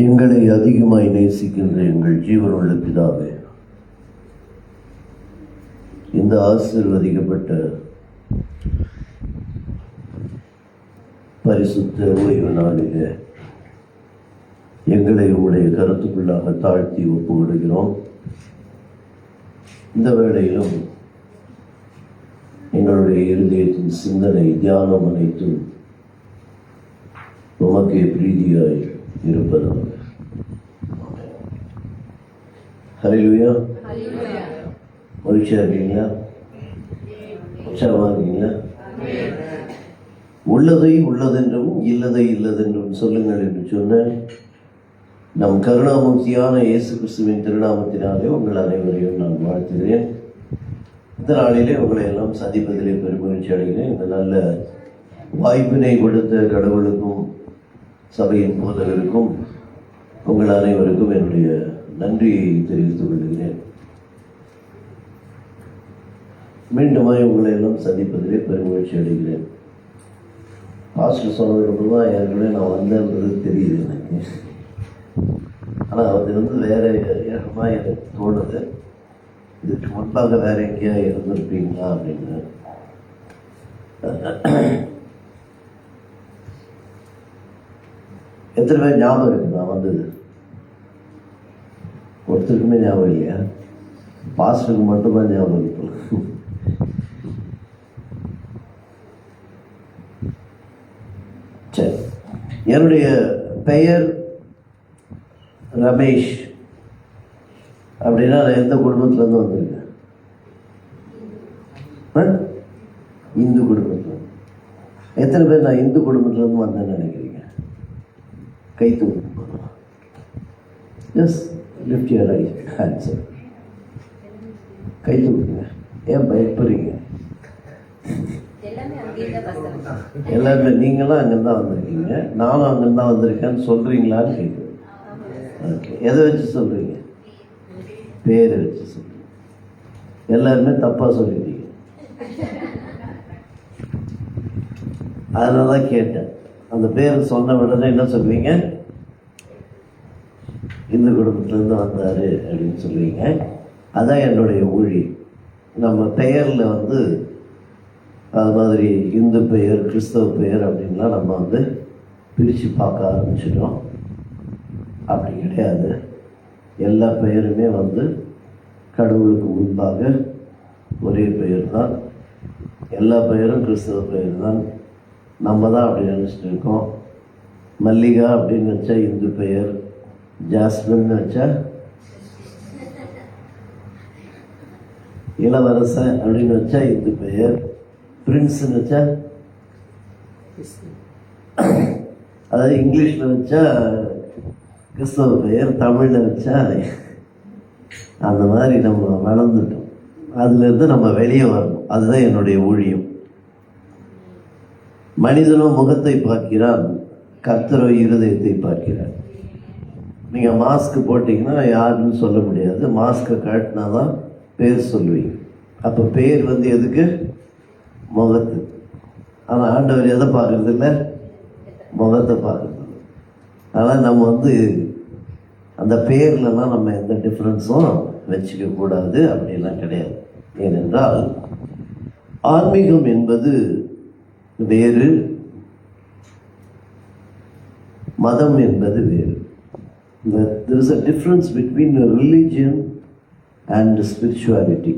எங்களை அதிகமாய் நேசிக்கின்ற எங்கள் ஜீவனுள்ள பிதாவே, இந்த ஆசீர்வதிக்கப்பட்ட பரிசுத்த ஓய்வு நாளிலே எங்களை உங்களுடைய கருத்துக்குள்ளாக தாழ்த்தி ஒப்புவிடுகிறோம். இந்த வேளையிலும் எங்களுடைய இருதயத்தின் சிந்தனை தியானம் அனைத்தும் உமக்கே பிரீதியாய் இருப்பதாக. ஹல்லேலூயா. மகிழ்ச்சியா இருக்கீங்களா? உற்சாகமா இருக்கீங்களா? உள்ளதை உள்ளதென்றும் இல்லதை இல்லதென்றும் சொல்லுங்கள் என்று சொன்ன நம் கருணாமூர்த்தியான இயேசு கிறிஸ்துவின் திருநாமத்தினாலே உங்கள் அனைவரையும் நான் வாழ்த்துகிறேன். இந்த நாளிலே உங்களை எல்லாம் சந்திப்பதிலே பெருமகிழ்ச்சி அடைகிறேன். இந்த நல்ல வாய்ப்பினை கொடுத்த கடவுளுக்கும் சபையின் போதகருக்கும் உங்கள் அனைவருக்கும் என்னுடைய நன்றியை தெரிவித்துக் கொள்கிறேன். மீண்டுமாய் உங்களை எல்லாம் சந்திப்பதிலே பெருமகிழ்ச்சி அடைகிறேன். பாஸ்டர் சொன்னதுக்கு தான் ஏற்கனவே நான் வந்தேன்றது தெரியுது எனக்கு. ஆனால் அது வேற இடமா எனக்கு தோணுது. இதுக்கு முன்பாக வேற எங்கேயா இருந்திருப்பீங்களா அப்படின்னு. எத்தனை பேர் ஞாபகம் இருக்கு நான் வந்தது? ஒருத்தருக்குமே ஞாபகம் இல்லையா? பாஸ்டருக்கு மட்டும்தான் ஞாபகம் இருக்கு. சரி, என்னுடைய பெயர் ரமேஷ். அப்படின்னா நான் எந்த குடும்பத்திலேருந்து வந்திருக்கேன்? இந்து குடும்பத்தில். எத்தனை பேர் நான் இந்து குடும்பத்திலேருந்து வந்தேன்னு நினைக்கிறீங்க? கை தூக்கு. Yes, lift your right hands. கை தூக்குங்க. ஏன் பயப்படுறீங்க? எல்லாருமே நீங்களும் அங்கேருந்து தான் வந்திருக்கீங்க, நானும் அங்கேருந்து தான் வந்திருக்கேன்னு சொல்கிறீங்களான்னு கேட்குறேன். ஓகே, எதை வச்சு சொல்கிறீங்க? பேரை வச்சு சொல்கிறீங்க. எல்லாருமே தப்பாக சொல்லிட்டீங்க. அதனால தான் கேட்டேன். அந்த பேர் சொன்ன உடனே என்ன சொல்லுவீங்க? இந்து குடும்பத்திலேருந்து வந்தார் அப்படின்னு சொல்லுவீங்க. அதான் என்னுடைய ஊழி. நம்ம பெயரில் அது மாதிரி இந்து பெயர், கிறிஸ்தவ பெயர் அப்படின்லாம் நம்ம பிரித்து பார்க்க ஆரம்பிச்சிட்டோம். அப்படி கிடையாது. எல்லா பெயருமே கடவுளுக்கு முன்பாக ஒரே பெயர் தான். எல்லா பெயரும் கிறிஸ்தவ பெயர் தான். நம்ம தான் அப்படி நினச்சிட்டு இருக்கோம். மல்லிகா அப்படின்னு வச்சா இந்து பெயர், ஜாஸ்மின் வச்சா, இளவரசன் அப்படின்னு வச்சா இந்து பெயர், பிரின்ஸ்ன்னு வச்சா, அதாவது இங்கிலீஷில் வச்சா கிறிஸ்தவ பெயர், தமிழில் வச்சா. அந்த மாதிரி நம்ம வளர்ந்துட்டோம். அதுலேருந்து நம்ம வெளியே வரணும். அதுதான் என்னுடைய ஊழியம். மனிதனோ முகத்தை பார்க்கிறான், கர்த்தரோ இருதயத்தை பார்க்கிறார். நீங்கள் மாஸ்க் போட்டிங்கன்னா யாருன்னு சொல்ல முடியாது. மாஸ்கை கழட்டினா தான் பேர் சொல்லுவீங்க. அப்போ பேர் எதுக்கு? முகத்து. ஆனால் ஆண்டவர் எதை பார்க்கறது இல்லை? முகத்தை பார்க்கறது. ஆனால் நம்ம அந்த பேர்லலாம் நம்ம எந்த டிஃப்ரென்ஸும் வச்சுக்க கூடாது. அப்படிலாம் கிடையாது. ஏனென்றால் ஆன்மீகம் என்பது வேறு, மதம் என்பது வேறு. There is a difference between religion and spirituality.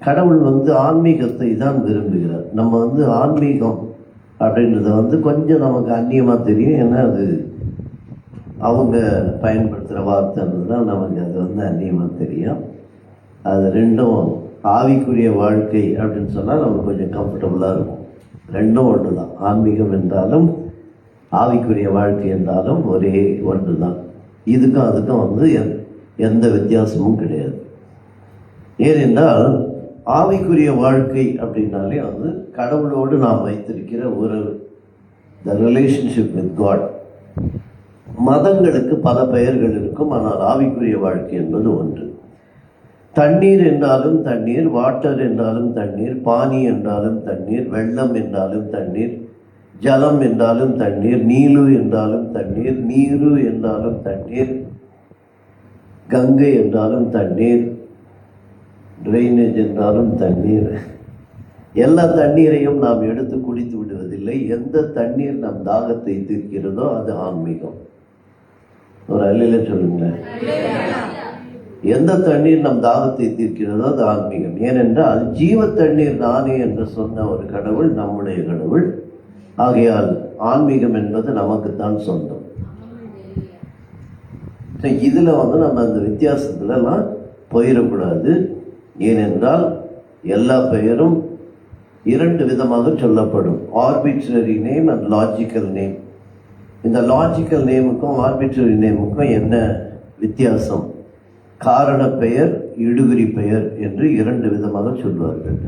கடவுள் ஆன்மீகத்தை தான் விரும்புகிறார். நம்ம ஆன்மீகம் அப்படின்றத கொஞ்சம் நமக்கு அந்நியமாக தெரியும். ஏன்னா அது அவங்க பயன்படுத்துகிற வார்த்தைன்றதுனால் நமக்கு அது அந்நியமாக தெரியும். அது ரெண்டும் ஆவிக்குரிய வாழ்க்கை அப்படின்னு சொன்னால் நமக்கு கொஞ்சம் கம்ஃபர்டபுளாக இருக்கும். ரெண்டும் ஒன்று தான். ஆன்மீகம் என்றாலும் ஆவிக்குரிய வாழ்க்கை என்றாலும் ஒரே ஒன்று தான். இதுக்கும் அதுக்கும் எந்த வித்தியாசமும் கிடையாது. ஏனென்றால் ஆவிக்குரிய வாழ்க்கை அப்படின்னாலே கடவுளோடு நாம் வைத்திருக்கிற உறவு, த ரிலேஷன்ஷிப் வித் காட். மதங்களுக்கு பல பெயர்கள் இருக்கும், ஆனால் ஆவிக்குரிய வாழ்க்கை என்பது ஒன்று. தண்ணீர் என்றாலும் தண்ணீர், வாட்டர் என்றாலும் தண்ணீர், பானி என்றாலும் தண்ணீர், வெள்ளம் என்றாலும் தண்ணீர், ஜலம் என்றாலும் தண்ணீர், நீலு என்றாலும் தண்ணீர், நீரு என்றாலும் தண்ணீர், கங்கை என்றாலும் தண்ணீர், ட்ரைனேஜ் என்றாலும் தண்ணீர். எல்லா தண்ணீரையும் நாம் எடுத்து குடித்து விடுவதில்லை. எந்த தண்ணீர் நம் தாகத்தை தீர்க்கிறதோ அது ஆன்மீகம். ஒரு அல்லையில சொல்லுங்களேன். எந்த தண்ணீர் நம் தாகத்தை தீர்க்கிறதோ அது ஆன்மீகம். ஏனென்றால் ஜீவ தண்ணீர் நானே என்று சொன்ன ஒரு கடவுள் நம்முடைய கடவுள். ஆகையால் ஆன்மீகம் என்பது நமக்குத்தான் சொந்தம். இதுல நம்ம அந்த வித்தியாசத்துலலாம் போயிடக்கூடாது. ஏனென்றால் எல்லா பெயரும் இரண்டு விதமாக சொல்லப்படும். Arbitrary name and logical name. இந்த லாஜிக்கல் நேமுக்கும் ஆர்பிட்ரரி நேமுக்கும் என்ன வித்தியாசம்? காரண பெயர், இடுகுறி பெயர் என்று இரண்டு விதமாக சொல்வார்கள்.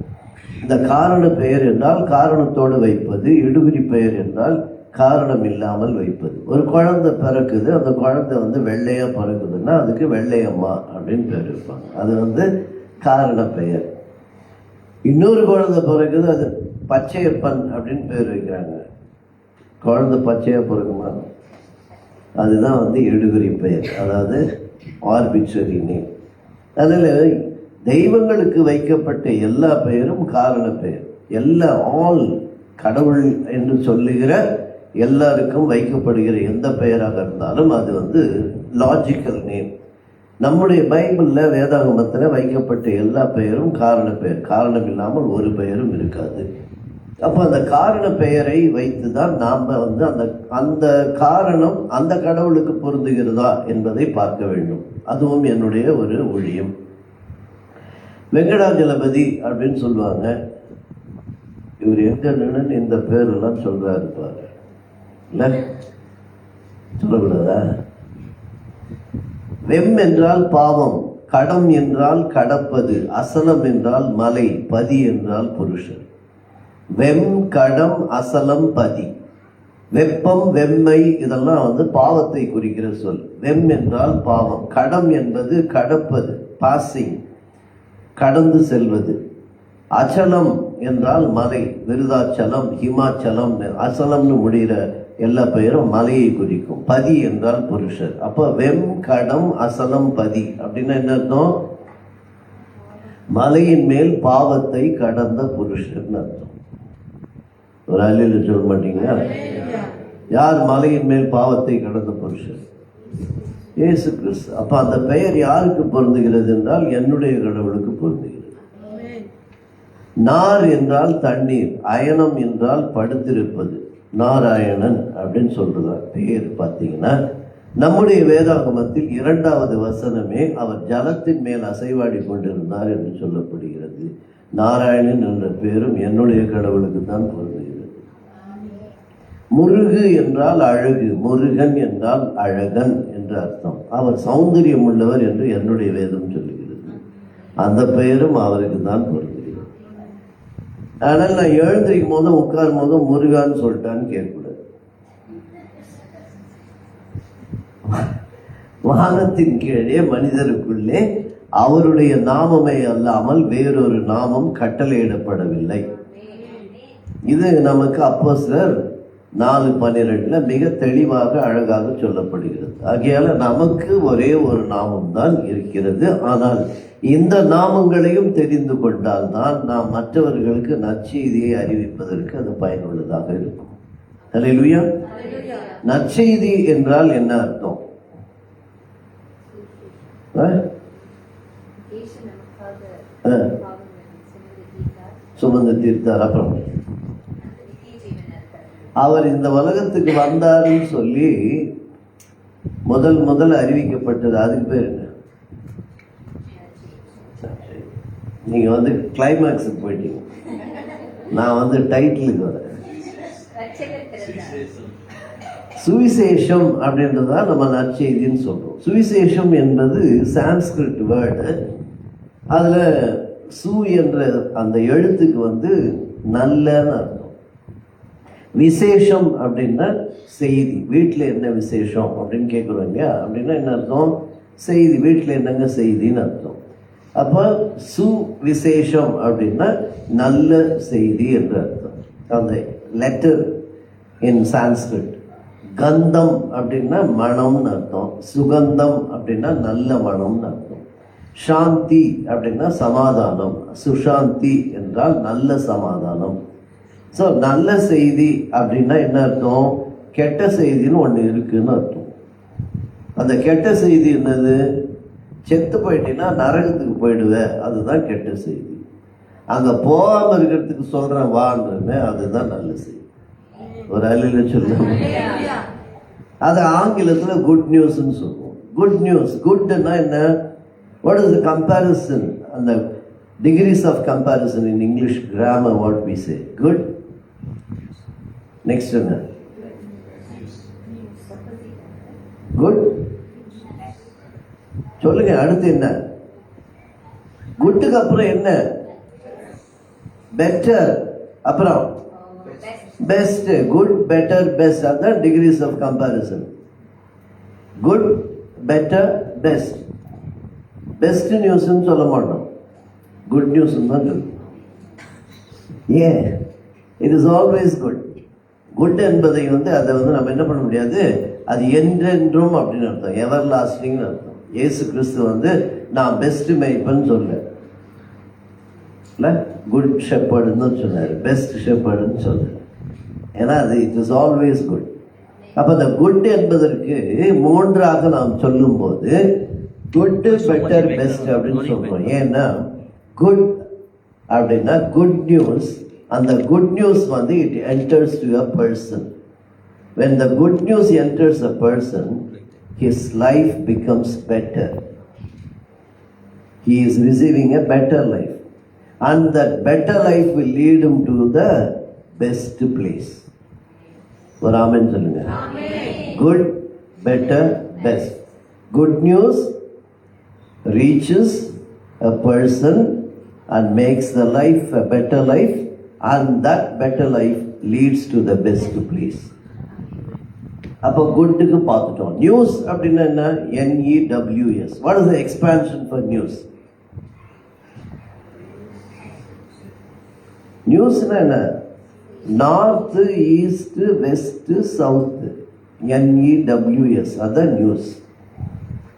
இந்த காரண பெயர் என்றால் காரணத்தோடு வைப்பது, இடுகுறி பெயர் என்றால் காரணம் இல்லாமல் வைப்பது. ஒரு குழந்தை பிறக்குது, அந்த குழந்தை வெள்ளையா பிறக்குதுன்னா அதுக்கு வெள்ளையம்மா அப்படின்னு பேர் வைப்பாங்க. அது காரண பெயர். இன்னொரு குழந்தை பிறகுது, அது பச்சையப்பன் அப்படின்னு பேர் வைக்கிறாங்க. குழந்தை பச்சையா பிறகுமா, அதுதான் இடுகுறி பெயர், அதாவது ஆர்பிட்ரரி நேம். அதில் தெய்வங்களுக்கு வைக்கப்பட்ட எல்லா பெயரும் காரண பெயர். எல்லா ஆல் கடவுள் என்று சொல்லுகிற எல்லாருக்கும் வைக்கப்படுகிற எந்த பெயராக இருந்தாலும் அது லாஜிக்கல் நேம். நம்முடைய பைபிளில் வேதாகமத்தில் வைக்கப்பட்ட எல்லா பெயரும் காரண பெயர். காரணம் இல்லாமல் ஒரு பெயரும் இருக்காது. அப்போ அந்த காரண பெயரை வைத்து தான் நாம் அந்த காரணம் அந்த கடவுளுக்கு பொருந்துகிறதா என்பதை பார்க்க வேண்டும். அதுவும் என்னுடைய ஒரு ஊழியம். வெங்கடாஜலபதி அப்படின்னு சொல்லுவாங்க. இவர் எங்க நின்று இந்த பேரெல்லாம் சொல்றாரு பாரு. இல்ல சொல்லக்கூடாதா? வெம் என்றால் பாவம், கடம் என்றால் கடப்பது, அசலம் என்றால் மலை, பதி என்றால் புருஷன். வெம், கடம், அசலம், பதி. வெப்பம், வெம்மை இதெல்லாம் பாவத்தை குறிக்கிற சொல். வெம் என்றால் பாவம். கடம் என்பது கடப்பது, பாசிங், கடந்து செல்வது. அச்சலம் என்றால் மலை, விருதாச்சலம், ஹிமாச்சலம், அசலம்னு முடிகிற எல்லா பெயரும் மலையை குறிக்கும். பதி என்றால் புருஷர். அப்போ வெம், கடம், அசலம், பதி அப்படின்னா என்ன அர்த்தம்? மலையின் மேல் பாவத்தை கடந்த புருஷர்னு அர்த்தம். ஒரு அலையில சொல்ல மாட்டீங்களா? யார் மலையின் மேல் பாவத்தை கடந்த புருஷர்? இயேசு கிறிஸ்து. அப்ப அந்த பெயர் யாருக்கு பொருந்துகிறது என்றால் என்னுடைய கடவுளுக்கு பொருந்துகிறது. நார் என்றால் தண்ணீர், அயனம் என்றால் படுத்திருப்பது, நாராயணன் அப்படின்னு சொல்றார் பெயர். பார்த்தீங்கன்னா நம்முடைய வேதாகமத்தில் 2வது வசனமே அவர் ஜலத்தின் மேல் அசைவாடி கொண்டிருந்தார் என்று சொல்லப்படுகிறது. நாராயணன் என்ற பெயரும் என்னுடைய கடவுளுக்கு தான் பொருந்துகிறது. முருகு என்றால் அழகு, முருகன் என்றால் அழகன் என்று அர்த்தம். அவர் சௌந்தரியம் உள்ளவர் என்று என்னுடைய வேதம் சொல்லுகிறது. அந்த பெயரும் அவருக்கு தான் பொருந்துகிறது. ஆனால் நான் எழுந்திருக்கும் போதும் உட்காரும் போதும் முருகான்னு சொல்லிட்டான்னு கேட்கக்கூடாது. வானத்தின் கீழே மனிதருக்குள்ளே அவருடைய நாமமே அல்லாமல் வேறொரு நாமம் கட்டளையிடப்படவில்லை. இது நமக்கு அப்போஸ்தலர் 4:12 மிக தெளிவாக அழகாக சொல்லப்படுகிறது. ஆகையால நமக்கு ஒரே ஒரு நாமம் தான் இருக்கிறது. ஆனால் இந்த நாமங்களையும் தெரிந்து கொண்டால் தான் நாம் மற்றவர்களுக்கு நற்செய்தியை அறிவிப்பதற்கு அது பயனுள்ளதாக இருக்கும். அல்லேலூயா. நற்செய்தி என்றால் என்ன அர்த்தம்? சுமந்து தீர்த்தார். அப்புறம் அவர் இந்த உலகத்துக்கு வந்தாருன்னு சொல்லி முதல் அறிவிக்கப்பட்டது. அதுக்கு பேர் என்ன? நீங்க கிளைமேக்ஸுக்கு போயிட்டீங்க. நான் டைட்டிலுக்கு வரேன். சுவிசேஷம் அப்படின்றதா நம்ம நற்செய்தின்னு சொல்றோம். சுவிசேஷம் என்பது சான்ஸ்கிரிட் வேர்டு. அதுல சு என்ற அந்த எழுத்துக்கு நல்லன்னு அர்த்தம். விசேஷம் அப்படின்னா செய்தி. வீட்டில் என்ன விசேஷம் அப்படின்னு கேட்குறோம் இல்லையா? அப்படின்னா என்ன அர்த்தம்? செய்தி. வீட்டில் என்னங்க செய்தின்னு அர்த்தம். அப்போ சு விசேஷம் அப்படின்னா நல்ல செய்தி என்று அர்த்தம். அந்த லெட்டர் இன் சான்ஸ்கிரிட். கந்தம் அப்படின்னா மனம்னு அர்த்தம், சுகந்தம் அப்படின்னா நல்ல மனம்னு அர்த்தம், சாந்தி அப்படின்னா சமாதானம், சுஷாந்தி என்றால் நல்ல சமாதானம். ஸோ நல்ல செய்தி அப்படின்னா என்ன அர்த்தம்? கெட்ட செய்தின்னு ஒன்று இருக்குன்னு அர்த்தம். அந்த கெட்ட செய்தி என்னது? செத்து போயிட்டீங்கன்னா நரகத்துக்கு போயிடுவேன், அதுதான் கெட்ட செய்தி. அங்கே போகாமல் இருக்கிறதுக்கு சொல்கிறேன் வான்னு, அதுதான் நல்ல செய்தி. ஒரு அலையில சொல்லுவோம், அது ஆங்கிலத்தில் குட் நியூஸ்ன்னு சொல்லுவோம். குட் நியூஸ், குட்னா என்ன? What is the comparison? அந்த degrees of comparison in English grammar what we say good. Next என்ன? குட் சொல்லுங்க. அடுத்து என்ன? குட்டுக்கு அப்புறம் என்ன? பெட்டர், அப்புறம் பெஸ்ட். குட், பெட்டர், பெஸ்ட், அதான் degrees of comparison. Good, better, best. Best நியூஸ்ன்னு சொல்ல மாட்டோம், குட் நியூஸ் தான் சொல்லுவோம். ஏன்? It is always good. Good என்பதை அதை நம்ம என்ன பண்ண முடியாது, அது என்றென்றும் அப்படின்னு அர்த்தம், எவர் லாஸ்டிங்னு அர்த்தம். இயேசு கிறிஸ்து நான் பெஸ்ட் மேய்ப்பன்னு சொல்ல, குட் ஷெப்பர்டுன்னு சொன்னார், பெஸ்ட் ஷெப்பர்டுன்னு சொன்னார். ஏன்னா அது இட் இஸ் ஆல்வேஸ் குட். அப்போ அந்த குட் என்பதற்கு மூன்றாக நாம் சொல்லும்போது குட், பெட்டர், பெஸ்ட் அப்படின்னு சொல்றோம். ஏன்னா குட் அப்படின்னா குட் நியூஸ். அந்த good news it enters to a person. When the good news enters a person, his life becomes better. He is receiving a better life. And that better life will lead him to the best place. ஒரு ஆமென் சொல்லுங்க. Good, better, best. Good news reaches a person and makes the life a better life, and that better life leads to the best place. அப்போ குட்டுக்கு பார்த்துட்டோம். News அப்படின்னா என்ன? NEWS. What is the expansion for news? நியூஸ்னா என்ன? North, east, west, south, NEWS, அதான் news.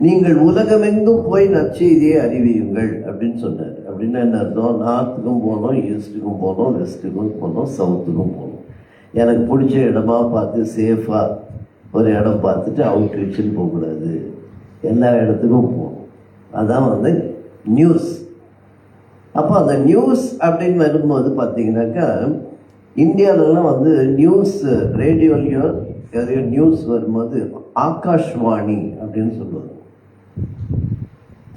நீங்கள் உலகமெங்கும் போய் நற்செய்தியை அறிவியுங்கள் அப்படின்னு சொன்னார். அப்படின்னா என்ன அர்த்தம்? நார்த்துக்கும் போனோம், ஈஸ்ட்டுக்கும் போனோம், வெஸ்ட்டுக்கும் போனோம், சவுத்துக்கும் போனோம். எனக்கு பிடிச்ச இடமா பார்த்து சேஃபாக ஒரு இடம் பார்த்துட்டு அவுட் ரீச்சுன்னு போகக்கூடாது, எல்லா இடத்துக்கும் போகணும். அதான் நியூஸ். அப்போ அந்த நியூஸ் அப்படின்னு வரும்போது பார்த்தீங்கன்னாக்கா, இந்தியாவிலலாம் நியூஸ் ரேடியோலையும் நிறைய நியூஸ் வரும்போது ஆகாஷ்வாணி அப்படின்னு சொல்லுவாங்க.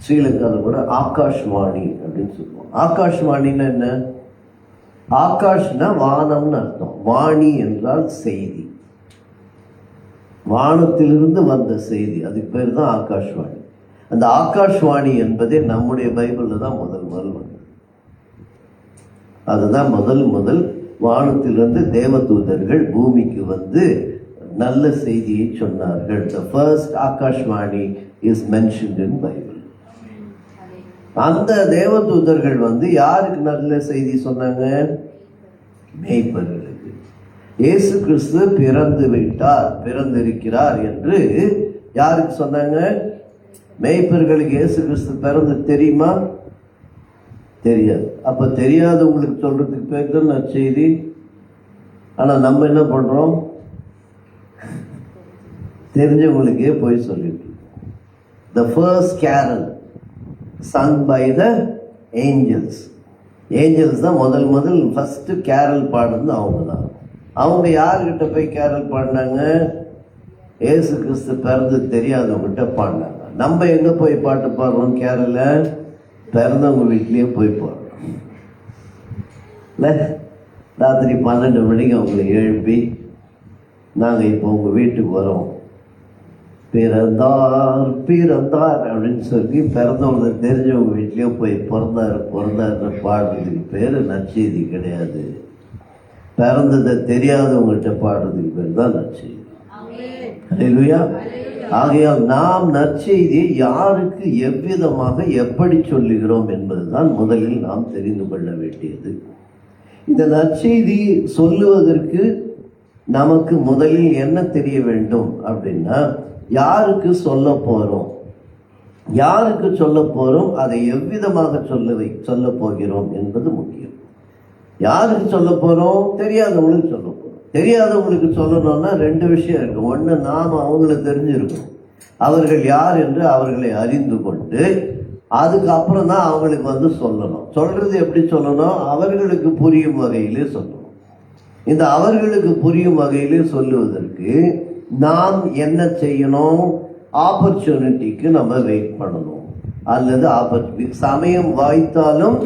ஸ்ரீலங்காவில் கூட ஆகாஷ்வாணி அப்படின்னு சொல்லுவோம். ஆகாஷ்வாணின்னா என்ன? ஆகாஷ்னா வானம்னு அர்த்தம், வாணி என்றால் செய்தி, வானத்திலிருந்து வந்த செய்தி, அதுக்கு பேர் தான் ஆகாஷ்வாணி. அந்த ஆகாஷ்வாணி என்பதே நம்முடைய பைபிளில் தான் முதல் வந்தது. அதுதான் முதல் வானத்திலிருந்து தேவதூதர்கள் பூமிக்கு நல்ல செய்தியை சொன்னார்கள். The first Akashvani is mentioned in Bible. அந்த தேவதூதர்கள் யாருக்கு நல்ல செய்தி சொன்னாங்க? மேய்ப்பர்களுக்கு. இயேசு கிறிஸ்து பிறந்திருக்கிறார் என்று யாருக்கு சொன்னாங்க? மேய்ப்பர்களுக்கு. இயேசு கிறிஸ்து பிறந்து தெரியுமா? தெரியாது. அப்ப தெரியாதவங்களுக்கு சொல்றதுக்கு பேர் தான் நற்செய்தி. ஆனா நம்ம என்ன பண்றோம்? தெரிஞ்சவங்களுக்கே போய் சொல்லிட்டு. The first carol sung by the angels. Angels தான் முதல் ஃபர்ஸ்ட் கேரல் பாடுறது அவங்க தான். அவங்க யாருக்கிட்ட போய் கேரல் பாடினாங்க? ஏசு கிறிஸ்து பிறந்து தெரியாதவங்ககிட்ட பாடினாங்க. நம்ம எங்கே போய் பாட்டு பாடுறோம்? கேரள பிறந்தவங்க வீட்லேயே போய் பாடுறோம். இல்லை, ராத்திரி 12 மணிக்கு அவங்களை எழுப்பி நாங்கள் இப்போ உங்கள் வீட்டுக்கு வரோம், பிறந்தார் அப்படின்னு சொல்லி பிறந்தவங்க தெரிஞ்சவங்க வீட்லேயே போய் பிறந்தார்னு பாடுறதுக்கு பேர் நற்செய்தி கிடையாது. பிறந்ததை தெரியாதவங்கள்ட்ட பாடுறதுக்கு பேர் தான் நற்செய்தி. அல்லேலூயா. ஆகையால் நாம் நற்செய்தியை யாருக்கு எவ்விதமாக எப்படி சொல்லுகிறோம் என்பதுதான் முதலில் நாம் தெரிந்து கொள்ள வேண்டியது. இந்த நற்செய்தி சொல்லுவதற்கு நமக்கு முதலில் என்ன தெரிய வேண்டும் அப்படின்னா, யாருக்கு சொல்ல போறோம், யாருக்கு சொல்ல போறோம், அதை எவ்விதமாக சொல்ல போகிறோம் என்பது முக்கியம். யாருக்கு சொல்ல போறோம்? தெரியாதவங்களுக்கு சொல்ல போறோம். தெரியாதவங்களுக்கு சொல்லணும்னா ரெண்டு விஷயம் இருக்கு. ஒன்று, நாம் அவங்கள தெரிஞ்சிருக்கணும், அவர்கள் யார் என்று அவர்களை அறிந்து கொண்டு அதுக்கப்புறம் தான் அவங்களுக்கு சொல்லணும். சொல்றது எப்படி சொல்லணும்? அவர்களுக்கு புரியும் வகையிலே சொல்லணும். இந்த அவர்களுக்கு புரியும் வகையிலே சொல்லுவதற்கு நாம் என்ன செய்யணும்? ஆப்பர்ச்சுனிட்டிக்கு நம்ம வெயிட் பண்ணணும். அல்லது சமயம் வாய்த்தாலும்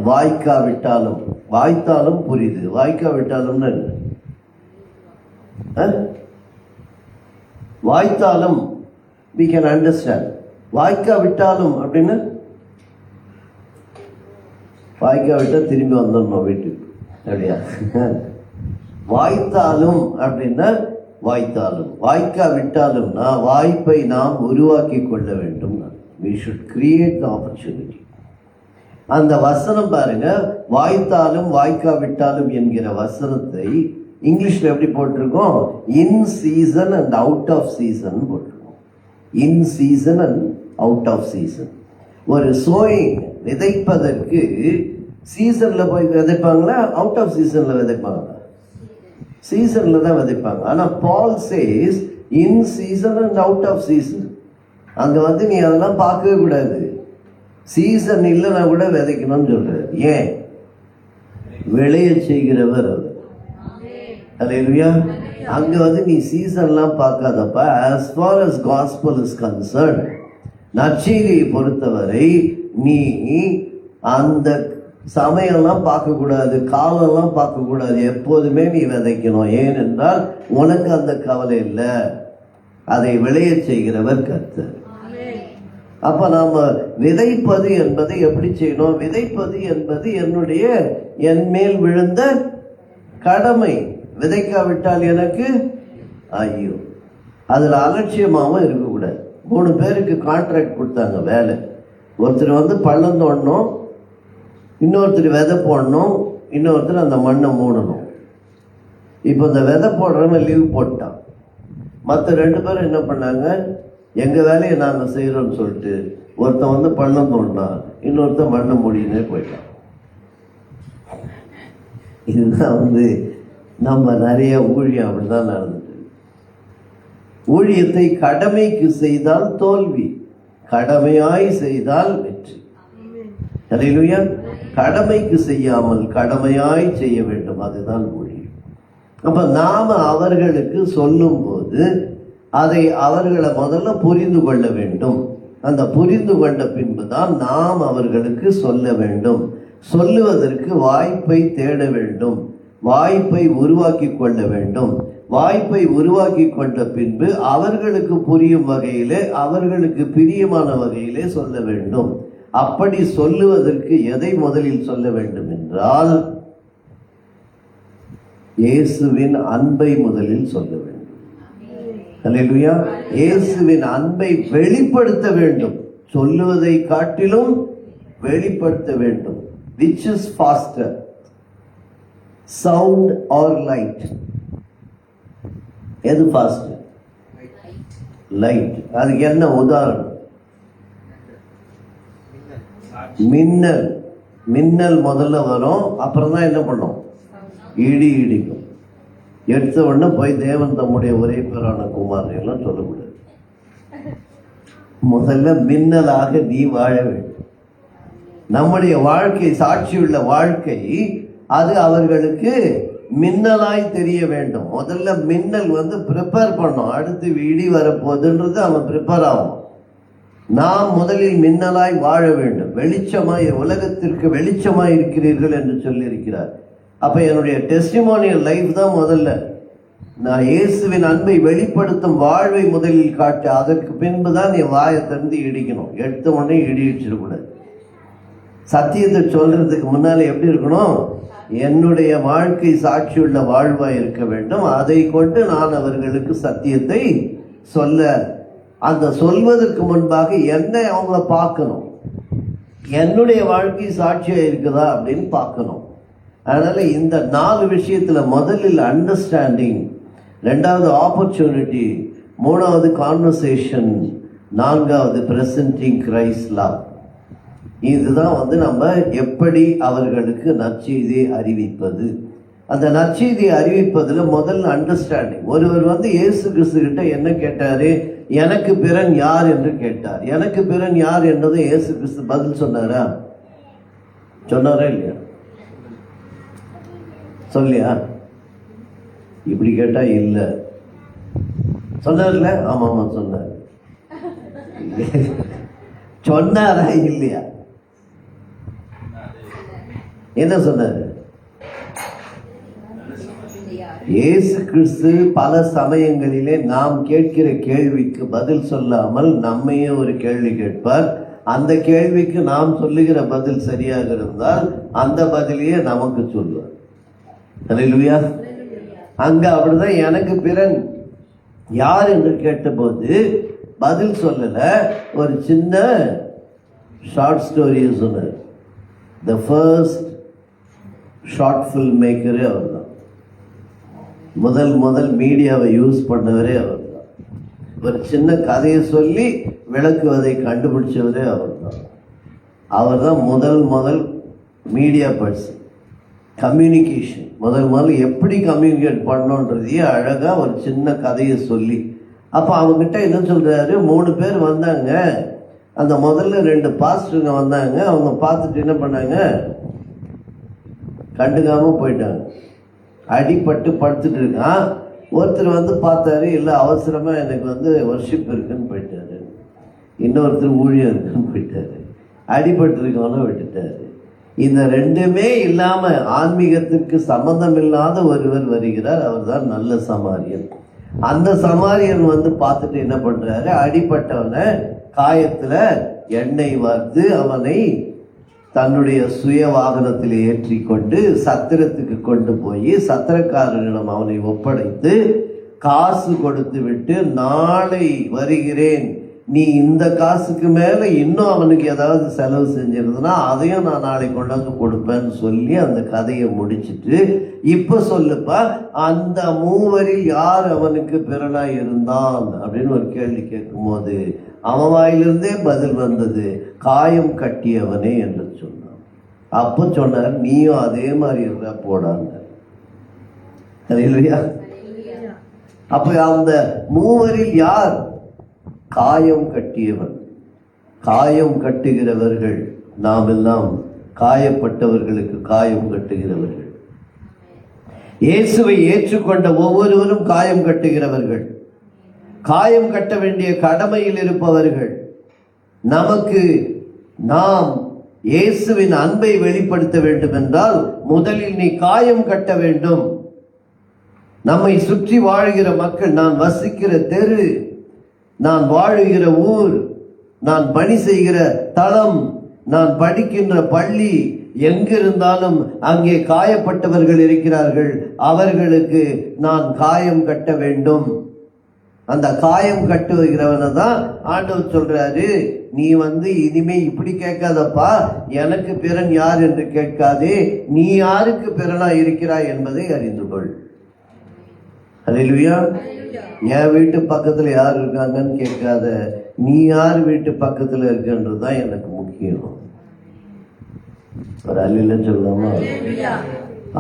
வாய்க்காவிட்டாலும், வாய்த்தாலும் புரியுது, வாய்க்காவிட்டாலும் வாய்த்தாலும் we can understand. வாய்க்காவிட்டாலும் அப்படின்னு, வாய்க்காவிட்டா திரும்பி வந்துடணும் வீட்டுக்கு, அப்படியா? வாய்த்தாலும் அப்படின்னா வாய்த்தாலும், வாய்க்காவிட்டாலும்னா வாய்ப்பை நாம் உருவாக்கி கொள்ள வேண்டும். we should create the opportunity. அந்த வசனம் பாருங்க, வாய்த்தாலும் வாய்க்காவிட்டாலும் என்கிற வசனத்தை இங்கிலீஷ்ல எப்படி போட்டிருக்கோம்? In season and out of season போட்டிருக்கோம். In season and out of season. ஒரு சோயிங், விதைப்பதற்கு சீசன்ல போய் விதைப்பாங்களா, அவுட் ஆஃப் சீசன்ல விதைப்பாங்களா? சீசன்ல தான் விதைப்பாங்க. ஆனா பால் சேஸ் in season and out of season. அங்க நீ அதெல்லாம் பார்க்கவே கூடாது. சீசன் இல்லைன்னா கூட விதைக்கணும்னு சொல்றாரு. ஏன்? விளைய செய்கிறவர் அவர். அல்லேலூயா. அங்க நீ சீசன்லாம் பார்க்காதப்ப, as far as gospel is concerned, நற்செய்தியை பொறுத்தவரை நீ அந்த சமயம்லாம் பார்க்கக்கூடாது, காலம்லாம் பார்க்கக்கூடாது. எப்போதுமே நீ விதைக்கணும். ஏனென்றால் உனக்கு அந்த கவலை இல்லை, அதை விளைய செய்கிறவர் கர்த்தர். அப்ப நாம விதைப்பது என்பதை எப்படி செய்யணும்? விதைப்பது என்பது என் மேல் விழுந்த கடமை. விதைக்காவிட்டால் எனக்கு ஐயோ. அதுல அலட்சியமாவும் இருக்கக்கூடாது. 3 பேருக்கு கான்ட்ராக்ட் கொடுத்தாங்க வேலை. ஒருத்தர் பள்ளம் தோண்டணும், இன்னொருத்தர் விதை போடணும், இன்னொருத்தர் அந்த மண்ணை மூடணும். இப்போ இந்த விதை போடுறவன் லீவ் போட்டான். மற்ற 2 பேரும் என்ன பண்ணாங்க? எங்க வேலையை நாங்க செய்யறோம்னு சொல்லிட்டு ஒருத்தன் பள்ளம் தோண்டினான், இன்னொருத்தன் மண்ணை மூடினே போயிட்டான். இதுதான் நம்ம நிறைய ஊழியம் அப்படிதான் நடந்தது. ஊழியத்தை கடமைக்கு செய்தால் தோல்வி, கடமையாய் செய்தால் வெற்றி. அல்லேலூயா. கடமைக்கு செய்யாமல் கடமையாய் செய்ய வேண்டும், அதுதான் ஊழியம். அப்ப நாம அவர்களுக்கு சொல்லும் போது அதை அவர்களை முதல்ல புரிந்து கொள்ள வேண்டும். அந்த புரிந்து கொண்ட பின்புதான் நாம் அவர்களுக்கு சொல்ல வேண்டும். சொல்லுவதற்கு வாய்ப்பை தேட வேண்டும், வாய்ப்பை உருவாக்கி கொள்ள வேண்டும். வாய்ப்பை உருவாக்கி கொண்ட பின்பு அவர்களுக்கு புரியும் வகையிலே, அவர்களுக்கு பிரியமான வகையிலே சொல்ல வேண்டும். அப்படி சொல்லுவதற்கு எதை முதலில் சொல்ல வேண்டும் என்றால், இயேசுவின் அன்பை முதலில் சொல்ல வேண்டும். அல்லேலூயா. இயேசுவின் அன்பை வெளிப்படுத்த வேண்டும். சொல்லுவதை காட்டிலும் வெளிப்படுத்த வேண்டும். Which is faster, sound or light? எது faster? Light. அதுக்கு என்ன உதாரணம்? மின்னல். மின்னல் முதல்ல வரும், அப்புறம் தான் என்ன பண்ணும்? இடி இடிக்கும். எடுத்த உடனே போய் தேவன் தம்முடைய ஒரே பேரான குமாரன் எல்லாம் சொல்லக்கூடாது. முதல்ல மின்னலாக நீ வாழ வேண்டும். நம்முடைய வாழ்க்கை, சாட்சியுள்ள வாழ்க்கை, அது அவர்களுக்கு மின்னலாய் தெரிய வேண்டும். முதல்ல மின்னல் ப்ரிப்பேர் பண்ணும். அடுத்து இடி வரப்போகுதுன்றது அவன் ப்ரிப்பேர் ஆகும். நாம் முதலில் மின்னலாய் வாழ வேண்டும். வெளிச்சமாய், உலகத்திற்கு வெளிச்சமாய் இருக்கிறீர்கள் என்று சொல்லி இருக்கிறார். அப்ப என்னுடைய டெஸ்டிமோனியல் லைஃப் தான் முதல்ல. நான் இயேசுவின் அன்பை வெளிப்படுத்தும் வாழ்வை முதலில் காட்டு, அதற்கு பின்புதான் என் வாயை திறந்து இடிக்கணும். எடுத்த உடனே இடி இடிச்சிடக்கூடாது. சத்தியத்தை சொல்றதுக்கு முன்னாலே எப்படி இருக்கணும்? என்னுடைய வாழ்க்கை சாட்சியுள்ள வாழ்வாய் இருக்க வேண்டும். அதை கொண்டு நான் அவர்களுக்கு சத்தியத்தை சொல்ல, அந்த சொல்வதற்கு முன்பாக என்னை அவங்க பார்க்கணும். என்னுடைய வாழ்க்கை சாட்சியா இருக்குதா அப்படின்னு பார்க்கணும். அதனால இந்த 4 விஷயத்துல முதலில் அண்டர்ஸ்டாண்டிங், 2வது ஆப்பர்ச்சுனிட்டி, 3வது கான்வர்சேஷன், 4வது பிரசன்டிங் கிரைஸ்ட் லவ். இதுதான் நம்ம எப்படி அவர்களுக்கு நற்செய்தியை அறிவிப்பது. அந்த நற்செய்தியை அறிவிப்பதுல முதல்ல அண்டர்ஸ்டாண்டிங். ஒருவர் இயேசு கிறிஸ்து கிட்ட என்ன கேட்டாரு? எனக்கு பிறன் யார் என்று கேட்டார். எனக்கு பிறன் யார் என்றது இயேசு கிறிஸ்து பதில் சொன்னாரா? சொன்னாரா இல்லையா? சொல்லியா? இப்படி கேட்டா இல்ல சொன்னார்ல. ஆமா ஆமா சொன்னார். சொன்னாரா இல்லையா? என்ன சொன்னாரு? இயேசு கிறிஸ்து பல சமயங்களிலே நாம் கேட்கிற கேள்விக்கு பதில் சொல்லாமல் நம்மையே ஒரு கேள்வி கேட்பார். அந்த கேள்விக்கு நாம் சொல்லுகிற பதில் சரியாக இருந்தால் அந்த பதிலையே நமக்கு சொல்லுவார். அல்லேலூயா. அங்க அப்படிதான் எனக்கு பிறன் யார் என்று கேட்டபோது பதில் சொல்லல, ஒரு சின்ன ஷார்ட் ஸ்டோரி சொன்னார். த ஃபர்ஸ்ட் ஷார்ட் ஃபில்ம் மேக்கரே அவர் தான். முதல் மீடியாவை யூஸ் பண்ணவரே அவர் தான். ஒரு சின்ன கதையை சொல்லி விளக்குவதை கண்டுபிடிச்சவரே அவர் தான். அவர் தான் முதல் மீடியா பர்சன். கம்யூனிகேஷன் முதல் எப்படி கம்யூனிகேட் பண்ணோன்றதையே அழகா ஒரு சின்ன கதையை சொல்லி, அப்போ அவங்ககிட்ட என்ன சொல்றாரு? 3 பேர் வந்தாங்க. அந்த முதல்ல 2 பாஸ்டருங்க வந்தாங்க. அவங்க பார்த்துட்டு என்ன பண்ணாங்க? கண்டுக்காம போயிட்டாங்க. அடிபட்டு படுத்துட்டு இருக்கான். ஒருத்தர் பார்த்தாரு, இல்லை அவசரமா எனக்கு வர்ஷிப் இருக்குன்னு போயிட்டாரு. இன்னொருத்தர் ஊழியம் இருக்குன்னு போயிட்டாரு. அடிபட்டு இருக்கவன விட்டுட்டாரு. இந்த 2மே இல்லாம ஆன்மீகத்திற்கு சம்பந்தம் இல்லாத ஒருவர் வருகிறார். அவர் தான் நல்ல சமாரியன். அந்த சமாரியன் பார்த்துட்டு என்ன பண்றாரு? அடிபட்டவனை காயத்துல எண்ணெய் வார்த்து அவனை தன்னுடைய சுய வாகனத்தில் ஏற்றி கொண்டு சத்திரத்துக்கு கொண்டு போய் சத்திரக்காரரிடம் அவனை ஒப்படைத்து காசு கொடுத்து விட்டு, நாளை வருகிறேன், நீ இந்த காசுக்கு மேல இன்னும் அவனுக்கு ஏதாவது செலவு செஞ்சிருந்தனா அதையும் நான் நாளை கொண்டாந்து கொடுப்பேன்னு சொல்லி அந்த கதையை முடிச்சுட்டு, இப்ப சொல்லுப்பா, அந்த 3 யார் அவனுக்கு பிறனா இருந்தான் அப்படின்னு ஒரு கேள்வி கேட்கும் போது அவன் வாயிலிருந்தே பதில் வந்தது, காயம் கட்டியவனே என்று சொன்னான். அப்ப சொன்னார், நீயும் அதே மாதிரி இருந்தா போடாங்க. இல்லையா? அப்ப அந்த 3 யார்? காயம் கட்டியவன். காயம் கட்டுகிறவர்கள் நாம் எல்லாம். காயப்பட்டவர்களுக்கு காயம் கட்டுகிறவர்கள். இயேசுவை ஏற்றுக்கொண்ட ஒவ்வொருவரும் காயம் கட்டுகிறவர்கள். காயம் கட்ட வேண்டிய கடமையில் இருப்பவர்கள். நமக்கு நாம் இயேசுவின் அன்பை வெளிப்படுத்த வேண்டும் என்றால் முதலில் நீ காயம் கட்ட வேண்டும். நம்மை சுற்றி வாழ்கிற மக்கள், நான் வசிக்கிற தெரு, நான் வாழுகிற ஊர், நான் பணி செய்கிற தளம், நான் படிக்கின்ற பள்ளி, எங்கிருந்தாலும் அங்கே காயப்பட்டவர்கள் இருக்கிறார்கள். அவர்களுக்கு நான் காயம் கட்ட வேண்டும். அந்த காயம் கட்டுகிறவனை தான் ஆண்டவர் சொல்றாரு, நீ இனிமே இப்படி கேட்காதப்பா, எனக்கு பிறன் யார் என்று கேட்காதே, நீ யாருக்கு பிறனா இருக்கிறாய் என்பதை அறிந்து கொள். அல்லேலூயா. என் வீட்டு பக்கத்துல யார் இருக்காங்கன்னு கேட்காத, நீ யார் வீட்டு பக்கத்துல இருக்குன்றதுதான் எனக்கு முக்கியம். ஒரு அல்ல சொல்லலாமா?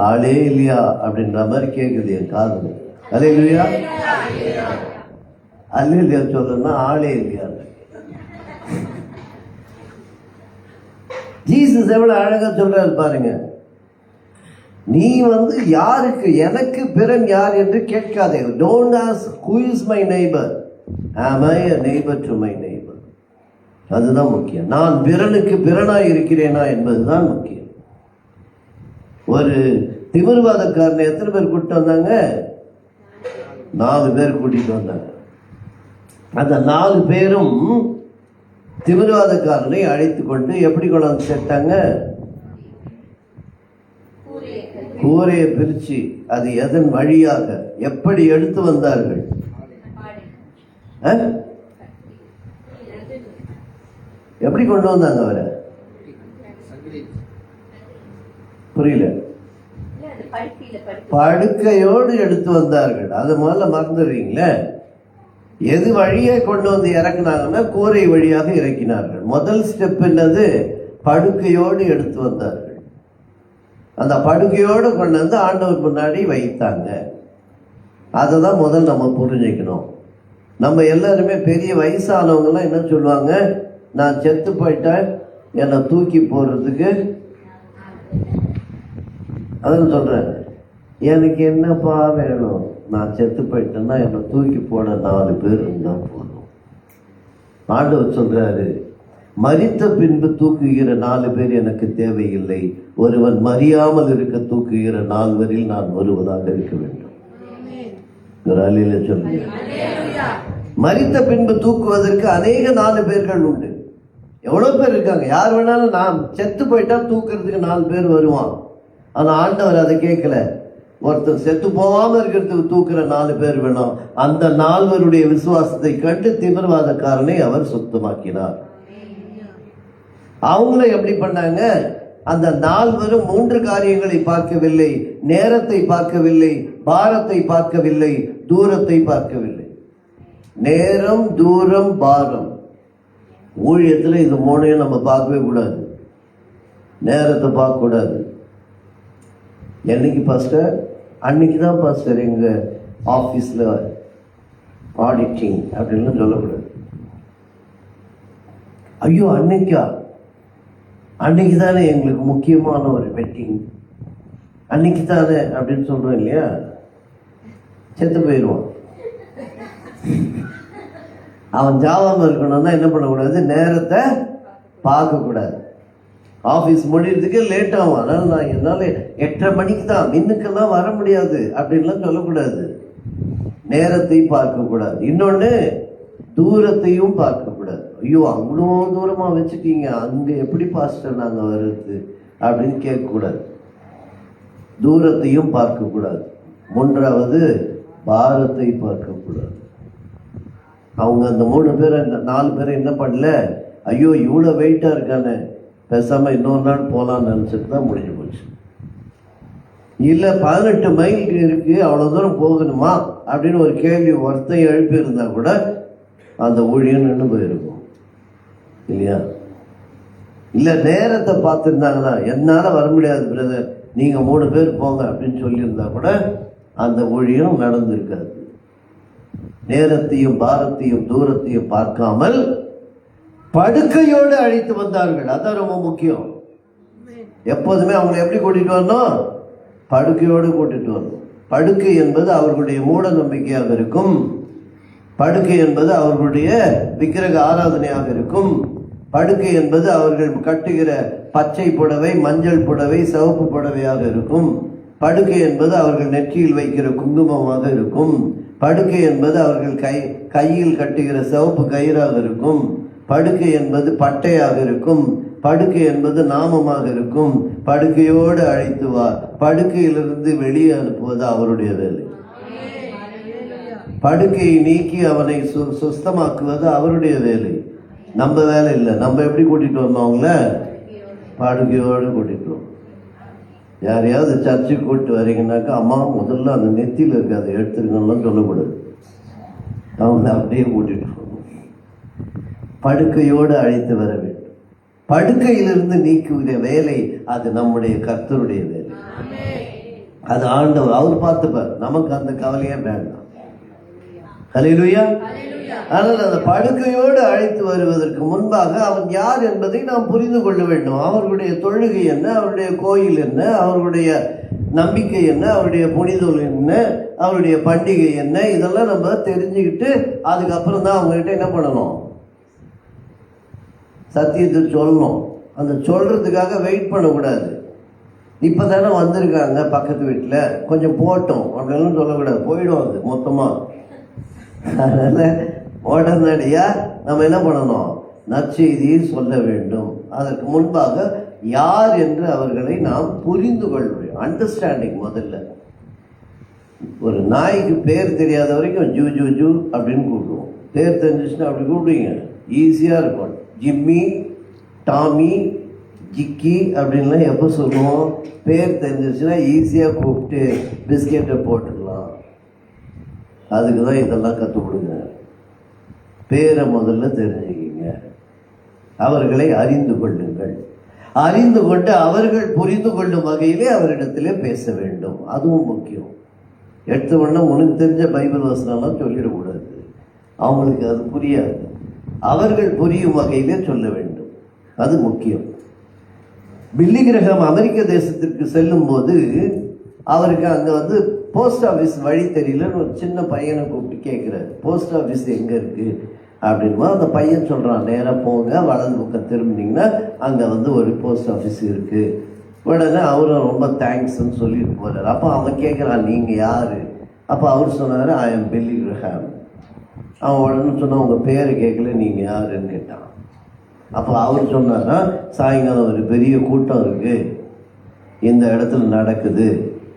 ஆளே இல்லையா அப்படின்ற மாதிரி கேக்குது என் காது. அல்லேலூயா. அல்லேலூயா சொல்லணும்னா ஆளே இல்லையா. ஜீசஸ் எவ்வளவு அழகா சொல்றாரு பாருங்க. நீ யாருக்கு, எனக்கு பிறன் யார் என்று கேட்காதே. Don't ask who is my neighbor. Am I a neighbor to my neighbor? அதுதான் முக்கியம். நான் பிறனுக்கு பிறனாய் இருக்கிறேனா என்பதுதான் முக்கியம். ஒரு திமிர்வாதக்காரனை எத்தனை பேர் கூட்டிட்டு வந்தாங்க? 4 பேர் கூட்டிட்டு வந்தாங்க. அந்த 4 பேரும் திமிர்வாதக்காரனை அழைத்து கொண்டு எப்படி கொண்டாந்து சேர்த்தாங்க? கூரையை பிரிச்சு அது எதன் வழியாக எப்படி எடுத்து வந்தார்கள்? எப்படி கொண்டு வந்தாங்க அவரை? புரியல. படுக்கையோடு எடுத்து வந்தார்கள். அது முதல்ல மறந்துடுறீங்களே. எது வழியே கொண்டு வந்து இறக்குனாங்கன்னா கூரை வழியாக இறக்கினார்கள். முதல் ஸ்டெப் என்னது? படுக்கையோடு எடுத்து வந்தார்கள். அந்த படுக்கையோடு கொண்டு வந்து ஆண்டவர் முன்னாடி வைத்தாங்க. அதை தான் முதல் நம்ம புரிஞ்சுக்கணும். நம்ம எல்லாருமே பெரிய வயசானவங்கலாம் என்ன சொல்லுவாங்க? நான் செத்து போயிட்டேன், என்னை தூக்கி போடுறதுக்கு, அதான் சொல்கிறேன், எனக்கு என்னப்பா வேணும்? நான் செத்து போயிட்டேன்னா என்னை தூக்கி போட 4 பேர் இருந்தால் போதும். ஆண்டவர் சொல்கிறாரு, மரித்த பின்பு தூக்குகிற 4 பேர் எனக்கு தேவையில்லை, ஒருவன் மறியாமல் இருக்க தூக்குகிற 4 பேரில் நான் வருவதாக இருக்க வேண்டும். சொல்லுங்க. மரித்த பின்பு தூக்குவதற்கு அநேக 4 பேர்கள் உண்டு. எவ்வளவு பேர் இருக்காங்க? யார் வேணாலும் நான் செத்து போயிட்டா தூக்குறதுக்கு 4 பேர் வருவான். ஆனா ஆண்டவர் அதை கேட்கல. ஒருத்தர் செத்து போகாம இருக்கிறதுக்கு தூக்குற 4 பேர் வேணும். அந்த 4 விசுவாசத்தை கண்டு திமிர்வாதக்காரனை அவர் சுத்தமாக்கினார். அவங்கள எப்படி பண்ணாங்க? அந்த 4 3 காரியங்களை பார்க்கவில்லை. நேரத்தை பார்க்கவில்லை, பாரத்தை பார்க்கவில்லை, தூரத்தை பார்க்கவில்லை. நேரம், தூரம், பாரம். ஊழியத்தில் இது 3 நம்ம பார்க்கவே கூடாது. நேரத்தை பார்க்க கூடாது. என்னைக்கு பாஸ்டர்? அன்னைக்கு தான் பாஸ்டர் எங்க ஆபீஸ்ல ஆடிட்டிங் அப்படின்னு சொல்லக்கூடாது. ஐயோ அன்னைக்கா? அன்னைக்கு தானே எங்களுக்கு முக்கியமான ஒரு வெட்டிங், அன்னைக்கு தானே அப்படின்னு சொல்றோம் இல்லையா? செத்து போயிடுவான். அவன் ஜாவாம இருக்கணும்னா என்ன பண்ணக்கூடாது? நேரத்தை பார்க்கக்கூடாது. ஆஃபீஸ் முடியறதுக்கு லேட் ஆகும். அதனால நான் என்னால் 8:30 மணிக்கு தான், மின்னுக்கெல்லாம் வர முடியாது அப்படின்லாம் சொல்லக்கூடாது. நேரத்தை பார்க்கக்கூடாது. இன்னொன்று, தூரத்தையும் பார்க்கக்கூடாது. ஐயோ அவ்வளோ தூரமாக வச்சுட்டீங்க, அங்கே எப்படி பாஸ்டர் நாங்கள் வர்றது அப்படின்னு கேட்கக்கூடாது. தூரத்தையும் பார்க்கக்கூடாது. 3வது, பாரத்தை பார்க்கக்கூடாது. அவங்க அந்த 3 பேர் 4 பேரை என்ன பண்ணல? ஐயோ இவ்வளோ வெயிட்டாக இருக்கானே, பேசாமல் இன்னொரு நாள் போகலான்னு நினச்சிட்டு தான் முடிஞ்சு போச்சு. இல்லை 18 மைல் இருக்கு, அவ்வளோ தூரம் போகணுமா அப்படின்னு ஒரு கேள்வி ஒருத்தன் எழுப்பி இருந்தா கூட அந்த ஊழியம் நின்று போயிருக்கும் இல்லையா? இல்லை நேரத்தை பார்த்துருந்தாங்கன்னா, என்னால் வர முடியாது பிரதர், நீங்கள் 3 பேர் போங்க அப்படின்னு சொல்லியிருந்தா கூட அந்த ஊழியம் நடந்திருக்காது. நேரத்தையும் பாரத்தையும் தூரத்தையும் பார்க்காமல் படுக்கையோடு அழைத்து வந்தார்கள். அதான் ரொம்ப முக்கியம். எப்போதுமே அவங்களை எப்படி கூட்டிட்டு வரணும்? படுக்கையோடு கூட்டிட்டு வரணும். படுக்கை என்பது அவர்களுடைய மூட நம்பிக்கையாக இருக்கும். படுக்கை என்பது அவர்களுடைய விக்கிரக ஆராதனையாக இருக்கும். படுக்கை என்பது அவர்கள் கட்டுகிற பச்சை புடவை, மஞ்சள் புடவை, சிவப்பு புடவையாக இருக்கும். படுக்கை என்பது அவர்கள் நெற்றியில் வைக்கிற குங்குமமாக இருக்கும். படுக்கை என்பது அவர்கள் கையில் கட்டுகிற சிவப்பு கயிறாக இருக்கும். படுக்கை என்பது பட்டையாக இருக்கும். படுக்கை என்பது நாமமாக இருக்கும். படுக்கையோடு அழைத்து வா, படுக்கையிலிருந்து வெளியே அனுப்புவது அவருடைய வேலை. படுக்கையை நீக்கி அவனை சுஸ்தமாக்குவது அவருடைய வேலை, நம்ம வேலை இல்லை. நம்ம எப்படி கூட்டிட்டு வந்தோம் அவங்கள? படுக்கையோடு கூட்டிட்டு வரோம். யாரையாவது சர்ச்சுக்கு கூப்பிட்டு வரீங்கன்னாக்கா, அம்மா முதல்ல அந்த நெத்தியில் இருக்கு அதை எடுத்துருங்கலாம் சொல்லக்கூடாது. அவங்கள அப்படியே கூட்டிட்டு போகணும். படுக்கையோடு அழைத்து வர வேண்டும். படுக்கையிலிருந்து நீக்குகிற வேலை அது நம்முடைய கர்த்தருடைய வேலை. அது ஆண்டவர் அவர் பார்த்துப்பார். நமக்கு அந்த கவலையே வேண்டாம். ஹல்லேலூயா. ஆனால் அந்த படுக்கையோடு அழைத்து வருவதற்கு முன்பாக அவன் யார் என்பதை நாம் புரிந்து கொள்ள வேண்டும். அவர்களுடைய தொழுகை என்ன, அவருடைய கோயில் என்ன, அவர்களுடைய நம்பிக்கை என்ன, அவருடைய புனிதல் என்ன, அவருடைய பண்டிகை என்ன, இதெல்லாம் நம்ம தெரிஞ்சுக்கிட்டு அதுக்கப்புறம் தான் அவங்ககிட்ட என்ன பண்ணணும்? சத்தியத்தை சொல்லணும். அந்த சொல்றதுக்காக வெயிட் பண்ணக்கூடாது. இப்போ தானே வந்திருக்காங்க பக்கத்து வீட்டில், கொஞ்சம் போட்டோம் அப்படின்னு சொல்லக்கூடாது. போயிடும் அது மொத்தமாக. அதனால் உடனடியாக நம்ம என்ன பண்ணணும்? நற்செய்தியை சொல்ல வேண்டும். அதற்கு முன்பாக யார் என்று அவர்களை நாம் புரிந்து கொள்ள வேண்டும். அண்டர்ஸ்டாண்டிங் முதல்ல. ஒரு நாய்க்கு பேர் தெரியாத வரைக்கும் ஜூ ஜூ ஜூ அப்படின்னு கூப்பிடுவோம். பேர் தெரிஞ்சிச்சுன்னா அப்படி கூப்பிடுவீங்க, ஈஸியாக இருக்கும். ஜிம்மி, டாமி, ஜிக்கி அப்படின்லாம் எப்போ சொல்லுவோம்? பேர் தெரிஞ்சிச்சுன்னா ஈஸியாக கூப்பிட்டு பிஸ்கெட்டை போட்டுக்கலாம். அதுக்கு தான் இதெல்லாம் கற்றுக் கொடுங்க. பேரை முதல்ல தெரிஞ்சுக்கிங்க. அவர்களை அறிந்து கொள்ளுங்கள். அறிந்து கொண்டு அவர்கள் புரிந்து கொள்ளும் வகையிலே அவரிடத்திலே பேச வேண்டும். அதுவும் முக்கியம். எடுத்த உடனே உனக்கு தெரிஞ்ச பைபிள் வசனம்லாம் சொல்லிடக்கூடாது. அவங்களுக்கு அது புரியாது. அவர்கள் புரியும் வகையிலே சொல்ல வேண்டும். அது முக்கியம். பில்லி கிரஹாம் அமெரிக்க தேசத்திற்கு செல்லும் போது அவருக்கு அங்கே போஸ்ட் ஆஃபீஸ் வழி தெரியலன்னு ஒரு சின்ன பையனை கூப்பிட்டு கேட்குறாரு, போஸ்ட் ஆஃபீஸ் எங்கே இருக்குது அப்படின்மா. அந்த பையன் சொல்கிறான், நேராக போங்க, வலது பக்கம் திரும்பினீங்கன்னா அங்கே ஒரு போஸ்ட் ஆஃபீஸ் இருக்குது. உடனே அவரும் ரொம்ப தேங்க்ஸ்ன்னு சொல்லிட்டு போகிறார். அப்போ அவன் கேட்குறான், நீங்கள் யார்? அப்போ அவர் சொன்னார், ஐ எம் பில்லி கிரஹாம். அவன் உடனே சொன்னான், உங்கள் பேரை கேட்கல, நீங்கள் யாருன்னு கேட்டான். அப்போ அவர் சொன்னார்னா, சாயங்காலம் ஒரு பெரிய கூட்டம் இருக்குது, இந்த இடத்துல நடக்குது,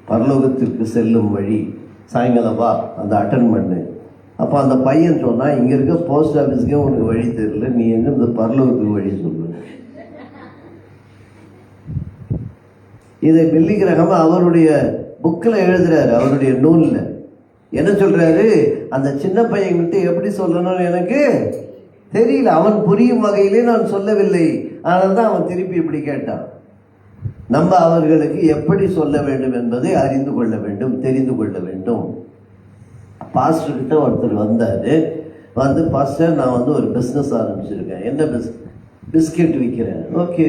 பரலோகத்திற்கு செல்லும் வழி, சாயங்காலம் வா, அந்த அட்டன் பண்ணு. அப்போ அந்த பையன் சொன்னால், இங்கே இருக்க போஸ்ட் ஆஃபீஸ்க்கே உனக்கு வழி தெரியல, நீ எங்கே இந்த பரலோகத்துக்கு வழி சொல்லு. இதை பில்லி கிரஹாம் அவருடைய புக்கில் எழுதுறாரு, அவருடைய நூலில் என்ன சொல்றாரு, அந்த சின்ன பையன்கிட்ட எப்படி சொல்லணும்னு எனக்கு தெரியல, அவன் புரியும் வகையிலே நான் சொல்லவில்லை, அதனால தான் அவன் திருப்பி இப்படி கேட்டான். நம்ம அவர்களுக்கு எப்படி சொல்ல வேண்டும் என்பதை அறிந்து கொள்ள வேண்டும், தெரிந்து கொள்ள வேண்டும். பாஸ்டர் கிட்ட ஒருத்தர் வந்தாரு. பாஸ்டர், நான் ஒரு பிஸ்னஸ் ஆரம்பிச்சிருக்கேன். என்ன பிஸ்கெட் விற்கிறேன். ஓகே,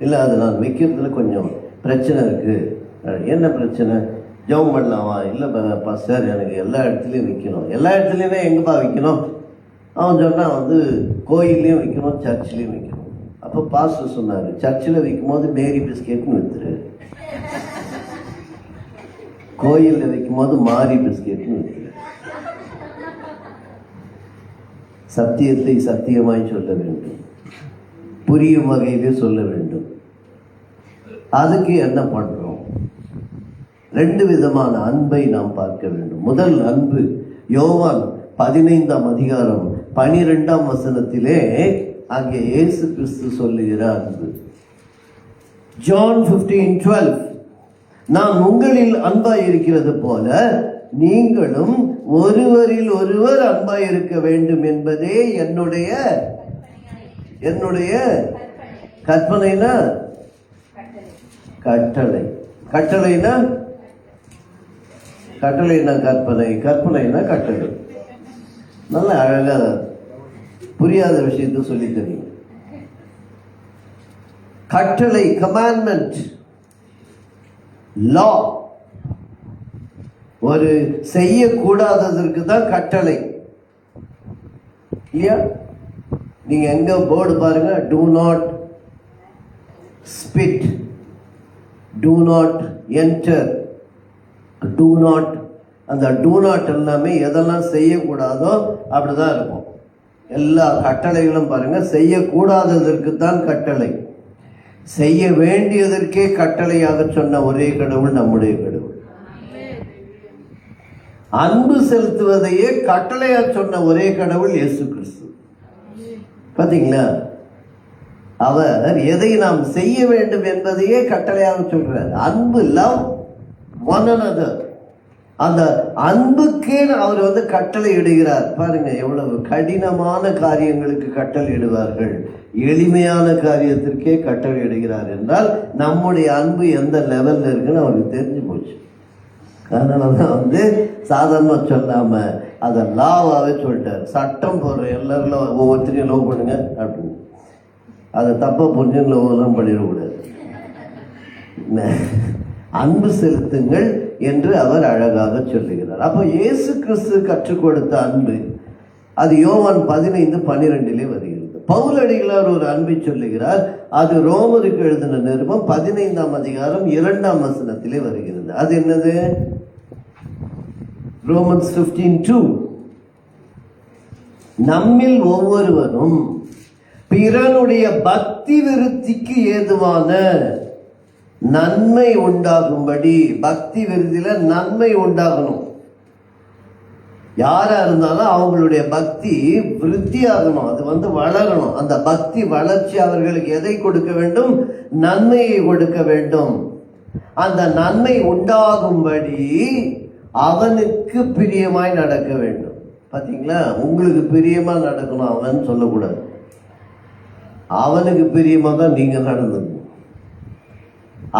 இல்லை அது நான் விற்கிறதுல கொஞ்சம் பிரச்சனை இருக்குது. என்ன பிரச்சனை? ஜெபம் பண்ணலாமா? இல்லை பாஸ்டர், எனக்கு எல்லா இடத்துலையும் விற்கணும். எல்லா இடத்துலையுமே எங்கேப்பா விற்கணும்? அவன் சொன்னான், கோயில்லையும் விற்கணும், சர்ச்சிலையும் விற்கணும். அப்போ பாஸ்டர் சொன்னார், சர்ச்சில் விற்கும் போது மேரி பிஸ்கெட்னு விற்றுரு, கோயிலில் விற்கும் போது மாரி பிஸ்கெட்னு விற்றுரு. சத்தியத்தை சத்தியமாய் சொல்ல வேண்டும், புரியும் வகையிலே சொல்ல வேண்டும். அதுக்கு என்ன பண்ணுறோம்? 2 விதமான அன்பை நாம் பார்க்க வேண்டும். முதல் அன்பு யோவான் 15ஆம் அதிகாரம் 12ஆம் வசனத்திலே அங்கே இயேசு கிறிஸ்து சொல்லுகிற அன்பு. John 15:12, நான் உங்களில் அன்பாய் இருக்கிறது போல நீங்களும் ஒருவரில் ஒருவர் அன்பாய் இருக்க வேண்டும் என்பதே என்னுடைய கற்பனைனா கட்டளை. கட்டளைனா கற்பனை, கற்பனைனா கட்டளை. நல்ல அழகா புரியாத விஷயத்தை சொல்லி தெரியும். கட்டளை, கமாண்ட்மெண்ட், லா. ஒரு செய்யக்கூடாததற்கு தான் கட்டளை, இல்லையா? நீங்க எங்க போர்டு பாருங்க, do not spit, do not enter, do not. அந்த do not எல்லாமே எதெல்லாம் செய்யக்கூடாதோ அப்படிதான் இருக்கும். எல்லா கட்டளைகளும் பாருங்க, செய்யக்கூடாததற்கு தான் கட்டளை. செய்ய வேண்டியதற்கே கட்டளையாக சொன்ன ஒரே கடவுள் நம்முடைய கடவுள். அன்பு செலுத்துவதையே கட்டளையாக சொன்ன ஒரே கடவுள் இயேசு கிறிஸ்து. பாத்தீங்களா? அவர் எதை நாம் செய்ய வேண்டும் என்பதையே கட்டளையாக சொல்றார். அன்பு, லவ் ஒன் another. அந்த அன்புக்கே அவர் கட்டளை இடுகிறார். பாருங்க, எவ்வளவு கடினமான காரியங்களுக்கு கட்டளை இடுவார்கள், எளிமையான காரியத்திற்கே கட்டளை இடுகிறார் என்றால் நம்முடைய அன்பு எந்த லெவல்ல இருக்குன்னு அவருக்கு தெரிஞ்சு போச்சு. அதனாலதான் சாதாரணமா சொல்லாம அதை லாவாவே சொல்லிட்டார். சட்டம் போடுற எல்லாரும் ஒவ்வொருத்தரையும் லவ் பண்ணுங்க அப்படின்னு. அதை தப்பா புரிஞ்சு லவ்லாம் பண்ணிடக்கூடாது. அன்பு செலுத்துங்கள் என்று அவர் அழகாக சொல்லுகிறார். அப்போ இயேசு கிறிஸ்து கற்றுக் கொடுத்த அன்பு அது யோவான் 15:12 வருகிறது. பவுலடிகளார் ஒரு அன்பை சொல்லுகிறார். அது ரோமருக்கு எழுதின நிருபம் 15ஆம் அதிகாரம் 2ஆம் வசனத்திலே வருகிறது. அது என்னது? Romans 15:2, நம்மில் ஒவ்வொருவரும் பிறனுடைய பக்தி விருத்திக்கு ஏதுவான நன்மை உண்டாகும்படி, பக்தி விருத்தியில நன்மை உண்டாகணும். யாரா இருந்தாலும் அவங்களுடைய பக்தி விருத்தியாகணும், அது வளரணும். அந்த பக்தி வளர்ச்சி அவர்களுக்கு எதை கொடுக்க வேண்டும்? நன்மையை கொடுக்க வேண்டும். அந்த நன்மை உண்டாகும்படி அவனுக்கு பிரியமாய் நடக்க வேண்டும். பாத்தீங்களா? உங்களுக்கு பிரியமா நடக்கணும் அவன் சொல்லக்கூடாது. அவனுக்கு பிரியமா தான் நீங்க நடந்துக்கணும்.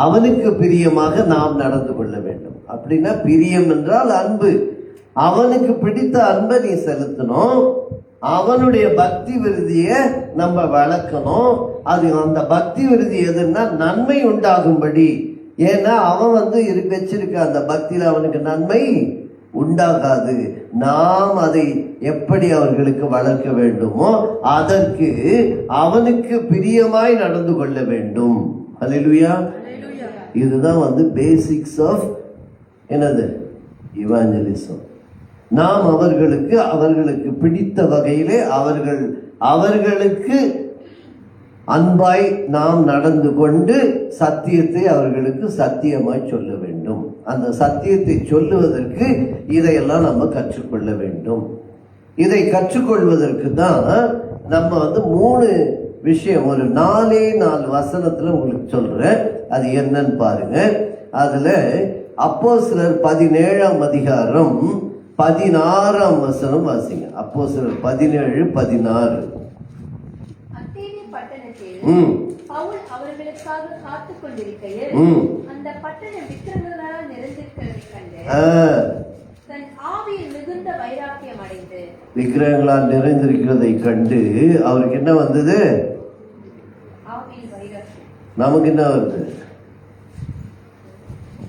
அவனுக்கு பிரியமாக நாம் நடந்து கொள்ள வேண்டும். அப்படின்னா பிரியம் என்றால் அன்பு. அவனுக்கு பிடித்த அன்பை நீ செலுத்தணும். அவனுடைய பக்தி விருதியை நம்ம வளர்க்கணும். அது அந்த பக்தி விருதி எதுன்னா நன்மை உண்டாகும்படி. ஏன்னா அவன் வச்சிருக்க அந்த பக்தியில் அவனுக்கு நன்மை உண்டாகாது. நாம் அதை எப்படி அவர்களுக்கு வளர்க்க வேண்டுமோ அதற்கு அவனுக்கு பிரியமாய் நடந்து கொள்ள வேண்டும். அல்லேலூயா. இதுதான் பேசிக்ஸ் ஆஃப் என்னது? இவாஞ்சலிசம். நாம் அவர்களுக்கு பிடித்த வகையிலே அவர்களுக்கு அன்பாய் நாம் நடந்து கொண்டு சத்தியத்தை அவர்களுக்கு சத்தியமாய் சொல்ல வேண்டும். அந்த சத்தியத்தை சொல்லுவதற்கு இதையெல்லாம் நம்ம கற்றுக்கொள்ள வேண்டும். இதை கற்றுக்கொள்வதற்கு தான் நம்ம 3 விஷயம், ஒரு 4 வசனத்துல உங்களுக்கு சொல்றேன். அது என்னன்னு பாருங்க. அதுல அப்போஸ்தலர் 17ஆம் அதிகாரம் 16ஆம் வசனம் வாசிங்க. அப்போஸ்தலர் 17:16. பவுல் அவர்களுக்காக காத்துக் கொண்டிருக்கையில் அந்த பட்டணம் விக்கிரகங்களால் நிறைந்திருக்கிறதைக் கண்டு தன் ஆவியில் மிகுந்த வைராக்கியம் அடைந்து, விக்கிரகங்களால் நிறைந்திருக்கிறதை கண்டு அவருக்கு என்ன வந்தது? ஆவியில் வைராக்கியம். நமக்கு என்ன வருது?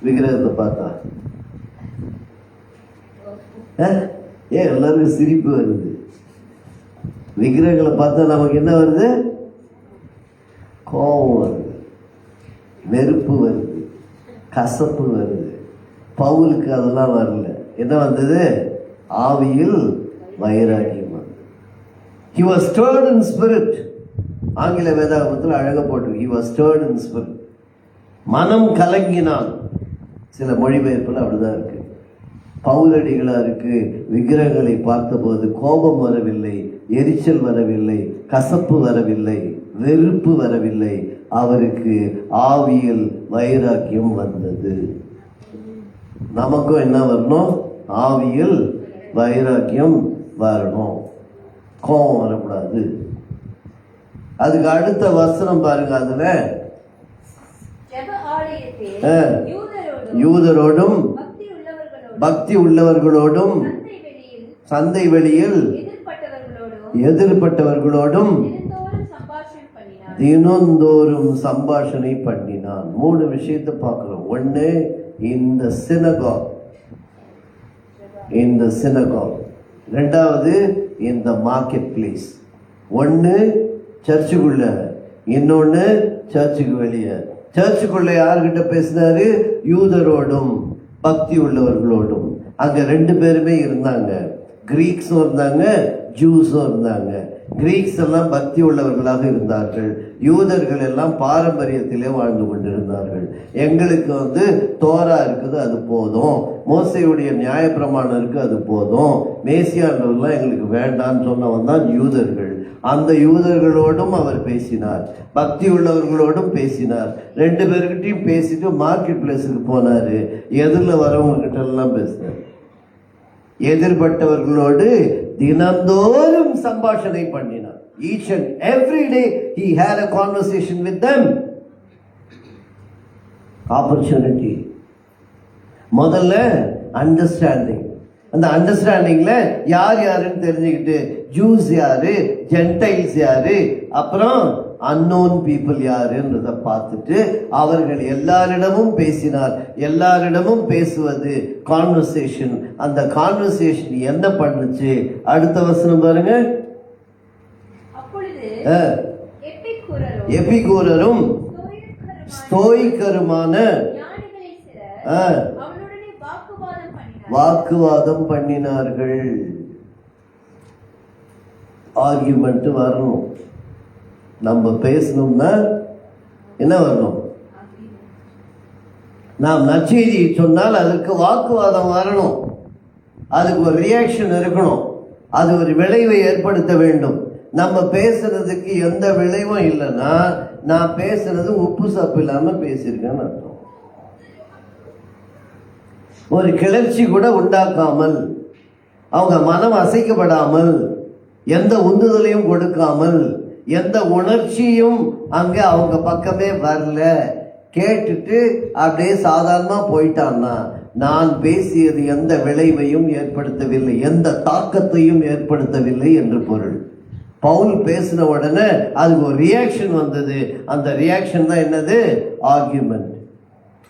விக்கிரகத்தை பார்த்தா ஏன் எல்லாருக்கும் சிரிப்பு வருது? விக்கிரகங்களை பார்த்தா நமக்கு என்ன வருது? கோபம் வருது, நெருப்பு வருது, கசப்பு வருது. பவுலுக்கு அதெல்லாம் வரல. என்ன வந்தது? ஆவியில் வைராக்கியம் வந்தது. He was stirred in spirit. ஆங்கில வேதாகமத்தில் அழகா போட்டு he was stirred in spirit. மனம் கலங்கினான். சில மொழிபெயர்ப்புல அப்படிதான் இருக்கு. பவுலடிகளா இருக்கு. விக்கிரகங்களை பார்த்தபோது கோபம் வரவில்லை, எரிச்சல் வரவில்லை, கசப்பு வரவில்லை, வெறுப்பு வரவில்லை. அவருக்கு ஆவியில் வைராக்கியம் வந்தது. நமக்கும் என்ன வரணும்? ஆவியில் வைராக்கியம் வரணும். கோபம் வரக்கூடாது. அதுக்கு அடுத்த வசனம் பாருங்க. அதுல யூதரோடும் பக்தி உள்ளவர்களோடும் சந்தை வெளியில் எதிர்பட்டவர்களோடும் தினந்தோறும் சம்பாஷணை பண்ணினான். 3 விஷயத்தை பார்க்கிறோம். ஒண்ணு, இந்த சினகாக், ரெண்டாவது இந்த மார்க்கெட் பிளேஸ். ஒன்னு சர்ச்சுக்குள்ள, இன்னொன்னு சர்ச்சுக்கு வெளியே. சர்ச்சுக்குள்ள யாருக்கிட்ட பேசினாரு? யூதரோடும் பக்தி உள்ளவர்களோடும். அங்க 2 பேருமே இருந்தாங்க. கிரீக்ஸும் இருந்தாங்க, ஜூஸும் இருந்தாங்க. கிரீக்ஸ் எல்லாம் பக்தி உள்ளவர்களாக இருந்தார்கள். யூதர்கள் எல்லாம் பாரம்பரியத்திலே வாழ்ந்து கொண்டிருந்தார்கள். எங்களுக்கு தோரா இருக்குது, அது போதும். மோசையுடைய நியாயப்பிரமாணம் இருக்கு, அது போதும். மேசியான்றவர்கள்லாம் எங்களுக்கு வேண்டான்னு சொன்னவன் தான் யூதர்கள். அந்த யூதர்களோடும் அவர் பேசினார், பக்தி உள்ளவர்களோடும் பேசினார். 2 பேர்கிட்டையும் பேசிட்டு மார்க்கெட் பிளேஸுக்கு போனாரு. எதிரில் வரவங்க கிட்ட எல்லாம் பேசினார். எதிர்பட்டவர்களோடு தினந்தோறும் சம்பாஷணை பண்ணினார். Each and every day he had a conversation with them. Opportunity. முதல்ல அண்டர்ஸ்டாண்டிங். அந்த அண்டர்ஸ்டாண்டிங்ல யார் யாருன்னு தெரிஞ்சுக்கிட்டு, ஜூஸ் யாரு, ஜென்டைல்ஸ் யாரு, அப்புறம் அன்னோன் பீப்புள் யாருன்றத பார்த்துட்டு அவர்கள் எல்லாரிடமும் பேசினார். எல்லாரிடமும் பேசுவது கான்வர்சேஷன். அந்த கான்வர்சேஷன் என்ன பண்ணுச்சு? அடுத்த வசனம் பாருங்க. எபிகூரரும் ஸ்தோயிக்கருமான வாக்குவாதம் பண்ணினார்கள். ஆர்கியூமெண்ட் வரணும். நம்ம பேசணும்னா என்ன வரணும்? நாம் நற்செய்தியை சொன்னால் அதற்கு வாக்குவாதம் வரணும். அதுக்கு ஒரு ரியாக்ஷன் இருக்கணும், அது ஒரு விளைவை ஏற்படுத்த வேண்டும். நம்ம பேசுறதுக்கு எந்த விளைவும் இல்லைன்னா நான் பேசுறது உப்பு சப்பு இல்லாம பேசியிருக்கேன்னு அர்த்தம். ஒரு கிளர்ச்சி கூட உண்டாக்காமல், அவங்க மனம் அசைக்கப்படாமல், எந்த உந்துதலையும் கொடுக்காமல், எந்த உணர்ச்சியும் அங்க அவங்க பக்கமே வரல, கேட்டுட்டு அப்படியே சாதாரணமா போயிட்டான்னா நான் பேசியது எந்த விளைவையும் ஏற்படுத்தவில்லை, எந்த தாக்கத்தையும் ஏற்படுத்தவில்லை என்று பொருள். பவுல் பேசின உடனே அதுக்கு ஒரு ரியாக்ஷன் வந்தது. அந்த ரியாக்ஷன் தான் என்னது? ஆர்கியூமெண்ட்.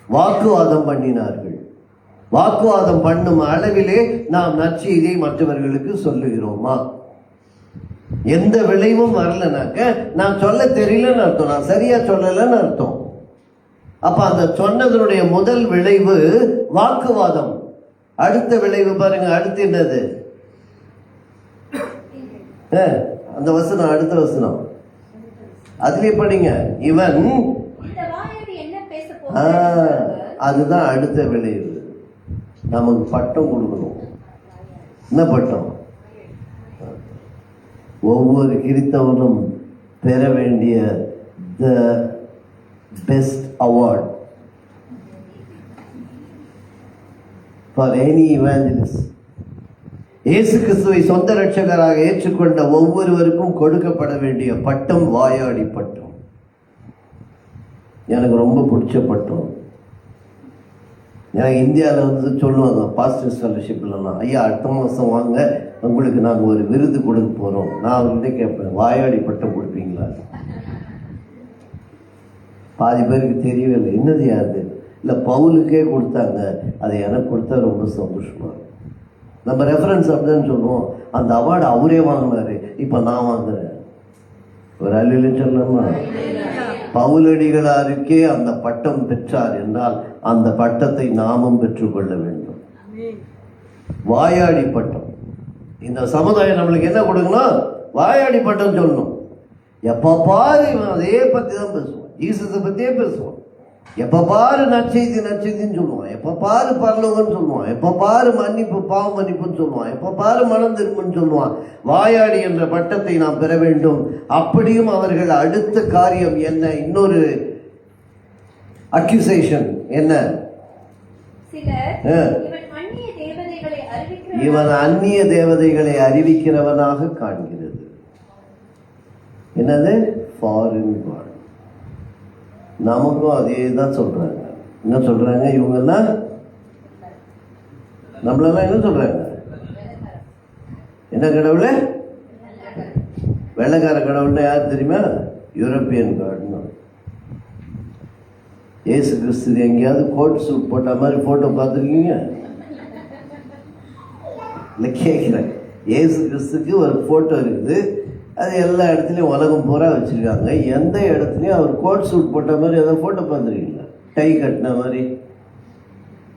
வாக்குவாதம் பண்ணினார்கள். வாக்குவாதம் பண்ணும் அளவிலே நாம் நற்செய்தியை மற்றவர்களுக்கு சொல்லுகிறோமா? எந்த விளைவும் வரலனாக்க நான் சொல்ல தெரியலன்னு அர்த்தம், நான் சரியா சொல்லலன்னு அர்த்தம். அப்ப அந்த சொன்னதனுடைய முதல் விளைவு வாக்குவாதம். அடுத்த விளைவு பாருங்க, அடுத்து என்னது? அந்த வசனம், அடுத்த வசனம் அதுலயே படிங்க. இவன், அதுதான் அடுத்த விளைவு. நமக்கு பட்டம் கொடுக்கணும். என்ன பட்டம்? ஒவ்வொரு கிறிஸ்தவனும் பெற வேண்டிய the best award for any இவாஞ்சலிஸ்ட். இயேசு கிறிஸ்துவை சொந்த ரட்சகராக ஏற்றுக்கொண்ட ஒவ்வொருவருக்கும் கொடுக்கப்பட வேண்டிய பட்டம் வாயாடி பட்டம். எனக்கு ரொம்ப பிடிச்ச பட்டம். எனக்கு இந்தியாவில் வந்து சொல்லுவாங்க பாஸ்டர்ஸ் ஃபெலோஷிப்லாம், ஐயா அடுத்த மாதம் வாங்க, உங்களுக்கு நாங்கள் ஒரு விருது கொடுக்க போகிறோம். நான் அவர்கிட்ட கேட்பேன், வாயாடி பட்டம் கொடுப்பீங்களா? பாதி பேருக்கு தெரியவே இல்லை, என்னது யாது? இல்லை பவுலுக்கே கொடுத்தாங்க, அதை எனக்கு கொடுத்தா ரொம்ப சந்தோஷமா இருக்கும். நம்ம ரெஃபரன்ஸ் அப்படின்னு சொல்லுவோம். அந்த அவார்டு அவரே வாங்கினாரு, இப்போ நான் வாங்குறேன். ஒரு அழில சொல்லலாமா? பவுலடிகளாருக்கே அந்த பட்டம் பெற்றார் என்றால் அந்த பட்டத்தை நாமும் பெற்றுக்கொள்ள வேண்டும். வாயாடி பட்டம். இந்த சமுதாயம் நம்மளுக்கு என்ன கொடுக்கணும்? வாயாடி பட்டம் சொல்லணும். எப்ப பாரு இவன் அதே பத்தி தான் பேசுவான், ஈசத்தை பத்தியே பேசுவான். எப்ப பாரு நற்செய்தி நற்செய்தின்னு சொல்லுவான், எப்ப பாரு பரலோகம்னு சொல்லுவான், எப்ப பாரு மன்னிப்பு பாவ மன்னிப்புன்னு சொல்லுவான், எப்ப பாரு மனம் திரும்புன்னு சொல்லுவான். வாயாடி என்ற பட்டத்தை நாம் பெற வேண்டும். அப்படியும் அவர்கள் அடுத்த காரியம் என்ன? இன்னொரு அக்யூசேஷன் என்ன? இவன் அந்நிய தேவதைகளை அறிவிக்கிறவனாக காண்கிறது. என்னது? Foreign god. நமக்கும் அதே தான் சொல்றாங்க. என்ன சொல்றாங்க இவங்கெல்லாம்? நம்மளெல்லாம் என்ன சொல்றாங்க? என்ன கடவுள? வெள்ளைக்கார கடவுள்னா யார் தெரியுமா? யூரோப்பியன் காட்னா. ஏசு கிறிஸ்து எங்கேயாவது கோட் சூட் போட்ட மாதிரி போட்டோ பார்த்துருக்கீங்க? இல்லை கேட்குறேன். ஏசு கிறிஸ்துக்கு ஒரு போட்டோ இருக்குது, அது எல்லா இடத்துலையும் உலகம் பூரா வச்சுருக்காங்க. எந்த இடத்துலையும் அவர் கோட் சூட் போட்ட மாதிரி ஏதோ ஃபோட்டோ பார்த்துருக்கீங்களா? டை கட்டின மாதிரி.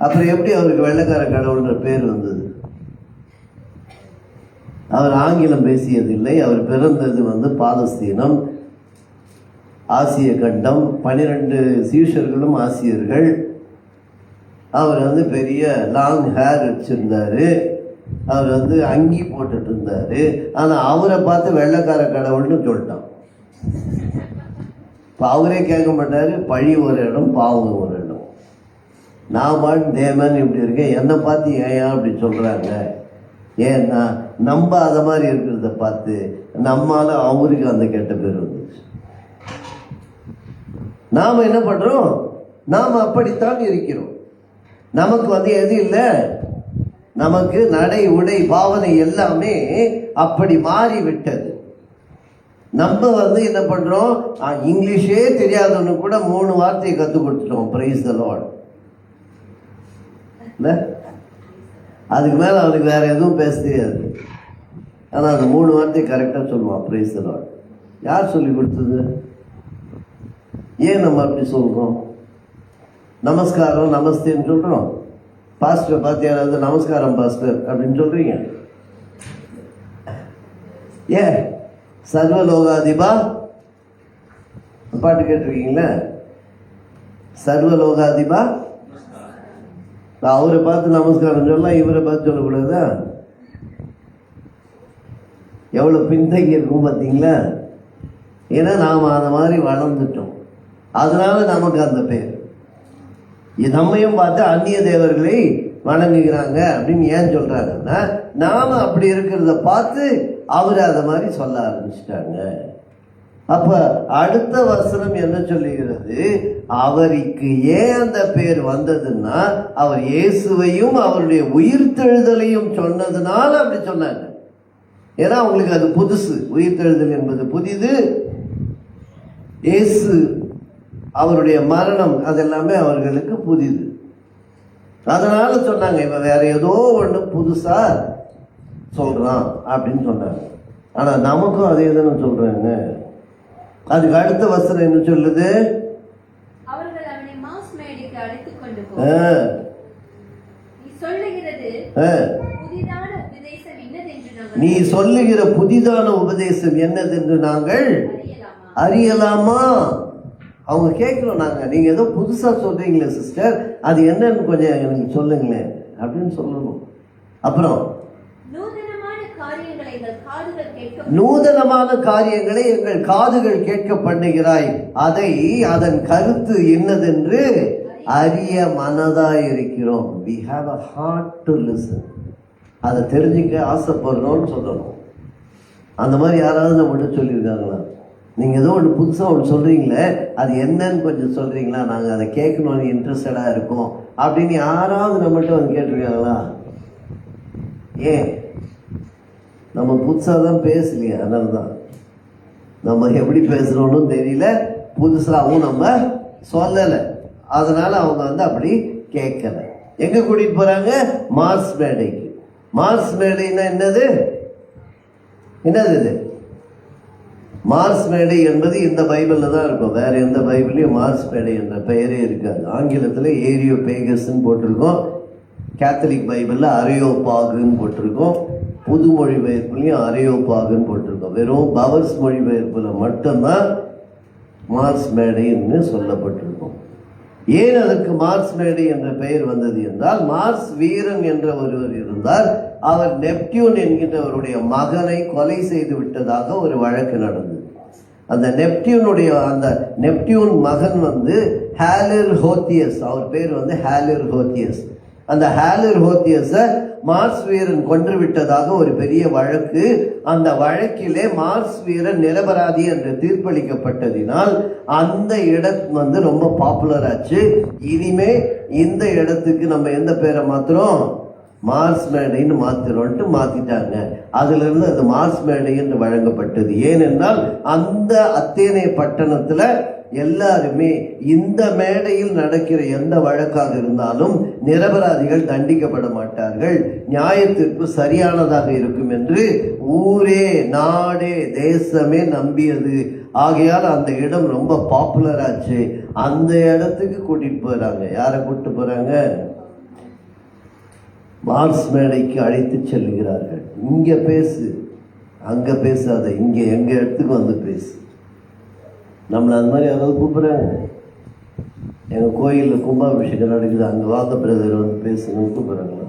அப்புறம் எப்படி அவருக்கு வெள்ளைக்கார கடவுள்ன்ற பேர் வந்தது? அவர் ஆங்கிலம் பேசியதில்லை. அவர் பிறந்தது வந்து பாலஸ்தீனம், ஆசிய கண்டம். 12 சீஷர்களும் ஆசியர்கள். அவர் வந்து பெரிய லாங் ஹேர் வச்சிருந்தாரு. அவர் வந்து அங்கி போட்டுட்டு இருந்தாரு. ஆனா அவரை பார்த்து வெள்ளைக்கார கடவுள்னு சொல்லிட்டான். இப்போ அவரே கேட்க மாட்டாரு, பழி ஒரு இடம் பாவம் ஒரு இடம். நான் பாட்டு தேவன் இப்படி இருக்கேன், என்னை பார்த்து ஏன் அப்படி சொல்றாங்க? ஏன்னா நம்ம அதை மாதிரி இருக்கிறத பார்த்து நம்மால அவருக்கு அந்த கெட்ட பேர் வந்துச்சு. நாம என்ன பண்றோம்? நாம் அப்படித்தான் இருக்கிறோம். நமக்கு வந்து எது இல்லை, நமக்கு நடை உடை பாவனை எல்லாமே அப்படி மாறிவிட்டது. நம்ம வந்து என்ன பண்றோம்? இங்கிலீஷே தெரியாதவனு கூட 3 வார்த்தையை கற்றுக் கொடுத்துட்டோம். Praise the Lord. அதுக்கு மேல அவனுக்கு வேற எதுவும் பேச தெரியாது. ஆனா அந்த 3 வார்த்தையை கரெக்டா சொல்லுவான். Praise the Lord. யார் சொல்லி கொடுத்தது? ஏன் நம்ம அப்படி சொல்றோம்? நமஸ்காரம் நமஸ்தேன்னு சொல்றோம். பாஸ்டர் பார்த்து யாராவது நமஸ்காரம் பாஸ்டர் அப்படின்னு சொல்றீங்க? ஏன்? சர்வலோகாதிபா பாட்டு கேட்டிருக்கீங்களா? சர்வலோகாதிபா அவரை பார்த்து நமஸ்காரம் சொல்லலாம், இவரை பார்த்து சொல்லக்கூடாதா? எவ்வளோ பின்தங்கி இருக்கும் பார்த்தீங்களா? ஏன்னா நாம் அந்த மாதிரி வளர்ந்துட்டோம், அதனால நமக்கு அந்த பேர். நம்மையும் பார்த்து அந்நிய தேவர்களை வணங்குகிறாங்க அப்படின்னு ஏன் சொல்றாங்கன்னா, நாம அப்படி இருக்கிறத பார்த்து அவர் அதை மாதிரி சொல்ல ஆரம்பிச்சிட்டாங்க. அப்ப அடுத்த வசனம் என்ன சொல்லுகிறது? அவருக்கு ஏன் அந்த பேர் வந்ததுன்னா, அவர் இயேசுவையும் அவருடைய உயிர்த்தெழுதலையும் சொன்னதுனால அப்படி சொன்னாங்க. ஏன்னா அவங்களுக்கு அது புதுசு, உயிர்த்தெழுதல் என்பது புதிது, இயேசு அவருடைய மரணம் அதெல்லாமே அவர்களுக்கு புதிது. அதனால சொன்னாங்க, இவன் வேற ஏதோ ஒன்று புதுசா சொல்றான் அப்படின்னு சொன்னாங்க. ஆனா நமக்கும் அதே தானே சொல்றாங்க. அதுக்கு அடுத்த வசனம் என்ன சொல்லுது? அவர்கள் அவனை மாஸ் மேடைக்கு அழைத்துக் கொண்டு போய், நீ சொல்லுகிறது புதிதான உபதேசம் என்னதென்று நாங்கள் நீ சொல்லுகிற புதிதான உபதேசம் என்னதென்று நாங்கள் அறியலாமா? அவங்க கேட்கிறோம் நாங்க, நீங்க ஏதோ புதுசா சொல்றீங்களே சிஸ்டர், அது என்னன்னு கொஞ்சம் எனக்கு சொல்லுங்களேன் அப்படின்னு சொல்லணும். அப்புறம் நூதனமான காரியங்களை எங்கள் காதுகள் கேட்க பண்ணுகிறாய், அதன் கருத்து என்னதென்று அறிய மனதாய் இருக்கிறோம். we have a heart to listen. அதை தெரிஞ்சுக்க ஆசைப்படுறோம்னு சொல்லணும். அந்த மாதிரி யாராவது நம்மகிட்ட சொல்லியிருக்காங்களா? நீங்கள் ஏதோ ஒன்று புதுசாக ஒன்று சொல்கிறீங்களே, அது என்னன்னு கொஞ்சம் சொல்கிறீங்களா, நாங்கள் அதை கேட்கணும்னு இன்ட்ரெஸ்டடாக இருக்கோம் அப்படின்னு யாராவது நம்மகிட்ட வந்து கேட்டிருக்காங்களா? ஏன்? நம்ம புதுசாக தான் பேசலையே, அதனால தான். நம்ம எப்படி பேசுகிறோன்னு தெரியல, புதுசாகவும் நம்ம சொல்லலை, அதனால அவங்க வந்து அப்படி கேட்கல. எங்கே கூட்டிகிட்டு போகிறாங்க? மார்ஸ் மேடைக்கு. மார்ஸ் மேடைன்னா என்னது? இது மார்ஸ் மேடை என்பது இந்த பைபிளில் தான் இருக்கும், வேற எந்த பைபிளையும் மார்ஸ் மேடை என்ற பெயரே இருக்காது. ஆங்கிலத்தில் ஏரியோ பேகஸ்ன்னு போட்டிருக்கோம், கேத்தலிக் பைபிளில் அரையோபாகுன்னு போட்டிருக்கோம், புது மொழிபெயர்ப்புலையும் அரையோபாகுன்னு போட்டிருக்கோம். வெறும் பவர்ஸ் மொழிபெயர்ப்பில் மட்டும்தான் மார்ஸ் மேடைன்னு சொல்லப்பட்டிருக்கும். ஏன் அதற்கு மார்ஸ் மேடை என்ற பெயர் வந்தது என்றால், மார்ஸ் வீரன் என்ற ஒருவர் இருந்தார். அவர் நெப்டியூன் என்கின்றவருடைய மகனை கொலை செய்து விட்டதாக ஒரு வழக்கு நடந்தது. அந்த நெப்டியூன் மகன் வந்து ஹேலிர் ஹோத்தியஸ், அவர் பேர் வந்து ஹேலிர் ஹோத்தியஸ். அந்த ஹேலிர் ஹோத்தியஸை மார்ஸ் வீரன் கொன்று விட்டதாக ஒரு பெரிய வழக்கு. அந்த வழக்கிலே மார்ஸ் வீரன் நிரபராதி என்று தீர்ப்பளிக்கப்பட்டதினால் அந்த இடம் வந்து ரொம்ப பாப்புலர் ஆச்சு. இனிமே இந்த இடத்துக்கு நம்ம எந்த பேரை மாத்துறோம்? மார்ஸ் மேடைன்னு மாத்திட்டாங்க. அதுல இருந்து அது மார்ஸ் மேடை என்று வழங்கப்பட்டது. ஏனென்றால் அந்த அத்தேனே பட்டணத்துல எல்லாருமே இந்த மேடையில் நடக்கிற எந்த வழக்காக இருந்தாலும் நிரபராதிகள் தண்டிக்கப்பட மாட்டார்கள், நியாயத்திற்கு சரியானதாக இருக்கும் என்று ஊரே, நாடே, தேசமே நம்பியது. ஆகையால் அந்த இடம் ரொம்ப பாப்புலர் ஆச்சு. அந்த இடத்துக்கு கூட்டிட்டு போறாங்க. யாரை கூட்டிட்டு போறாங்க? மார்ஸ் மேடைக்கு அழைத்து செல்கிறார்கள். இங்க பேசு, அங்க பேசாத, இங்க எங்க இடத்துக்கு வந்து பேசு. நம்மளை அந்த மாதிரி யாராவது கூப்பிட்றாங்க? எங்கள் கோயிலில் கும்பாபிஷேகம் நடக்குது, அங்கே வாங்க பிரதர் வந்து பேசுங்கன்னு கூப்பிட்றாங்களா?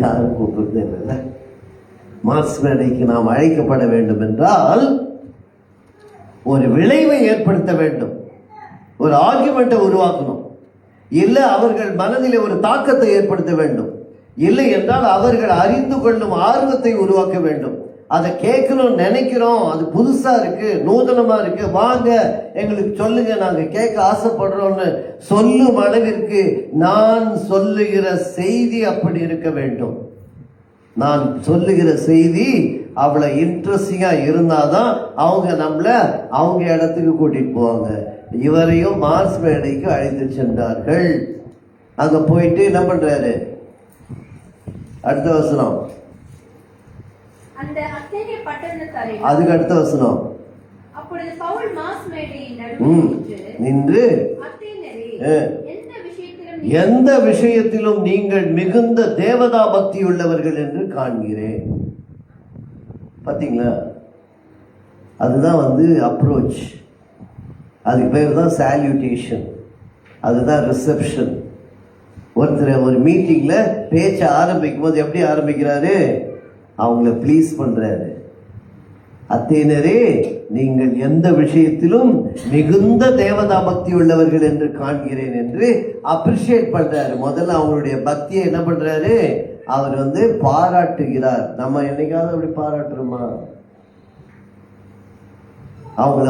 யாரும் கூப்பிடுறதே இல்லை. மார்ஸ் மேடைக்கு நாம் அழைக்கப்பட வேண்டும் என்றால் ஒரு விளைவை ஏற்படுத்த வேண்டும், ஒரு ஆர்குமெண்ட்டை உருவாக்கணும், இல்லை அவர்கள் மனதில் ஒரு தாக்கத்தை ஏற்படுத்த வேண்டும், இல்லை என்றால் அவர்கள் அறிந்து கொள்ளும் ஆர்வத்தை உருவாக்க வேண்டும். அதை கேட்கணும்னு நினைக்கிறோம், அது புதுசா இருக்கு, நூதனமா இருக்கு, வாங்க எங்களுக்கு சொல்லுங்க, நாங்க கேட்க ஆசைப்படுறோம்னு சொல்லும் அளவிற்கு நான் சொல்லுகிற செய்தி அப்படி இருக்க வேண்டும். நான் சொல்லுகிற செய்தி அவ்வளவு இன்ட்ரெஸ்டிங்கா இருந்தாதான் அவங்க நம்மள அவங்க இடத்துக்கு கூட்டிட்டு போவாங்க. இவரையும் மார்ஸ் மேடைக்கு அழைத்து சென்றார்கள். அங்க போயிட்டு என்ன பண்றாரு? அடுத்த வசனம், அதுக்கு அடுத்த வசனம், நின்று எந்த விஷயத்திலும் நீங்கள் மிகுந்த தேவதா பக்தி உள்ளவர்கள் என்று காண்கிறேன். பாத்தீங்களா? அதுதான் வந்து அப்ரோச், அதுக்கு பேர் தான் சால்யூட்டேஷன், அதுதான் ரிசப்ஷன். ஒருத்தர் ஒரு மீட்டிங்ல பேச்ச ஆரம்பிக்கும் போது எப்படி ஆரம்பிக்கிறாரு? அவங்கள ப்ளீஸ் பண்றாரு. அத்தேனரே, நீங்கள் எந்த விஷயத்திலும் மிகுந்த தேவதா பக்தி உள்ளவர்கள் என்று காண்கிறேன் என்று அப்ரிஷியேட் பண்றாரு. முதல்ல அவங்களுடைய பக்தியை என்ன பண்றாரு? அவர் பாராட்டுகிறார். நம்ம என்னைக்காவது அப்படி பாராட்டுறோமா? அவங்கள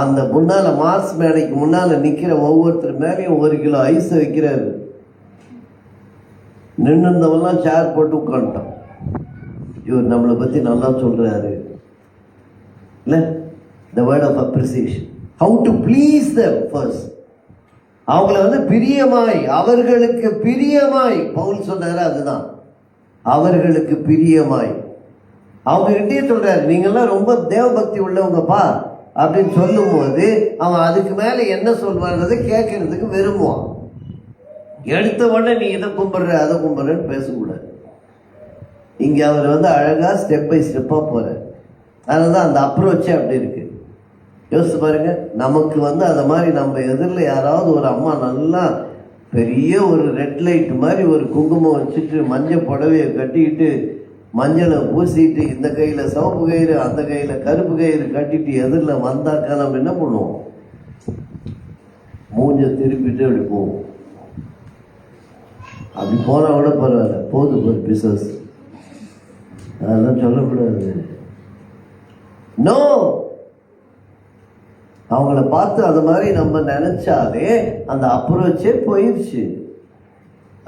அந்த முன்னால மாஸ் மேடைக்கு முன்னால நிக்கிற ஒவ்வொருத்தர் மேலேயும் 1 கிலோ ஐஸ் வைக்கிறாரு. நின்று இருந்தவெல்லாம் சேர் போட்டு உட்காந்துட்டான். இவர் நம்மளை பத்தி நல்லா சொல்றாரு இல்ல? the word of appreciation, how to please them first. அவங்கள பிரியமாய், அவர்களுக்கு பிரியமாய், பவுல் சொன்னாரு அதுதான், அவர்களுக்கு பிரியமாய். அவங்க கிட்டே சொல்றாரு, நீங்கெல்லாம் ரொம்ப தேவபக்தி உள்ளவங்கப்பா அப்படின்னு சொல்லும் போது அவன் அதுக்கு மேல என்ன சொல்வான்றதை கேட்கறதுக்கு விரும்புவான். எடுத்த உடனே நீ இதை கும்பிடுற அதை கும்பிடுறன்னு பேசக்கூடாது. இங்க அவர் அழகா ஸ்டெப் பை ஸ்டெப்பா போற. அதனாலதான் அந்த அப்ரோச்சே அப்படி இருக்கு. யோசிச்சு பாருங்க, நமக்கு அதை மாதிரி நம்ம எதிரில் யாராவது ஒரு அம்மா நல்லா பெரிய ஒரு ரெட் லைட் மாதிரி ஒரு குங்குமம் வச்சுட்டு மஞ்சள் புடவையை கட்டிக்கிட்டு மஞ்சளை பூசிட்டு இந்த கையில சிவப்பு கயிறு அந்த கையில கருப்பு கயிறு கட்டிட்டு எதிரில் வந்தாக்கா நம்ம என்ன பண்ணுவோம்? மூஞ்ச திருப்பிட்டு அப்படி போவோம். அப்படி போனா கூட பரவாயில்ல, போதும் ஒரு பிசஸ், அதெல்லாம் சொல்லக்கூடாது. நோ, அவங்கள பார்த்து அது மாதிரி நம்ம நினைச்சாலே அந்த அப்ரோச்சே போயிடுச்சு.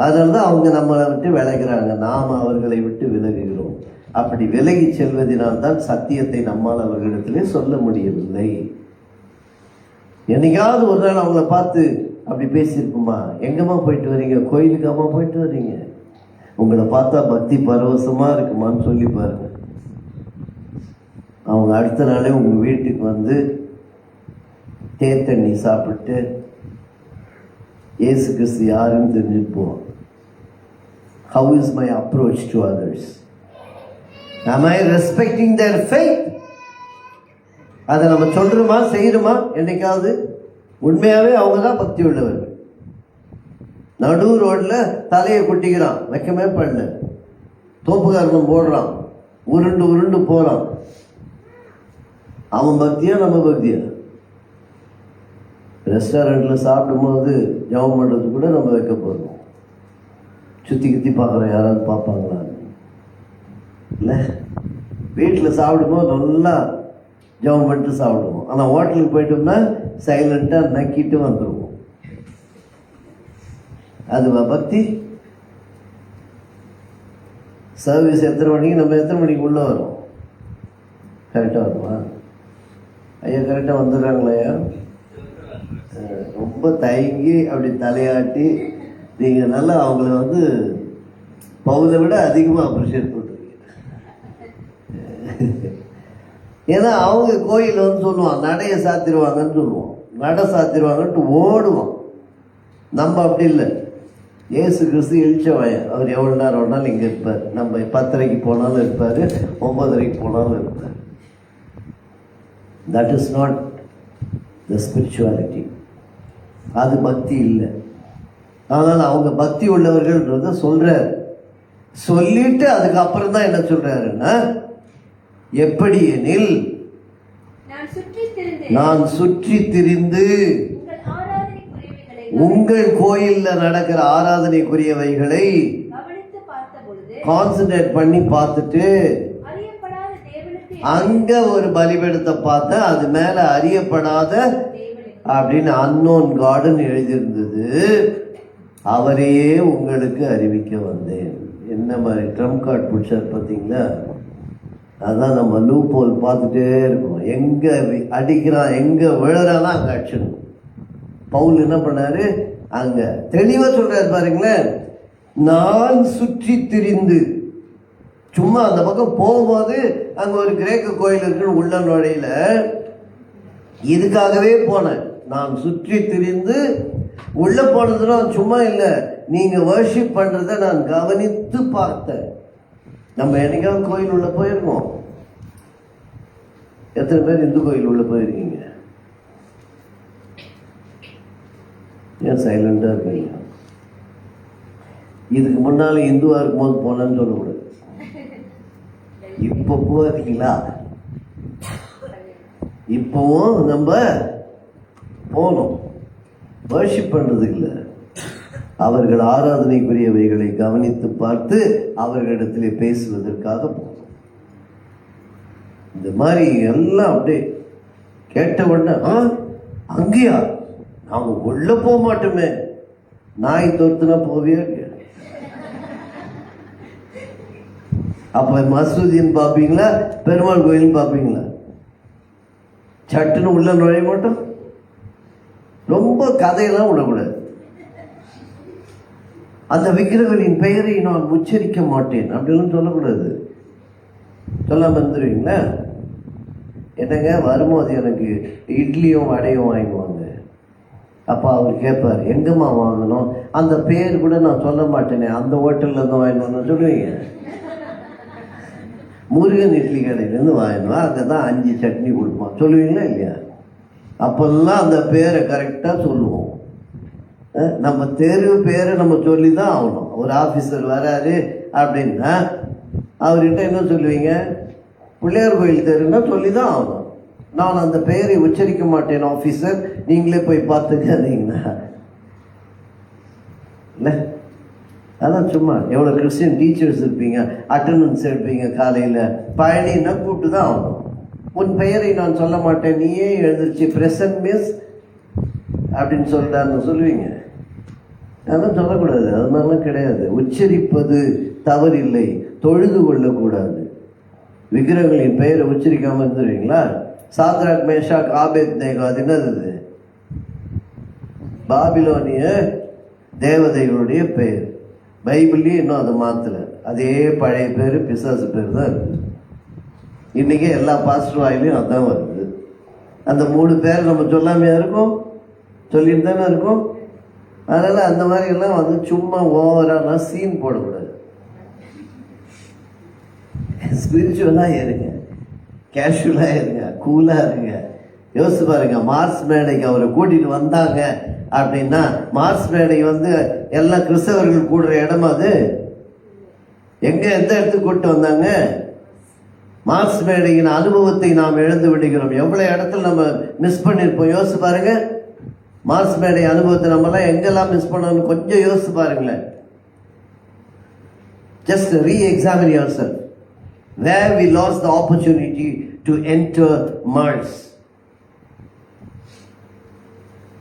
அதனாலதான் அவங்க நம்மளை விட்டு விலகிறாங்க, நாம அவர்களை விட்டு விலகுகிறோம். அப்படி விலகி செல்வதனால்தான் சத்தியத்தை நம்மால் அவர்களிடத்திலே சொல்ல முடியவில்லை. என்னைக்காவது ஒரு நாள் அவங்கள பார்த்து அப்படி பேசியிருக்குமா? எங்கம்மா போயிட்டு வர்றீங்க? கோயிலுக்காமா போயிட்டு வர்றீங்க? உங்களை பார்த்தா பக்தி பரவசமா இருக்குமான்னு சொல்லி பாருங்க. அவங்க அடுத்த நாளே உங்க வீட்டுக்கு தேர் தண்ணி சாப்பிட்டு இயேசு கிறிஸ்து யாருன்னு தெரிஞ்சுட்டு போவோம். How is my approach to others? Am I respecting their faith? அதை நம்ம சொல்றோமா, செய்யறோமா? என்னைக்காவது உண்மையாவே அவங்க தான் பக்தி உள்ளவர்கள். நடு ரோட்ல தலையை குட்டிக்கிறான், வைக்கமே பண்ணல, தோப்புக்காரனும் போடுறான், உருண்டு உருண்டு போறான். அவன் பக்தியா நம்ம பக்தியா? ரெஸ்டாரண்ட்ல சாப்பிடும் போது ஜபம் பண்றது கூட நம்ம வைக்க போறோம். சுத்தி கித்தி பார்க்குறோம், யாராவது பார்ப்பாங்களா? இல்லை. வீட்டில் சாப்பிடும்போது நல்லா ஜபம் பண்ணிட்டு சாப்பிடுவோம். ஆனால் ஹோட்டலுக்கு போயிட்டோம்னா சைலண்டாக நக்கிட்டு வந்துடுவோம். அதுவா பக்தி? சர்வீஸ் எத்தனை மணிக்கு, நம்ம எத்தனை மணிக்கு உள்ள வரோம்? கரெக்டாக வருமா? ஐயா கரெக்டாக வந்துடுறாங்களா? ஐயா ரொம்ப தயங்கி அப்படி தலையாட்டி நீங்கள் நல்லா அவங்கள பவுலை விட அதிகமாக அப்ரிஷியேட் பண்ணுறீங்க. ஏன்னா அவங்க கோயில் சொல்லுவான், நடையை சாத்திடுவாங்கன்னு சொல்லுவோம், நடை சாத்திடுவாங்கன்ட்டு ஓடுவோம். நம்ம அப்படி இல்லை. இயேசு கிறிஸ்து இழிச்சவாயன், அவர் எவ்வளோ நேரம் வேணாலும் இங்கே இருப்பார். நம்ம 10:30 போனாலும் இருப்பார், 9:30 போனாலும் இருப்பார். That is not the spirituality. அது பக்தி இல்லை. ஆனால் அவங்க பக்தி உள்ளவர்கள்ன்றத சொல்றாரு. சொல்லிட்டு அதுக்கப்புறம் தான் என்ன சொல்றாருன்னா, எப்படி எனில் நான் சுற்றி திரிந்து உங்கள் கோயில்ல நடக்கிற ஆராதனைக்குரியவைகளை கான்சென்ட்ரேட் பண்ணி பார்த்துட்டு அங்க ஒரு பலிபீடத்தை பார்த்தா அது மேல அறியப்படாத அப்படின்னு அன்னோன் கார்டன் எழுதியிருந்தது. அவரையே உங்களுக்கு அறிவிக்க வந்தேன். என்ன மாதிரி ட்ரம்ப் கார்டு பிடிச்சார் பார்த்தீங்களா? அதான் நம்ம லூப் ஹோல் பார்த்துட்டே இருக்கோம். எங்க அடிக்கிறான், எங்க விழுறானா அங்க அடிச்சிடணும். பவுல் என்ன பண்ணாரு? அங்க தெளிவா சொல்றாரு பாருங்களேன், நான் சுற்றி திரிந்து. சும்மா அந்த பக்கம் போகும்போது அங்க ஒரு கிரேக்க கோயில் இருக்குன்னு உள்ள நுழையில, இதுக்காகவே போனேன். நான் சுற்றி திரிந்து உள்ள போனதுன்னா சும்மா இல்லை, நீங்க வர்ஷிப் பண்றத நான் கவனித்து பார்த்தேன். நம்ம என்னைக்காவது கோயில் உள்ள போயிருக்கோம்? எத்தனை பேர் இந்து கோயில் உள்ள போயிருக்கீங்க? ஏன் சைலண்டா இருக்கீங்க? இதுக்கு முன்னால இந்துவா இருக்கும்போது போனேன்னு சொல்லக்கூடாது. இப்ப போறீங்களா? இப்பவும் நம்ம போனோம். வர்ஷிப் பண்றது இல்லை, அவர்கள் ஆராதனைக்குரியவைகளை கவனித்து பார்த்து அவர்களிடத்திலே பேசுவதற்காக போனோம். இந்த மாதிரி எல்லாம் அப்படியே கேட்ட உடனே அங்கேயா? நாங்க உள்ள போக மாட்டோமே. நாய் தோர்த்துனா போவியா? அப்ப மசூதின்னு பார்ப்பீங்களா, பெருமாள் கோயில்னு பார்ப்பீங்களா? சட்டுன்னு உள்ள நுழைய மாட்டோம். ரொம்ப கதையெல்லாம் விடக்கூடாது. அந்த விக்கிரகங்களின் பெயரை நான் உச்சரிக்க மாட்டேன் அப்படின்லாம் சொல்லக்கூடாது. சொல்லாம இருந்துருவீங்களா? என்னங்க வரும்போது எனக்கு இட்லியும் வடையும் வாங்கிக்குவாங்க. அப்போ அவர் கேட்பார், எங்கம்மா வாங்கணும்? அந்த பேர் கூட நான் சொல்ல மாட்டேனே, அந்த ஹோட்டல்ல இருந்து வாங்கினோன்னு சொல்லுவீங்க. முருகன் இட்லி கடையிலேருந்து வாங்கினோம், அங்கே தான் 5 சட்னி கொடுப்பான் சொல்லுவீங்களா இல்லையா? அப்பெல்லாம் அந்த பேரை கரெக்டாக சொல்லுவோம். நம்ம தெரு பேரை நம்ம சொல்லி தான் ஆகணும். ஒரு ஆஃபீஸர் வராரு அப்படின்னா அவர்கிட்ட என்ன சொல்லுவீங்க? பிள்ளையார் கோயில் தெருன்னா சொல்லி தான் ஆகணும். நான் அந்த பெயரை உச்சரிக்க மாட்டேன் ஆஃபீஸர், நீங்களே போய் பார்த்துக்காதீங்கன்னா இல்லை. அதான் சும்மா எவ்வளோ கிறிஸ்டியன் டீச்சர்ஸ் இருப்பீங்க, அட்டண்டன்ஸ் எடுப்பீங்க. காலையில் பழனின்னா கூப்பிட்டு தான் ஆகணும். உன் பெயரை நான் சொல்ல மாட்டேன், நீயே எழுந்திருச்சு பிரசன்ட் மிஸ் அப்படின்னு சொல்லிட்டான்னு சொல்லுவீங்க. அதெல்லாம் சொல்லக்கூடாது, அது மாதிரிலாம் கிடையாது. உச்சரிப்பது தவறில்லை, தொழுது கொள்ளக்கூடாது. விக்கிரகங்களின் பெயரை உச்சரிக்காம இருந்துருவீங்களா? சாத்ராக் மேஷாக் ஆபேத்நேகோ, அது என்னது? பாபிலோனிய தேவதைகளுடைய பெயர். பைபிள்லேயும் இன்னும் அதை மாற்றலை, அதே பழைய பேர், பிசாசு பேர் தான் இருக்குது. இன்றைக்கி எல்லா பாஸ்டர் வாயிலையும் அதுதான் வருது. அந்த 3 பேர் நம்ம சொல்லாமையா இருக்கும், சொல்லிட்டு தானே இருக்கும். அதனால் அந்த மாதிரி எல்லாம் வந்து சும்மா ஓவராக சீன் போடக்கூடாது. ஸ்பிரிச்சுவலாக இருங்க, கேஷுவலாக இருங்க, கூலாக இருங்க. யோசிச்சு பாருங்க, மார்ஸ் மேடைக்கு அவரை கூட்டிகிட்டு வந்தாங்க அப்படின்னா, மார்ஸ் மேடை வந்து எல்லா கிறிஸ்தவர்கள் கூடுற இடமா அது? எங்க எந்த இடத்துக்கு கூப்பிட்டு வந்தாங்க? மார்ஸ் மேடையின் அனுபவத்தை நாம் இழந்து விடுகிறோம். எவ்வளவு இடத்துல நம்ம மிஸ் பண்ணிருப்போம். யோசிச்சு பாருங்க, மார்ஸ் மேடை அனுபவத்தை நம்மலாம் எங்கெல்லாம் மிஸ் பண்ணோம்னு கொஞ்சம் யோசிச்சு பாருங்களேன். Just re-examine yourself. Where we lost the opportunity to enter Mars.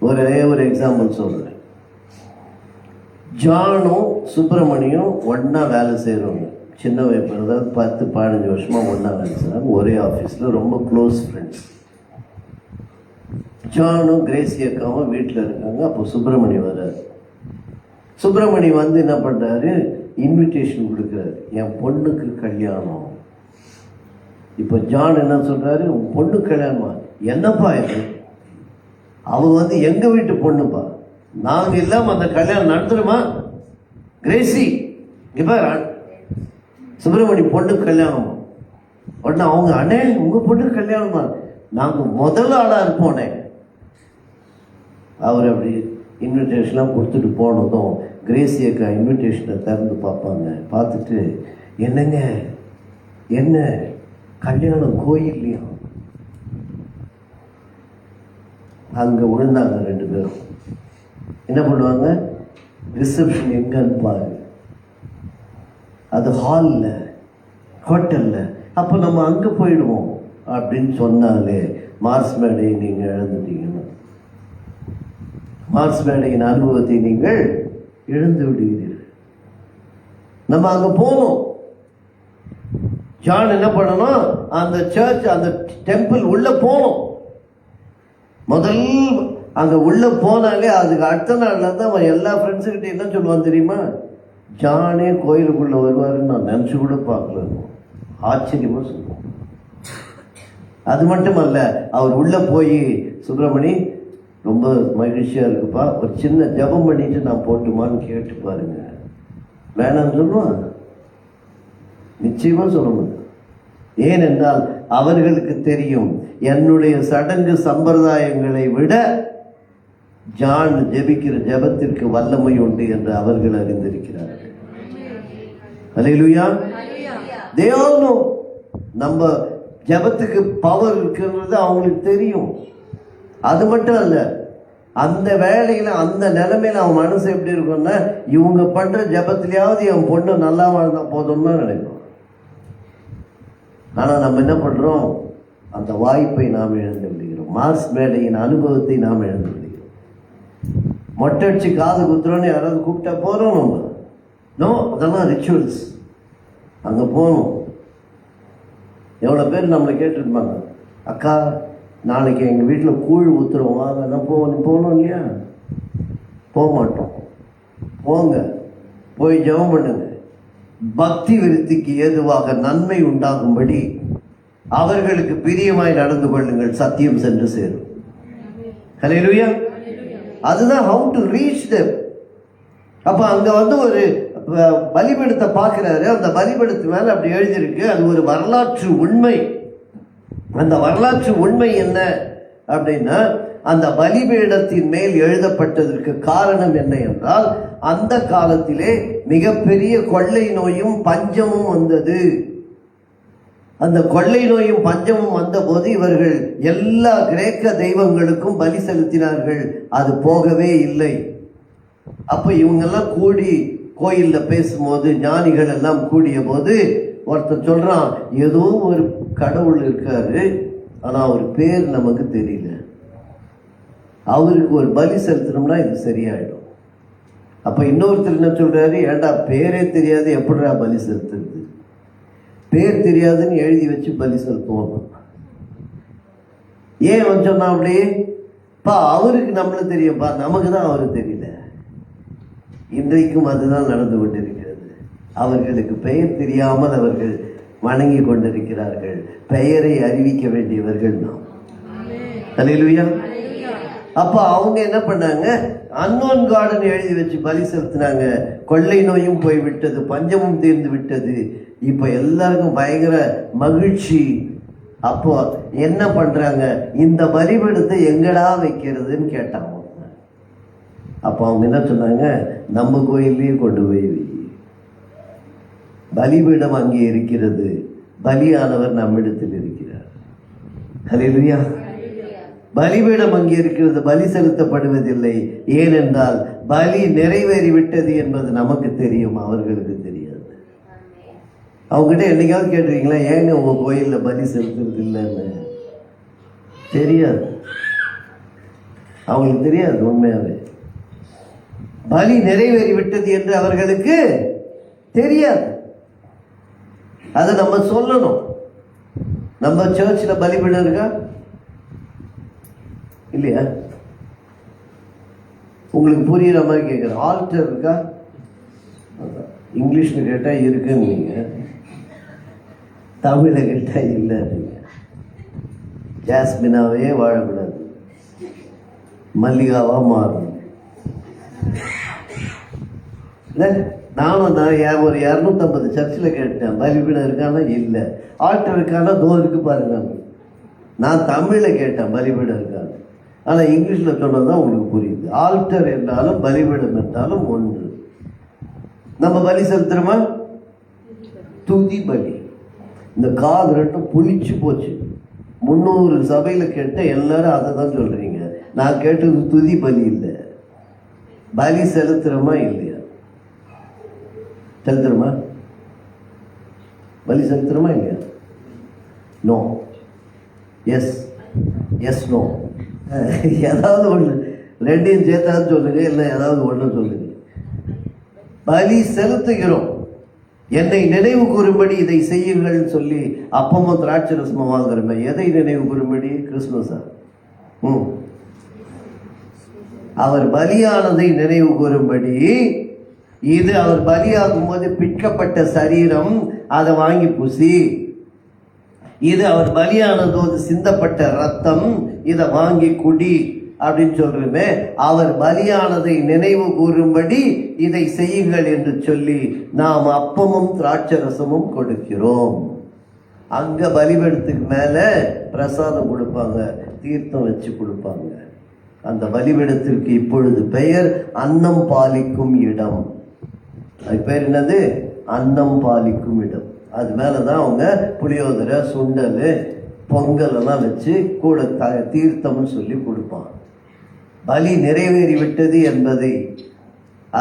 ஒரே ஒரு எக்ஸாம்பிள் சொல்றேன். ஜானும் சுப்பிரமணியும் ஒன்னா வேலை செய்கிறவங்க. சின்ன வயசு, அதாவது 10-15 வருஷமா ஒன்னா வேலை செய்கிறாங்க, ஒரே ஆஃபீஸில், ரொம்ப க்ளோஸ் ஃப்ரெண்ட்ஸ். ஜானும் கிரேசி அக்காவும் வீட்டில் இருக்காங்க. அப்போ சுப்பிரமணி வர்றாரு. சுப்பிரமணி வந்து என்ன பண்ணுறாரு, இன்விடேஷன் கொடுக்குறாரு, என் பொண்ணுக்கு கல்யாணம். இப்போ ஜான் என்ன சொல்றாரு, உன் பொண்ணு கல்யாணமா? என்னப்பா இது? அவ வந்து எங்க வீட்டு பொண்ணுப்பா, நாங்க இல்லாம அந்த கல்யாணம் நடந்துருமா? கிரேசி இப்ப சுப்பிரமணி பொண்ணு கல்யாணமா? உடனே அவங்க, அண்ணே உங்க பொண்ணு கல்யாணமா? நாங்க முதல் ஆளா இருப்போனே. அவர் அப்படி இன்விடேஷன்லாம் கொடுத்துட்டு போனதும் கிரேசி அக்கா இன்விடேஷனை திறந்து பார்ப்பாங்க. பார்த்துட்டு, என்னங்க என்ன கல்யாணம் கோயில்லையா? அங்க விழுந்தாங்க 2 பேரும். என்ன பண்ணுவாங்க, ரிசப்ஷன் எங்கன்னு பாரு, அது ஹாலில், ஹோட்டல்ல. அப்போ நம்ம அங்கே போயிடுவோம் அப்படின்னு சொன்னாலே மார்ஸ் மேடையை நீங்கள் இழந்துட்டீங்கன்னா, மார்ஸ் மேடையின் அனுபவத்தை நீங்கள் இழந்து விடுகிறீர்கள். நம்ம அங்கே போகணும். ஜான் என்ன பண்ணணும், அந்த சர்ச், அந்த டெம்பிள் உள்ள போகணும். முதல் அங்கே உள்ள போனாலே அதுக்கு அடுத்த நாள்ல தான் அவன் எல்லா ஃப்ரெண்ட்ஸுக்கிட்ட என்ன சொல்லுவான் தெரியுமா, ஜானே கோயிலுக்குள்ள வருவாருன்னு நான் நினச்சி கூட பார்க்கல. ஆச்சரியமா சொல்லுவோம். அது மட்டும் அல்ல, அவர் உள்ள போய், சுப்பிரமணி ரொம்ப மகிழ்ச்சியா இருக்குப்பா, ஒரு சின்ன ஜபம் பண்ணிட்டு நான் போட்டுமான்னு கேட்டு பாருங்க. வேணான்னு சொல்லுவான்? நிச்சயமா சொல்லணும். ஏனென்றால் அவர்களுக்கு தெரியும், என்னுடைய சடங்கு சம்பிரதாயங்களை விட ஜான் ஜெபிக்கிற ஜெபத்திற்கு வல்லமை உண்டு என்று அவர்கள் அறிந்திருக்கிறார்கள். அல்லேலூயா. Hallelujah. They all know. நம்ம ஜெபத்துக்கு பவர் இருக்குன்றது அவங்களுக்கு தெரியும். அது மட்டும் அல்ல, அந்த வேலையில அந்த நிலைமையில அவன் மனசு எப்படி இருக்கும்னா, இவங்க பண்ற ஜெபத்திலேயாவது என் பொண்ணு நல்லா வாழ்ந்தா போதும்னு தான் நினைக்கும். ஆனா நம்ம என்ன பண்றோம்? அந்த வாய்ப்பை நாம் இழந்து விடுகிறோம். மாஸ் மேடையின் அனுபவத்தை நாம் இழந்து விடுகிறோம். மொட்டை அடிச்சு காது குத்துறோன்னு யாராவது கூப்பிட்டா போறோம் நம்ம. நோ, அதெல்லாம் ரிச்சுவல்ஸ். அங்கே போகணும். எவ்வளோ பேர் நம்மளை கேட்டுருப்பாங்க, அக்கா நாளைக்கு எங்கள் வீட்டில் கூழ் ஊற்றுறோம் அதெல்லாம் போகணும் இல்லையா? போக மாட்டோம். போங்க, போய் ஜெபம் பண்ணுங்க. பக்தி விருத்திக்கு ஏதுவாக நன்மை உண்டாகும்படி அவர்களுக்கு பிரியமாய் நடந்து கொள்ளுங்கள், சத்தியம் சென்று சேரும். ஹல்லேலூயா. அதுதான் how to reach them. அப்ப அங்க வந்து ஒரு பலிபீடத்தை பார்க்கிறாரு. அந்த பலிபீடத்து மேல அப்படி எழுதியிருக்கு, அது ஒரு வரலாற்று உண்மை. அந்த வரலாற்று உண்மை என்ன அப்படின்னா, அந்த பலிபீடத்தின் மேல் எழுதப்பட்டதற்கு காரணம் என்ன என்றால், அந்த காலத்திலே மிகப்பெரிய கொள்ளை நோயும் பஞ்சமும் வந்தது. அந்த கொள்ளை நோயும் பஞ்சமும் வந்தபோது இவர்கள் எல்லா கிரேக்க தெய்வங்களுக்கும் பலி செலுத்தினார்கள். அது போகவே இல்லை. அப்ப இவங்கெல்லாம் கூடி கோயில்ல பேசும்போது, ஞானிகள் எல்லாம் கூடிய போது ஒருத்தர் சொல்றான், ஏதோ ஒரு கடவுள் இருக்காரு, ஆனா அவர் பேர் நமக்கு தெரியல, அவருக்கு ஒரு பலி செலுத்தணும்னா இது சரியாயிடும். அப்ப இன்னொருத்தர் என்ன சொல்றாரு, ஏண்டா பேரே தெரியாது எப்படிடா பலி செலுத்துறது? பேர் தெரியாதுன்னு எழுதி வச்சு பலி செலுத்துவோம். ஏன் அவன் சொன்னா அப்படி? பா அவருக்கு நம்மளுக்கு தெரியும்பா, நமக்கு தான் அவருக்கு தெரியல. இன்றைக்கும் அதுதான் நடந்து கொண்டிருக்கிறது. அவர்களுக்கு பெயர் தெரியாமல் அவர்கள் வணங்கி கொண்டிருக்கிறார்கள். பெயரை அறிவிக்க வேண்டியவர்கள் நாம். அல்லேலூயா. அப்ப அவங்க என்ன பண்ணாங்க, அன்னோன் கார்டன் எழுதி வச்சு பலி செலுத்தினாங்க. கொள்ளை நோயும் போய்விட்டது, பஞ்சமும் தீர்ந்து விட்டது. இப்ப எல்லாருக்கும் பயங்கர மகிழ்ச்சி. அப்போ என்ன பண்றாங்க, இந்த பலிபீடத்தை எங்கடா வைக்கிறதுன்னு கேட்டாங்க. அப்போ அவங்க என்ன சொன்னாங்க, நம்ம கோயிலையே கொண்டு போய் வை. பலிபீடம் அங்கே இருக்கிறது, பலியானவர் நம்மிடத்தில் இருக்கிறார். ஹல்லேலூயா. பலிபீடம் அங்கே இருக்கிறது, பலி செலுத்தப்படுவதில்லை. ஏனென்றால் பலி நிறைவேறிவிட்டது என்பது நமக்கு தெரியும், அவர்களுக்கு தெரியாது. அவங்ககிட்ட என்னைக்காவது கேட்டிருக்கீங்களா, ஏங்க உங்க கோயில்ல பலி செலுத்துறது இல்லைன்னு? தெரியாது, அவங்களுக்கு தெரியாது. உண்மையாவே பலி நிறைவேறிவிட்டது என்று அவர்களுக்கு தெரியாது. அதை நம்ம சொல்லணும். நம்ம சர்ச்சில் பலிபீடம் இருக்கா இல்லையா? உங்களுக்கு புரியுற மாதிரி கேட்குறேன். ஆல்டர் இருக்கா? இங்கிலீஷ்ல கேட்டா இருக்குன்னு நீங்க, தமிழ்ல கேட்டா இல்லை. நீங்க ஜாஸ்மினாவே வாழக்கூடாது, மல்லிகாவா மாறணும். நானும் ஒரு 250 சர்ச்சில் கேட்டேன், பலிபீடம் இருக்கானா இல்லை, ஆல்டர் இருக்கானா தோ இருக்கு பாருங்க. நான் தமிழில் கேட்டேன் பலிபீடம் இருக்கான்னு. ஆனால் இங்கிலீஷில் சொன்னதான் உங்களுக்கு புரியுது. ஆல்டர் என்றாலும் பலிபீடம் என்றாலும் ஒன்று. நம்ம பலி செலுத்துறோமா? துதி பலி. இந்த காது ரெண்டும் புளிச்சு போச்சு. 300 சபையில் கேட்ட எல்லாரும் அதை தான் சொல்றீங்க. நான் கேட்டது துதி பலி இல்லை. பலி செலுத்துறோமா இல்லையா? செலுத்துறோமா? பலி செலுத்துறோமா இல்லையா? No, yes, yes, no. ஏதாவது ஒன்று, ரெண்டையும் சேர்த்தாவது சொல்லுங்க, இல்லை ஏதாவது ஒன்று சொல்லுங்க. பலி செலுத்துகிறோம். என்னை நினைவு கூறும்படி இதை செய்யுங்கள் சொல்லி அப்பமும் திராட்சை ரசமும் வாங்குறமே, எதை நினைவு கூறும்படி? கிறிஸ்துமஸா? அவர் பலியானதை நினைவு கூறும்படி. இது அவர் பலியாகும் போது பிற்கப்பட்ட சரீரம், அதை வாங்கி பூசி. இது அவர் பலியானதோடு சிந்தப்பட்ட ரத்தம், இதை வாங்கி குடி அப்படின்னு சொல்றமே. அவர் பலியானதை நினைவு கூறும்படி இதை செய்யுங்கள் என்று சொல்லி நாம் அப்பமும் திராட்சை ரசமும் கொடுக்கிறோம். அங்க பலிபீடத்துக்கு மேல பிரசாதம் கொடுப்பாங்க, தீர்த்தம் வச்சு கொடுப்பாங்க. அந்த பலிபீடத்திற்கு இப்பொழுது பெயர் அன்னம் பாலிக்கும் இடம். அது பேர் என்னது? அன்னம் பாலிக்கும் இடம். அது மேலதான் அவங்க புளியோதரை, சுண்டல், பொங்கல் எல்லாம் வச்சு கூட தீர்த்தம்னு சொல்லி கொடுப்பாங்க. பலி நிறைவேறி விட்டது என்பதை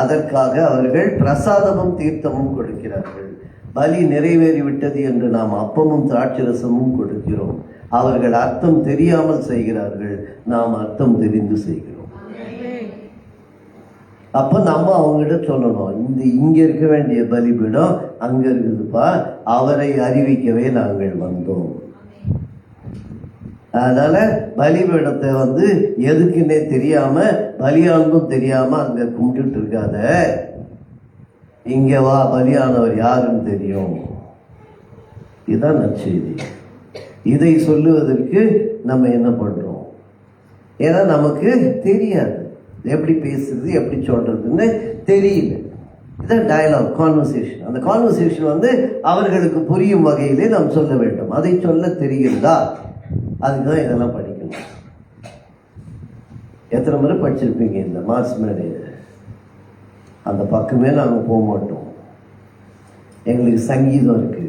அதற்காக அவர்கள் பிரசாதமும் தீர்த்தமும் கொடுக்கிறார்கள். பலி நிறைவேறி விட்டது என்று நாம் அப்பமும் திராட்சரசமும் கொடுக்கிறோம். அவர்கள் அர்த்தம் தெரியாமல் செய்கிறார்கள், நாம் அர்த்தம் தெரிந்து செய்கிறோம். அப்ப நம்ம அவங்ககிட்ட சொல்லணும், இங்க இருக்க வேண்டிய பலிபீடம் அங்க இருக்குதுப்பா, அவரை அறிவிக்கவே நாங்கள் வந்தோம். அதனால பலிபீடத்தை எதுக்குன்னே தெரியாம, பலியானதும் தெரியாம அங்க கும்பிட்டு இருக்காத, இங்க வா, பலியானவர் யாருன்னு தெரியும். இதுதான் நற்செய்தி. இதை சொல்லுவதற்கு நம்ம என்ன பண்றோம்? ஏன்னா நமக்கு தெரியாது எப்படி பேசுறது, எப்படி சொல்றதுன்னு தெரியல. இதான் டயலாக், கான்வர்சேஷன். அந்த கான்வர்சேஷன் அவர்களுக்கு புரியும் வகையிலே நாம் சொல்ல வேண்டும். அதை சொல்ல தெரிகிறதா? அதுக்குதான் இதெல்லாம் படிக்கணும். எத்தனை முறை படிச்சிருப்பீங்க இந்த மாஸ் மேடை? அந்த பக்கமே நாங்கள் போக மாட்டோம். எங்களுக்கு சங்கீதம் இருக்கு,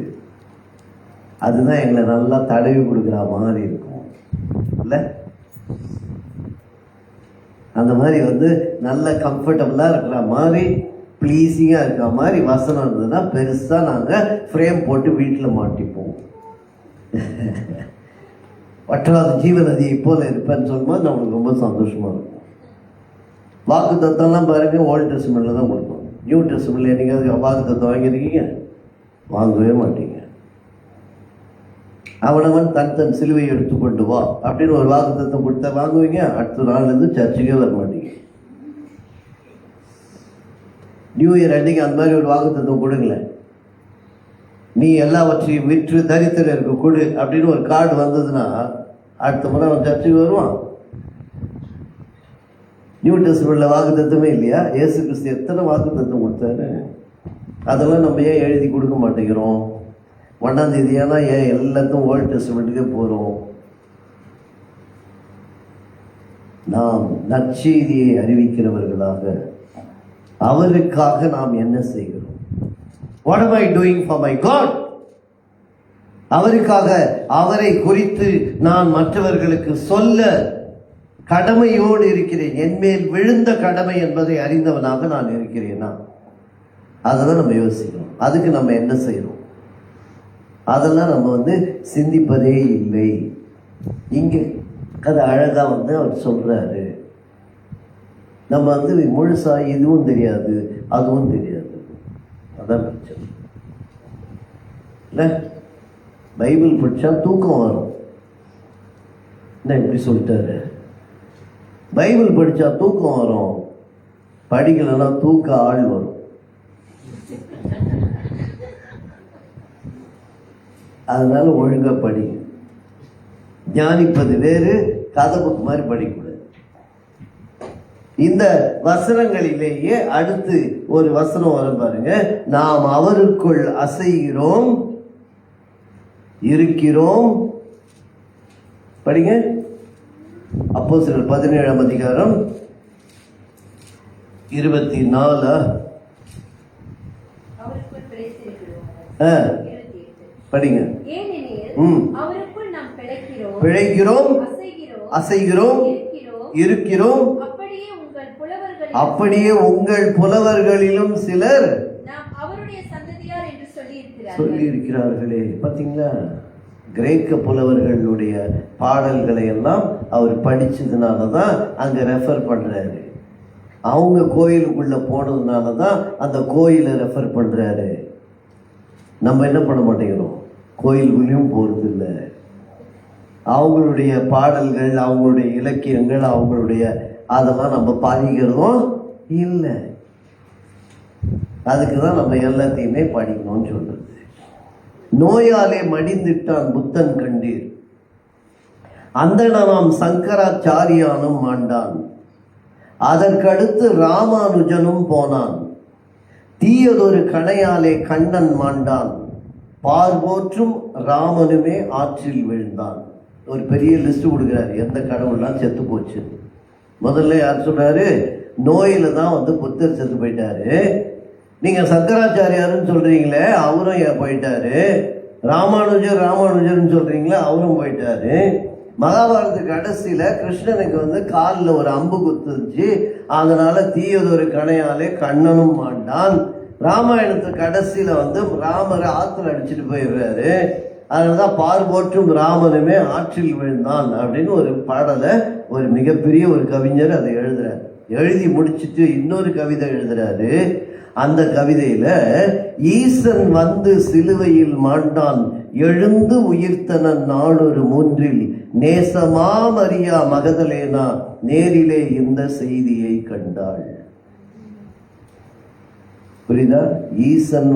அதுதான் எங்களை நல்லா தடவி கொடுக்குற மாதிரி இருக்கும் இல்லை? அந்த மாதிரி நல்ல கம்ஃபர்டபுளாக இருக்கிற மாதிரி, ப்ளீஸிங்காக இருக்கிற மாதிரி வசனம் இருந்ததுன்னா பெருசாக நாங்கள் ஃப்ரேம் போட்டு வீட்டில் மாட்டிப்போம். வற்றாத ஜீவநதியை போல இருப்பேன்னு சொல்லும்போது நம்மளுக்கு ரொம்ப சந்தோஷமாக இருக்கும். வாக்கு தத்தம்லாம் பாருங்க, ஓல்டு டெஸ்டமெண்ட்ல தான் கொடுப்போம். நியூ டெஸ்டமெண்ட்ல என்னைக்காவது வாக்கு தத்தம் வாங்கியிருக்கீங்க? வாங்கவே மாட்டீங்க. அவனவன் தன் சிலுவையை எடுத்துக்கொண்டு வா அப்படின்னு ஒரு வாக்கு தத்தம் கொடுத்தா வாங்குவீங்க, அடுத்த நாள்லேருந்து சர்ச்சுக்கே வர மாட்டீங்க. நியூ இயர் அன்னைக்கு அந்த மாதிரி ஒரு வாக்கு தத்தம் கொடுங்களேன், நீ எல்லாவற்றையும் விற்று தரித்திரம் இருக்க கொடு அப்படின்னு ஒரு கார்டு வந்ததுன்னா அடுத்த முறை அவன் சர்ச்சுக்கு வருவான். நியூ டெஸ்டமெண்ட்ல வாக்கு தத்துவமே இல்லையா? இயேசு கிறிஸ்து எத்தனை வாக்கு தத்துவம் கொடுத்தாரு? அதெல்லாம் நம்ம ஏன் எழுதி கொடுக்க மாட்டேங்கிறோம்? 1ஆம் தேதியானா ஏன் எல்லாத்துக்கும் ஓல்டு டெஸ்டமெண்ட்டுக்கே போகிறோம்? நாம் நற்செய்தியை அறிவிக்கிறவர்களாக அவருக்காக நாம் என்ன செய்கிறோம்? What am I doing for my God? அவருக்காக, அவரை குறித்து நான் மற்றவர்களுக்கு சொல்ல கடமையோடு இருக்கிறேன். என் மேல் விழுந்த கடமை என்பதை அறிந்தவனாக நான் இருக்கிறேனா? அதெல்லாம் நம்ம யோசிக்கிறோம். அதுக்கு நம்ம என்ன செய்யறோம்? அதெல்லாம் நம்ம சிந்திப்பதே இல்லை. இங்க அது அழகா அவர் சொல்றாரு. நம்ம முழுசா இதுவும் தெரியாது அதுவும் தெரியாது. அதான் பிரச்சனை இல்லை? பைபிள் படிச்சா தூக்கம் வரும். என்ன இப்படி சொல்லிட்டாரு? பைபிள் படிச்சா தூக்கம் வரும், படிக்கலன்னா தூக்க ஆள் வரும். அதனால ஒழுங்கா படிங்க. தியானிப்பது வேறு, கதை புக் மாதிரி படிக்கக்கூடாது. இந்த வசனங்களிலேயே அடுத்து ஒரு வசனம் வரும் பாருங்க. நாம் அவருக்குள் அசைகிறோம், இருக்கிறோம். படிங்க. அப்போஸ்தலர் 17ஆம் அதிகாரம் 24. படிங்க. பிழைக்கிறோம், அசைகிறோம், இருக்கிறோம். அப்படியே உங்கள் புலவர்களிலும் சிலர் சொல்லி இருக்கிறார்களே. பார்த்தீங்களா? கிரேக்க புலவர்களுடைய பாடல்களை எல்லாம் அவர் படிச்சதுனால தான் அங்க ரெஃபர் பண்றாரு. அவங்க கோயிலுக்குள்ள போனதுனால தான் அந்த கோயிலை ரெஃபர் பண்றாரு. நம்ம என்ன பண்ண மாட்டேங்கிறோம்? கோயிலுக்குள்ளேயும் போறது இல்லை. அவங்களுடைய பாடல்கள், அவங்களுடைய இலக்கியங்கள், அவங்களுடைய அதெல்லாம் நம்ம பாதிக்கிறதும் இல்லை. அதுக்கு தான் நம்ம எல்லாத்தையுமே படிக்கணும்னு சொல்றது. நோயாலே மடிந்திட்டான் புத்தன் கண்டீர், அந்தணனாம் சங்கராச்சாரியானும் மாண்டான், அதற்கடுத்து ராமானுஜனும் போனான், தீயதொரு கணையாலே கண்ணன் மாண்டான், பார்போற்றும் ராமனுமே ஆற்றில் விழுந்தான். ஒரு பெரிய லிஸ்ட் கொடுக்குறாரு, எந்த கடவுள்லாம் செத்து போச்சு. முதல்ல யார் சொல்றாரு? நோயில தான் புத்தர் செத்து போயிட்டாரு. நீங்க சங்கராச்சாரியாருன்னு சொல்றீங்களே, அவரும் போயிட்டாரு. ராமானுஜர்னு சொல்றீங்களே, அவரும் போயிட்டாரு. மகாபாரத கடைசியில கிருஷ்ணனுக்கு காலில் ஒரு அம்பு குத்துச்சு, அதனால தீயதொரு கணையாலே கண்ணனும் மாண்டான். ராமாயணத்து கடைசியில ராமரை ஆத்துல அடிச்சுட்டு போயிடுறாரு. அதனாலதான் பார்போற்றும் ராமனுமே ஆற்றில் விழுந்தான் அப்படின்னு ஒரு பாடலை ஒரு மிகப்பெரிய ஒரு கவிஞர் அதை எழுதுறாரு. எழுதி முடிச்சுட்டு இன்னொரு கவிதை எழுதுறாரு. அந்த கவிதையில ஈசன் சிலுவையில் மாண்டான், எழுந்து உயிர்த்தனன் நாளொரு மூன்றில், நேசமாமரியா மகதலேனா நேரிலே இந்த செய்தியை கண்டாள். புரியுதா? ஈசன்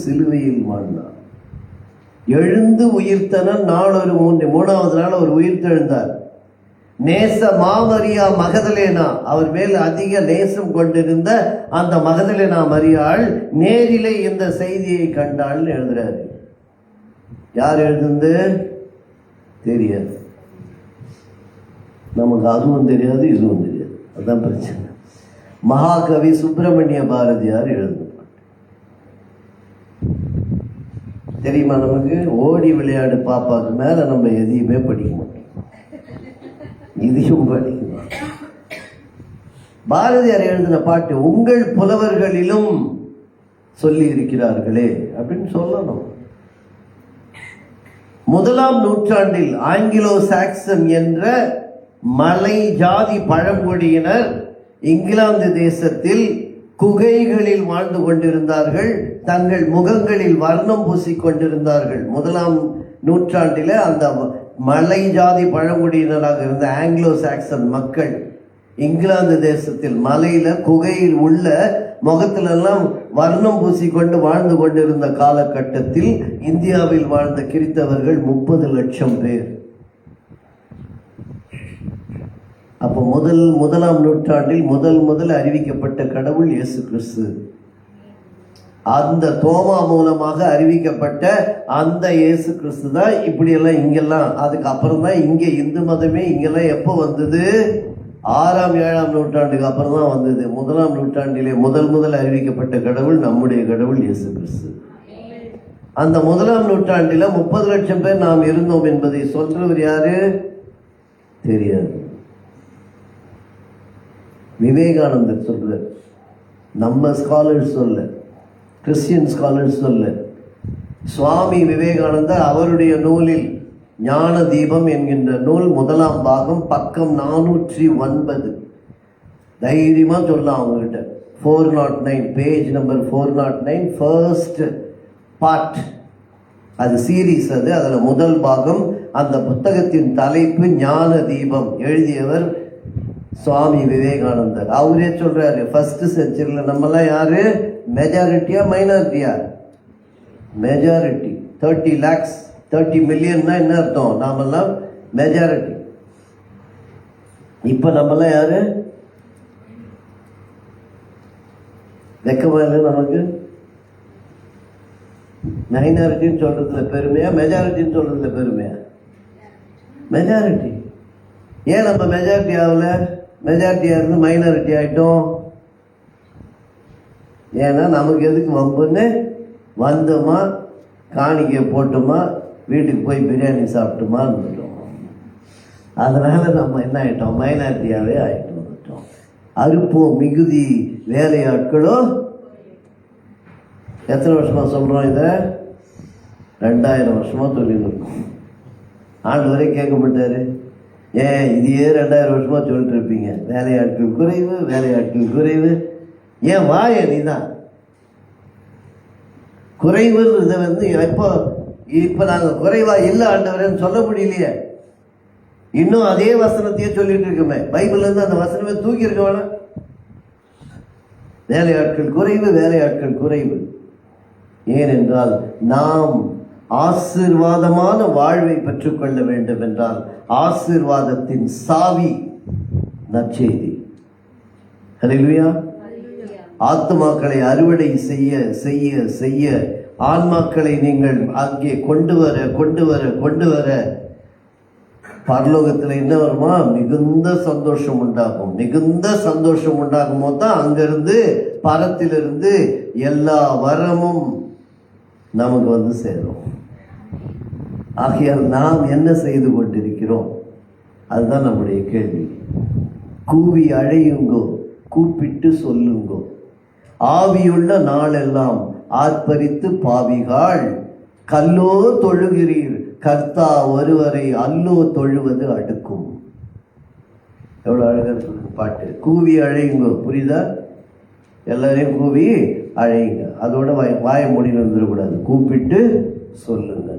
சிலுவையில் மாண்டான், எழுந்து உயிர்த்தனன் நாளொரு மூணாவது நாள் ஒரு உயிர்த்தெழுந்தார். நேச மாமரியா மகதலேனா, அவர் மேல் அதிக நேசம் கொண்டிருந்த அந்த மகதலேனா மரியாள் நேரிலே இந்த செய்தியை கண்டாள்னு எழுதுறாரு. யார் எழுதுந்து தெரியாது, நமக்கு அதுவும் தெரியாது இதுவும் தெரியாது. அதுதான் பிரச்சனை. மகாகவி சுப்பிரமணிய பாரதியார் எழுதுவார். தெரியுமா நமக்கு? ஓடி விளையாடு பாப்பாக்கு மேல நம்ம எதையுமே படிக்க மாட்டோம், இதையும் படிக்கணும். பாரதியார் எழுதின பாட்டு உங்கள் புலவர்களிலும் சொல்லி இருக்கிறார்களே அப்படின்னு சொல்லணும். 1ஆம் நூற்றாண்டில் ஆங்கிலோ சாக்சன் என்ற மலை ஜாதி பழங்குடியினர் இங்கிலாந்து தேசத்தில் குகைகளில் வாழ்ந்து கொண்டிருந்தார்கள். தங்கள் முகங்களில் வர்ணம் பூசிக் கொண்டிருந்தார்கள். 1ஆம் நூற்றாண்டில அந்த மலை ஜாதி பழங்குடியினராக இருந்த ஆங்கிலோ சாக்சன் மக்கள் இங்கிலாந்து தேசத்தில் மலையில குகையில் உள்ள முகத்திலெல்லாம் வர்ணம் பூசிக்கொண்டு வாழ்ந்து கொண்டிருந்த காலகட்டத்தில் இந்தியாவில் வாழ்ந்த கிறித்தவர்கள் 30 லட்சம் பேர். அப்போ 1ஆம் நூற்றாண்டில் முதல் அறிவிக்கப்பட்ட கடவுள் இயேசு கிறிஸ்து. அந்த தோமா மூலமாக அறிவிக்கப்பட்ட அந்த இயேசு கிறிஸ்து தான் இப்படியெல்லாம் இங்கெல்லாம். அதுக்கு அப்புறம் தான் இங்கே இந்து மதமே இங்கெல்லாம் எப்போ வந்தது? 6ஆம் 7ஆம் நூற்றாண்டுக்கு அப்புறம் தான் வந்தது. 1ஆம் நூற்றாண்டிலே முதல் அறிவிக்கப்பட்ட கடவுள் நம்முடைய கடவுள் இயேசு கிறிஸ்து. அந்த 1ஆம் நூற்றாண்டில 30 லட்சம் பேர் நாம் இருந்தோம் என்பதை சொல்றவர் யாரு? தெரியாது. விவேகானந்தர் சொல்றார். நம்ம ஸ்காலர்ஸ் சொல்ல, கிறிஸ்டியன் ஸ்காலர்ஸ் சொல்ல. சுவாமி விவேகானந்தர் அவருடைய நூலில் ஞான தீபம் என்கின்ற நூல் 1ஆம் பாகம் பக்கம் 409 தைரியமா சொல்லலாம் அவங்ககிட்ட. 409 பேஜ் நம்பர் 409 ஃபர்ஸ்ட் பார்ட். அது சீரீஸ். அதுல முதல் பாகம். அந்த புத்தகத்தின் தலைப்பு ஞான தீபம். எழுதியவர் சுவாமி விவேகானந்தர். அவரே சொல்றாரு, ஃபர்ஸ்ட் செஞ்சுரியில நம்மலாம் யாரு? மெஜாரிட்டியா மைனாரிட்டியா? மெஜாரிட்டி. 30 lakhs 30 மில்லியன்னா என்ன அர்த்தம்? நாமெல்லாம் மெஜாரிட்டி. இப்ப நம்மலாம் யாரு? வெக்கமா இல்லை நமக்கு? மைனாரிட்டின்னு சொல்றதுல பெருமையா, மெஜாரிட்டின்னு சொல்றதுல பெருமையா? மெஜாரிட்டி. ஏன் நம்ம மெஜாரிட்டி ஆகல? மெஜாரிட்டியா இருந்து மைனாரிட்டி ஆயிட்டோம். ஏன்னா நமக்கு எதுக்கு வம்புன்னு வந்தோமா, காணிக்கை போட்டோமா, வீட்டுக்கு போய் பிரியாணி சாப்பிட்டோமா இருந்துட்டோம். அதனால நம்ம என்ன ஆயிட்டோம்? மைனாரிட்டியாவே ஆயிட்டோம். அறுப்போம் மிகுதி வேலையாட்களோ. எத்தனை வருஷமா சொல்றோம் இதை? 2000 வருஷமா சொல்லிட்டு இருக்கோம். ஆண்டு வரை கேட்க மாட்டாரு. ஏன் இதையே 2000 வருஷமா சொல்லிட்டு இருப்பீங்க? வேலையாட்கள் குறைவு, வேலையாட்கள் குறைவு. ஏன் வாய நீதான் குறைவுன்றத இப்ப நாங்க குறைவா இல்லை ஆண்டவரேன்னு சொல்ல முடியலையே. இன்னும் அதே வசனத்தையே சொல்லிட்டு இருக்கோமே. பைபிள்ல இருந்து அந்த வசனமே தூக்கி இருக்க வேணாம். வேலையாட்கள் குறைவு, வேலையாட்கள் குறைவு. ஏனென்றால் நாம் ஆசீர்வாதமான வாழ்வை பெற்றுக்கொள்ள வேண்டும் என்றால் ஆசீர்வாதத்தின் சாவி நற்செய்தி. ஹல்லேலூயா. ஆத்துமாக்களை அறுவடை செய்ய செய்ய செய்ய ஆன்மாக்களை நீங்கள் அங்கே கொண்டு வர பரலோகத்துல என்ன வருமா? மிகுந்த சந்தோஷம் உண்டாகும். மிகுந்த சந்தோஷம் உண்டாகும் போது தான் அங்கிருந்து பரத்திலிருந்து எல்லா வரமும் நமக்கு வந்து சேரும். ஆகையால் நாம் என்ன செய்து கொண்டிருக்கிறோம்? அதுதான் நம்முடைய கேள்வி. கூவி அழையுங்கோ, கூப்பிட்டு சொல்லுங்கோ, ஆவியுள்ள நாளெல்லாம் ஆர்ப்பரித்து பாவிகாள் கல்லோ தொழுகிறீர், கர்த்தா ஒருவரை அல்லோ தொழுவது அடுக்கும். எவ்வளவு அழகா இருக்கு பாட்டு. கூவி அழையுங்கோ, புரியுதா? எல்லாரையும் கூவி அழையுங்க. அதோட வாய மூடின்னு வந்துடக்கூடாது. கூப்பிட்டு சொல்லுங்க.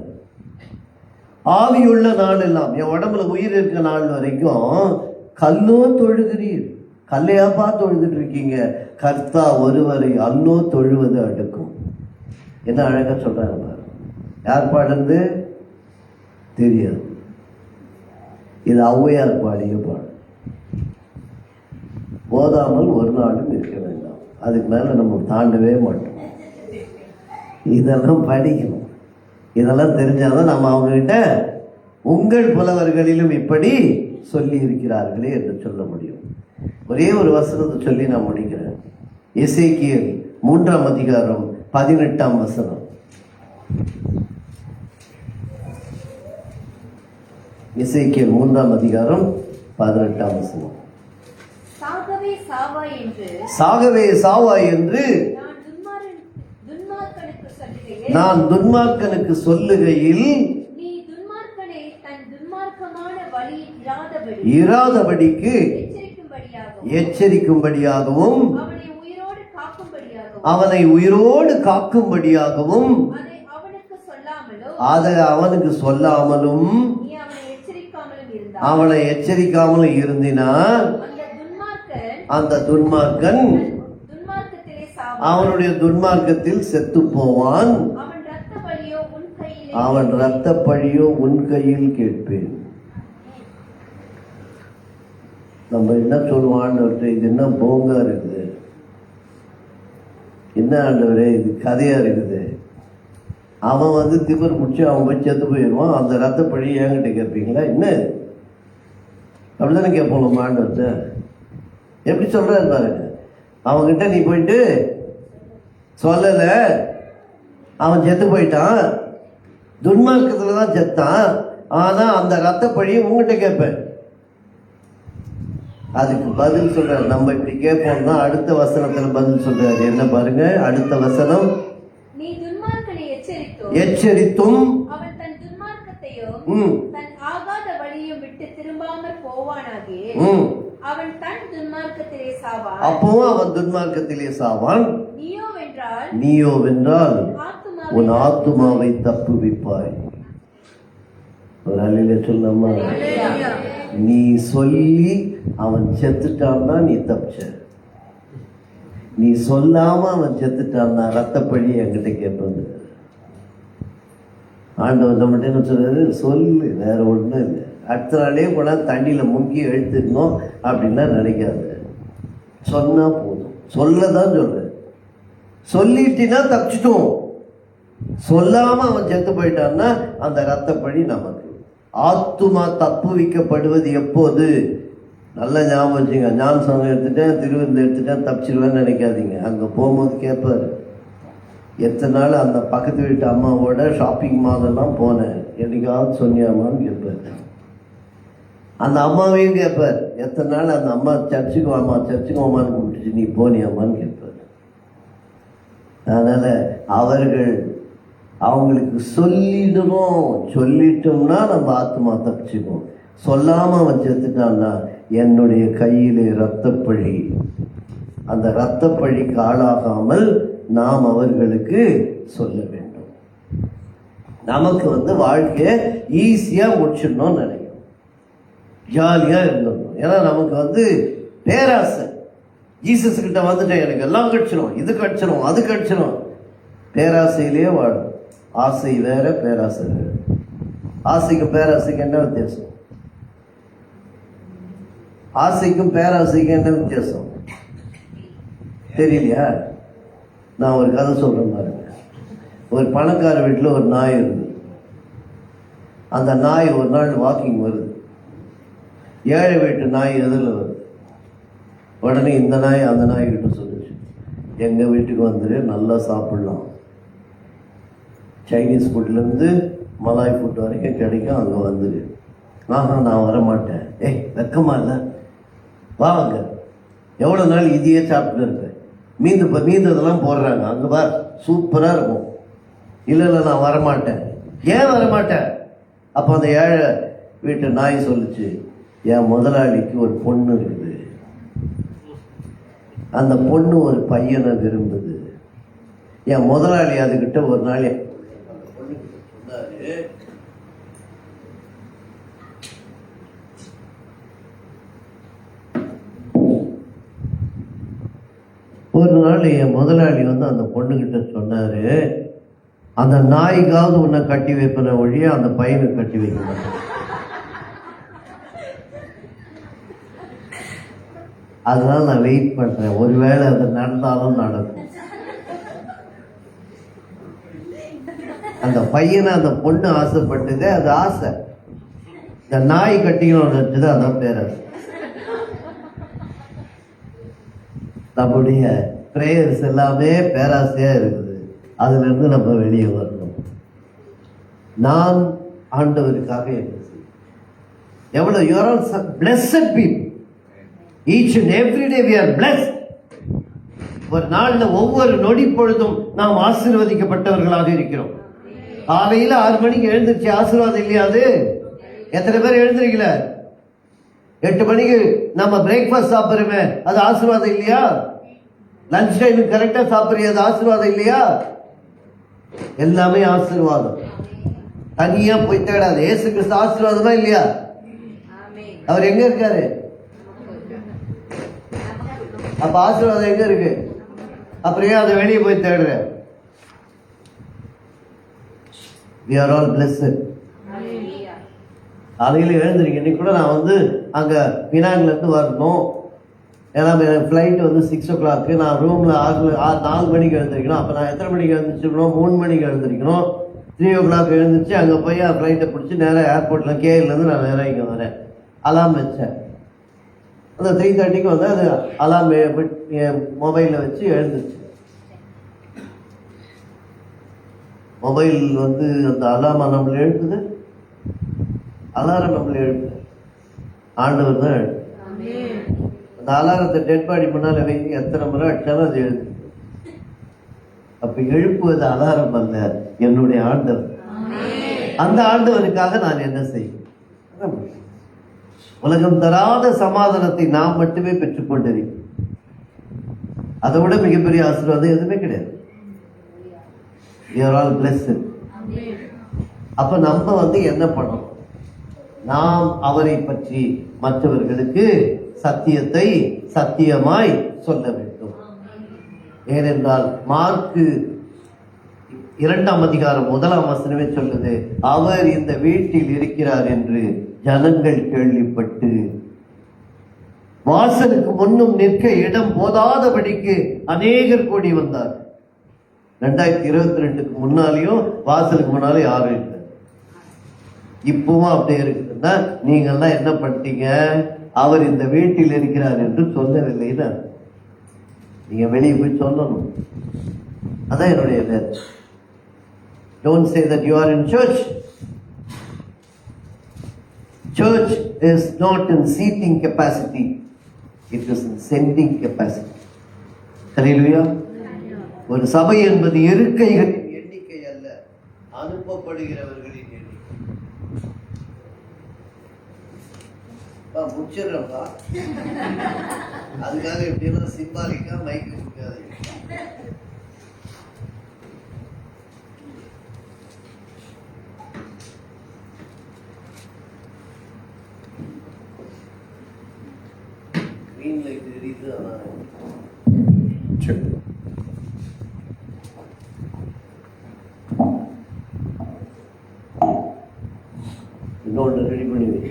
ஆவியுள்ள நாள் எல்லாம், என் உடம்புல உயிர் இருக்க நாள் வரைக்கும் கல்லோ தொழுகிறீர், கல்லையாப்பா தொழுதுட்டு இருக்கீங்க, கர்த்தா ஒருவரை அல்லோ தொழுவது அடுக்கும். என்ன அழகா சொல்றாங்க பாரு. யார் பாடுறது தெரியாது. இது ஔவையார் பாடிய பாடு. போதாமல் ஒரு நாளும் இருக்க வேண்டாம். அதுக்கு மேல நம்ம தாண்டவே மாட்டோம். இதெல்லாம் படிக்கணும். இதெல்லாம் தெரிஞ்சாதான் நம்ம அவங்ககிட்ட உங்கள் புலவர்களிலும் இப்படி சொல்லி இருக்கிறார்களே என்று சொல்ல முடியும். ஒரே ஒரு வசனத்தை சொல்லி நான் முடிக்கிறேன். எசேக்கியேல் 3ஆம் அதிகாரம் 18ஆம் வசனம். எசேக்கியேல் 3ஆம் அதிகாரம் 18ஆம் வசனம். சாகவே சாவாய் என்று சாகவே சாவாய் என்று நான் துன்மார்க்கனுக்கு சொல்லுகையில் நீ துன்மார்க்கனை தன் துன்மார்க்கமான வழியில் இராதபடிக்கு எச்சரிக்கும்படியாகவும் அவனை உயிரோடு காக்கும்படியாகவும் அதை அவனுக்கு சொல்லாமலும் அவனை எச்சரிக்காமலும் இருந்தினால் அந்த துன்மார்க்கன் அவனுடைய துன்மார்க்கத்தில் செத்து போவான். அவன் இரத்த பழியோ உன் கையில் கேட்பேன். நம்ம என்ன சொல்லுவோம் ஆண்டவர்கிட்ட, இது என்ன போங்கா இருக்குது, என்ன ஆண்டவரே இது கதையா இருக்குது. அவன் வந்து திமிர் முடிச்சு அவன் போய் செத்து போயிடுவான். அந்த ரத்த பழி என்கிட்ட கேட்பீங்களா? என்ன அப்படித்தானே கேட்போம் நம்ம ஆண்டவர்கிட்ட. எப்படி சொல்றாரு பாருங்க. அவன்கிட்ட நீ போயிட்டு சொல்லல, அவன் செத்து போயிட்டான், துன்மார்க்கத்துல தான் செத்தான், ஆனா அந்த ரத்த பழியை உங்ககிட்ட கேட்பேன். அதுக்கு பதில் சொல்றாரு. நம்ம இப்படி கேட்போம்னா அடுத்த வசனத்துல பதில் சொல்றாரு. என்ன பாருங்க, அடுத்த வசனம். நீ துன்மார்க்கனை எச்சரித்தும் அவன் தன் துன்மார்க்கத்தையும் தன் ஆகாத வழியும் விட்டு திரும்பாமல் போவானாகே அவன் தன் துன்மார்க்கத்திலே சாவான். அப்பவும் அவன் துன்மார்க்கத்திலே சாவான். நீயோ வென்றால் உன் ஆத்துமாவை தப்புவிப்பாய். ஒரு அலையில சொன்னம்மா, நீ சொல்லி அவன் செத்துட்டான்னா நீ தப்பிச்ச. நீ சொல்லாம அவன் செத்துட்டான்னா ரத்தப்பழி என்கிட்ட கேட்பது. ஆண்டவர் நம்மகிட்ட என்ன சொல்றாரு? சொல்லு, வேற ஒண்ணும் இல்லை. அடுத்த நாளே போனா தண்ணியில முங்கி எழுத்துக்கணும் அப்படின்லாம் நினைக்காது. சொன்னா போதும். சொல்லதான் சொல்ற. சொல்லிட்டினா தப்பிச்சிட்டோம். சொல்லாம அவன் செத்து போயிட்டான்னா அந்த ரத்தப்பழி நமக்கு. ஆத்துமா தப்புவிக்கப்படுவது எப்போது? நல்லா ஞாபகம் வச்சுங்க. ஞானசனம் எடுத்துட்டேன், திருவிருந்து எடுத்துட்டேன், தப்பிச்சிருவேன்னு நினைக்காதீங்க. அங்க போகும்போது கேட்பாரு, எத்தனை நாள் அந்த பக்கத்து வீட்டு அம்மாவோட ஷாப்பிங் மாலெல்லாம் போனேன், என்னைக்காவது சொன்னியாமான்னு கேட்பாரு. அந்த அம்மாவையும் கேட்பார், எத்தனை நாள் அந்த அம்மா சர்ச்சுக்கு வாமான்னு கூப்பிட்டுச்சு, நீ போனியாமான்னு கேட்பார். அதனால அவங்களுக்கு சொல்லிட்டோம்னா நம்ம ஆத்மா தப்பிச்சுக்கும். சொல்லாம அவன் செத்துட்டான்னா என்னுடைய கையிலே இரத்தப்பழி. அந்த இரத்தப்பழிக்கு ஆளாகாமல் நாம் அவர்களுக்கு சொல்ல வேண்டும். நமக்கு வாழ்க்கையை ஈஸியா முடிச்சிடணும்னு நினைக்கிறோம், ஜாலியா இருந்துடணும். ஏன்னா நமக்கு பேராசை. ஜீசஸ் கிட்ட வந்துட்டேன், எனக்கு எல்லாம் கிடைச்சிடும், இது கிடைச்சிடும், அது கிடைச்சிடும். பேராசையிலேயே வாழும். ஆசை வேற, பேராசை வேற. ஆசைக்கும் பேராசைக்கு என்ன வித்தியாசம்? ஆசைக்கும் பேராசைக்கும் என்ன வித்தியாசம் தெரியலையா? நான் ஒரு கதை சொல்றேன் பாருங்க. ஒரு பணக்கார வீட்டில் ஒரு நாய் இருக்கு. அந்த நாய் ஒரு நாள் வாக்கிங் வருது. ஏழை வீட்டு நாய் எதிரில் வருது. உடனே இந்த நாய் அந்த நாய்கிட்ட சொல்லுச்சு, எங்கள் வீட்டுக்கு வந்துடு, நல்லா சாப்பிட்லாம், சைனீஸ் ஃபுட்லேருந்து மலாய் ஃபுட் வரைக்கும் கிடைக்கும், அங்கே வந்துடு. நான் வரமாட்டேன். ஏய் வெக்கமா இல்லை, வாங்க, எவ்வளோ நாள் இதையே சாப்பிட்டு இருப்பேன், மீந்ததெல்லாம் போடுறாங்க, அங்கே பார் சூப்பராக இருக்கும். இல்லை நான் வரமாட்டேன். ஏன் வரமாட்டேன்? அப்போ அந்த ஏழை வீட்டு நாய் சொல்லுச்சு, என் முதலாளிக்கு ஒரு பொண்ணு இருக்குது, அந்த பொண்ணு ஒரு பையனை விரும்புது. என் முதலாளி அதுகிட்ட ஒரு நாள் சொன்னாரு, ஒரு நாள் என் முதலாளி அந்த பொண்ணுகிட்ட சொன்னாரு, அந்த நாய்க்காவது உன்னை கட்டி வைப்பன ஒழிய அந்த பையனுக்கு கட்டி வைக்க மாட்டேன். அதனால நான் வெயிட் பண்றேன், ஒருவேளை அது நடந்தாலும் நடக்கும். அந்த பையனை அந்த பொண்ணு ஆசைப்பட்டது, அது ஆசை. இந்த நாய் கட்டிக்கணும்னு வச்சது அதான் பேராசை. நம்முடைய பிரேயர்ஸ் எல்லாமே பேராசையா இருக்குது. அதுல இருந்து நம்ம வெளியே வரணும். நான் ஆண்டவருக்காக என்ன செய்ய எவ்வளவு you are all blessed people. Each and every day we are blessed. ஒரு நாள்ல ஒவ்வொரு நொடி பொழுதும் நாம் ஆசீர்வதிக்கப்பட்டவர்களாக இருக்கிறோம். காலையில 6 மணிக்கு எழுந்திருச்சு ஆசீர்வாதம் இல்லையா? அது எத்தனை பேர் எழுந்திருக்கல? 8 மணிக்கு நம்ம பிரேக்ஃபாஸ்ட் சாப்பிடுறோமே, அது ஆசீர்வாதம் இல்லையா? லஞ்ச் டைமுக்கு கரெக்டா சாப்பிடுறிய, அது ஆசீர்வாதம் இல்லையா? எல்லாமே ஆசீர்வாதம். தனியா போய் தேடாது. ஏசு கிறிஸ்து ஆசீர்வாதமா இல்லையா? அவர் எங்க இருக்காரு? அப்ப ஆசீர்வாதம் எங்க இருக்கு? அப்புறம் ஏன் அதை வெளியே போய் தேடுற? We are all blessed. காலையில் எழுந்திருக்கேன். இன்னைக்கு கூட நான் அங்க பினாங்கில இருந்து வரணும். ஏன்னா ஃப்ளைட் 6 o'clock. நான் ரூம்ல 4 மணிக்கு எழுந்திருக்கணும். அப்ப நான் எத்தனை மணிக்கு எழுந்திரிச்சிருக்கணும்? 3 மணிக்கு எழுந்திருக்கணும். 3 o'clock எழுந்திரிச்சு அங்க போய் ஃப்ளைட்டை பிடிச்சி நேராக ஏர்போர்ட்ல கேஎல்ல இருந்து நான் நேராக இங்க வரேன். அலாம் வச்சேன். அந்த 3:30க்கு அது அலாம் மொபைலில் வச்சு எழுந்துச்சு. மொபைல் அந்த அலாமா நம்மளை எழுப்புது, அலாரம் நம்மளை எழுப்பு, ஆண்டவர் தான் எழுப்பு. அந்த அலாரத்தை டெட் பாடி முன்னால வைங்க, எத்தனை முறை அடிச்சாலும் அது எழுது. அப்ப எழுப்புவது அலாரம் அல்ல, என்னுடைய ஆண்டவர். அந்த ஆண்டவருக்காக நான் என்ன செய்யும்? உலகம் தராத சமாதானத்தை நாம் மட்டுமே பெற்றுக் கொண்டிருக்கிறோம். அதை விட மிகப்பெரிய ஆசீர்வாதம் எதுவுமே கிடையாது. We are all blessed. அப்ப நம்ம என்ன பண்ணணும்? நாம் அவரை பற்றி மற்றவர்களுக்கு சத்தியத்தை சத்தியமாய் சொல்ல வேண்டும். ஏனென்றால் மார்க்கு 2ஆம் அதிகாரம் 1ஆம் வசனமே சொல்லுது, அவர் இந்த வீட்டில் இருக்கிறார் என்று ஜனங்கள் கேள்விப்பட்டு வாசலுக்கு முன்னும் நிற்க இடம் போதாதபடிக்கு அநேகர் கூடி வந்தார். 2022க்கு முன்னாலேயும் வாசலுக்கு முன்னாலும் யாரும் இல்லை. இப்பவும் அப்படியே இருக்குதுன்னா நீங்கள்லாம் என்ன பண்ணிட்டீங்க? அவர் இந்த வீட்டில் இருக்கிறார் என்று சொல்லவில்லைன்னா நீங்க வெளியே போய் சொல்லணும். அதான் என்னுடைய வேலை. Don't say that you are in church. Church is not in seating capacity. It is in sending capacity. Hallelujah. ஒரு சபை என்பது இருக்கைகளின் எண்ணிக்கை அல்ல, அனுப்பப்படுகிறவர்களின் எண்ணிக்கை. முடிச்சிடறப்பா, அதுக்காக எப்படியெல்லாம் சிம்பாலிக்கா மைக் இருக்காது. green light எரியுது. சரி, இன்னொன்று ரெடி பண்ணி வை.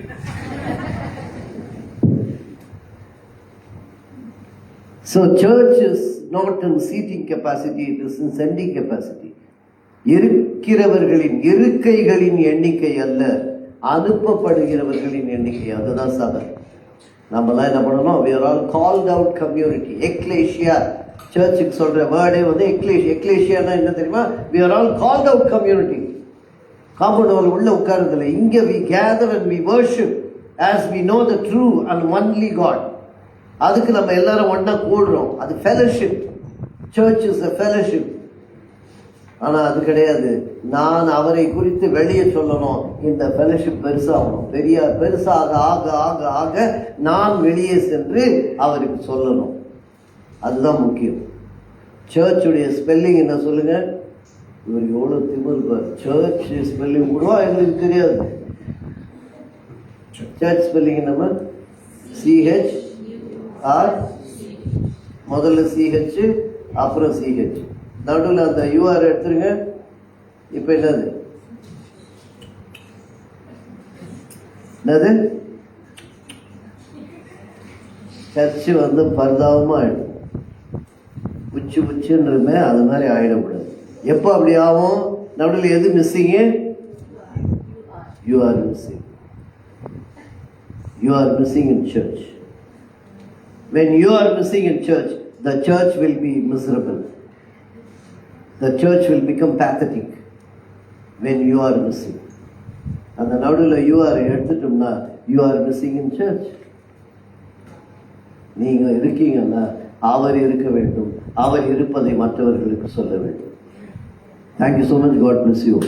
So church is not in seating capacity, it is in sending capacity. இருக்கிறவர்களின் இருக்கைகளின் எண்ணிக்கை அல்ல, அனுப்பப்படுகிறவர்களின் எண்ணிக்கை. அதுதான் சபை. நம்மலாம் என்ன பண்ணணும்? we are all called out community. எக்லேசியா, சர்ச்சுக்கு சொல்ற வேர்டே வந்து எக்லேசியானா என்ன தெரியுமா? we are all called out community. Compound wall உள்ள உட்கார்றதில்லை. இங்கே we gather and we worship as we know the true and only God. அதுக்கு நம்ம எல்லாரும் ஒண்ணா கூடுறோம். அது fellowship. Search is a fellowship. ஆனா அது கிடையாது. நான் அவரை குறித்து வெளியே சொல்லணும். இந்த ஃபெலோஷிப் பெருசாகணும். பெருசாக ஆக ஆக ஆக நான் வெளியே சென்று அவருக்கு சொல்லணும். அதுதான் முக்கியம். சர்ச்சுடைய ஸ்பெல்லிங் என்ன சொல்லுங்க? இவர் எவ்வளோ திமிர் பார். சர்ச் ஸ்பெல்லிங் கூட எங்களுக்கு தெரியாது. சர்ச் ஸ்பெல்லிங் நம்ம CHR, முதல்ல CH அப்புறம் CH, நடுவில் அந்த UR எடுத்துருங்க. இப்போ என்னது? சர்ச்சு வந்து பரிதாபமாக ஆயிடும். உச்சுன்றமே அது மாதிரி ஆயிடக்கூடாது. எப்போ அப்படி ஆகும்? நடுவில் எது missing? UR missing. You are missing in church. When you are missing in church, the church will be miserable. The church will become pathetic when you are missing. And the நடுவில் you are எடுத்துட்டோம்னா you are missing in church. நீங்க இருக்கீங்கன்னா அவர் இருக்க வேண்டும். அவர் இருப்பதை மற்றவர்களுக்கு சொல்ல வேண்டும். Thank you so much. God bless you.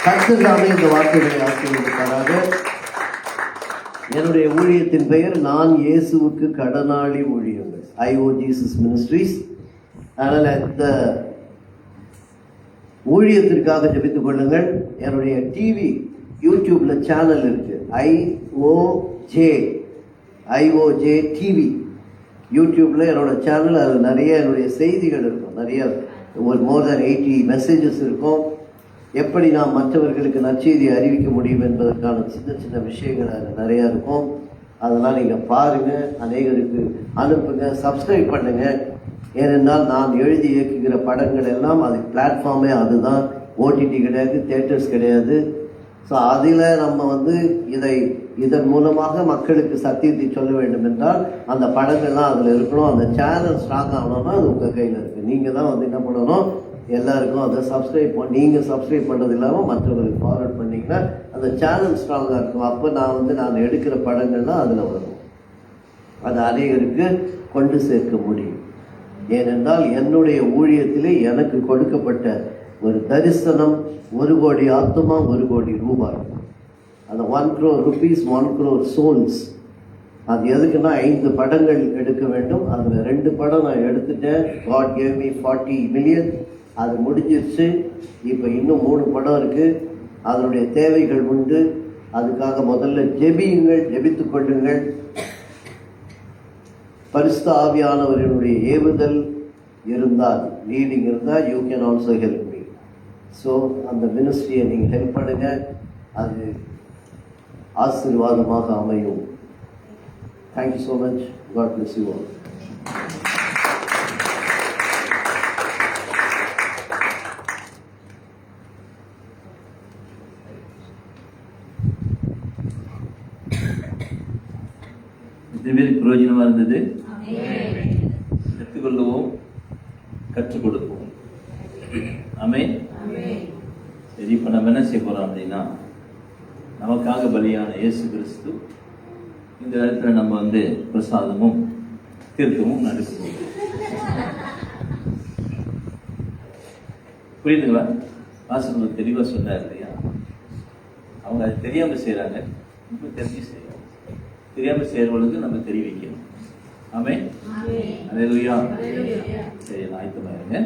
கர்த்தர் இந்த வார்த்தைகளை ஆசீர்வதிப்பாராக. என்னுடைய ஊழியத்தின் பெயர் நான் இயேசுவுக்கு கடனாளி ஊழியங்கள், IO Jesus Ministries. அதனால் இந்த ஊழியத்திற்காக ஜெபித்துக் கொள்ளுங்கள். என்னுடைய டிவி யூடியூப்ல சேனல் இருக்கு, IOJ டிவி யூடியூப்ல என்னோட சேனல். அதில் நிறைய என்னுடைய செய்திகள் இருக்கும். நிறைய more than 80 மெசேஜஸ் இருக்கும். எப்படி நாம் மற்றவர்களுக்கு நற்செய்தியை அறிவிக்க முடியும் என்பதற்கான சின்ன சின்ன விஷயங்கள் அதில் நிறையா இருக்கும். அதெல்லாம் நீங்கள் பாருங்கள், அநேகருக்கு அனுப்புங்க, சப்ஸ்கிரைப் பண்ணுங்கள். ஏனென்றால் நான் எழுதி இயக்குகிற படங்கள் எல்லாம் அது பிளாட்ஃபார்மே அதுதான். OTT கிடையாது, தியேட்டர்ஸ் கிடையாது. ஸோ அதில் நம்ம வந்து இதன் மூலமாக மக்களுக்கு சத்தியத்தை சொல்ல வேண்டும் என்றால் அந்த படங்கள்லாம் அதில் இருக்கணும். அந்த சேனல் ஸ்ட்ராங் ஆகணும்னா அது உங்கள் கையில் இருக்குது. நீங்கள் தான் வந்து என்ன பண்ணணும்? எல்லாருக்கும் அதை சப்ஸ்கிரைப் நீங்கள் சப்ஸ்கிரைப் பண்ணுறது இல்லாமல் மற்றவர்களுக்கு ஃபார்வர்ட் பண்ணிங்கன்னா அந்த சேனல் ஸ்ட்ராங்காக இருக்கும். அப்போ நான் எடுக்கிற படங்கள்லாம் அதில் வரும். அது அநேகருக்கு கொண்டு சேர்க்க முடியும். ஏனென்றால் என்னுடைய ஊழியத்திலே எனக்கு கொடுக்கப்பட்ட ஒரு தரிசனம் 1 கோடி ஆத்மா, 1 கோடி ரூபாய். அந்த 1 crore rupees, 1 crore souls. அது எதுக்குன்னா 5 படங்கள் எடுக்க வேண்டும். அதில் 2 படம் நான் எடுத்துட்டேன். God gave me 40 million. அது முடிஞ்சிருச்சு. இப்போ இன்னும் 3 படம் இருக்கு. அதனுடைய தேவைகள் உண்டு. அதுக்காக முதல்ல ஜெபியுங்கள், ஜெபித்துக் கொள்ளுங்கள். பரிசுத்த ஆவியானவரினுடைய ஏவுதல் இருந்தால், லீடிங் இருந்தால், you can also help me. So அந்த மினிஸ்ட்ரியை நீங்கள் ஹெல்ப் பண்ணுங்க. அது ஆசீர்வாதமாக அமையும். Thank you so much. God bless you all. இதுவே பிரயோஜனமாக இருந்தது. கற்றுக்கொள்ளுவோம், கற்றுக் கொடுப்போம். ஆமென். சரி, இப்போ நம்ம என்ன செய்ய போகிறோம் அப்படின்னா, நமக்காக பலியான இயேசு கிறிஸ்து இந்த இடத்துல நம்ம வந்து பிரசாதமும் தீர்க்கமும் நடக்க போகிறோம். புரியுதுங்களா? வாசகர் தெளிவாக சொன்னார் இல்லையா? அவங்க அது தெரியாமல் செய்கிறாங்க, இப்போ தெரிஞ்சு செய்யறாங்க. தெரியாமல் செய்கிறவர்களுக்கு நம்ம தெரிவிக்கணும். ஆமென். அல்லேலூயா. சரி, ஆயத்தமாக இருங்க.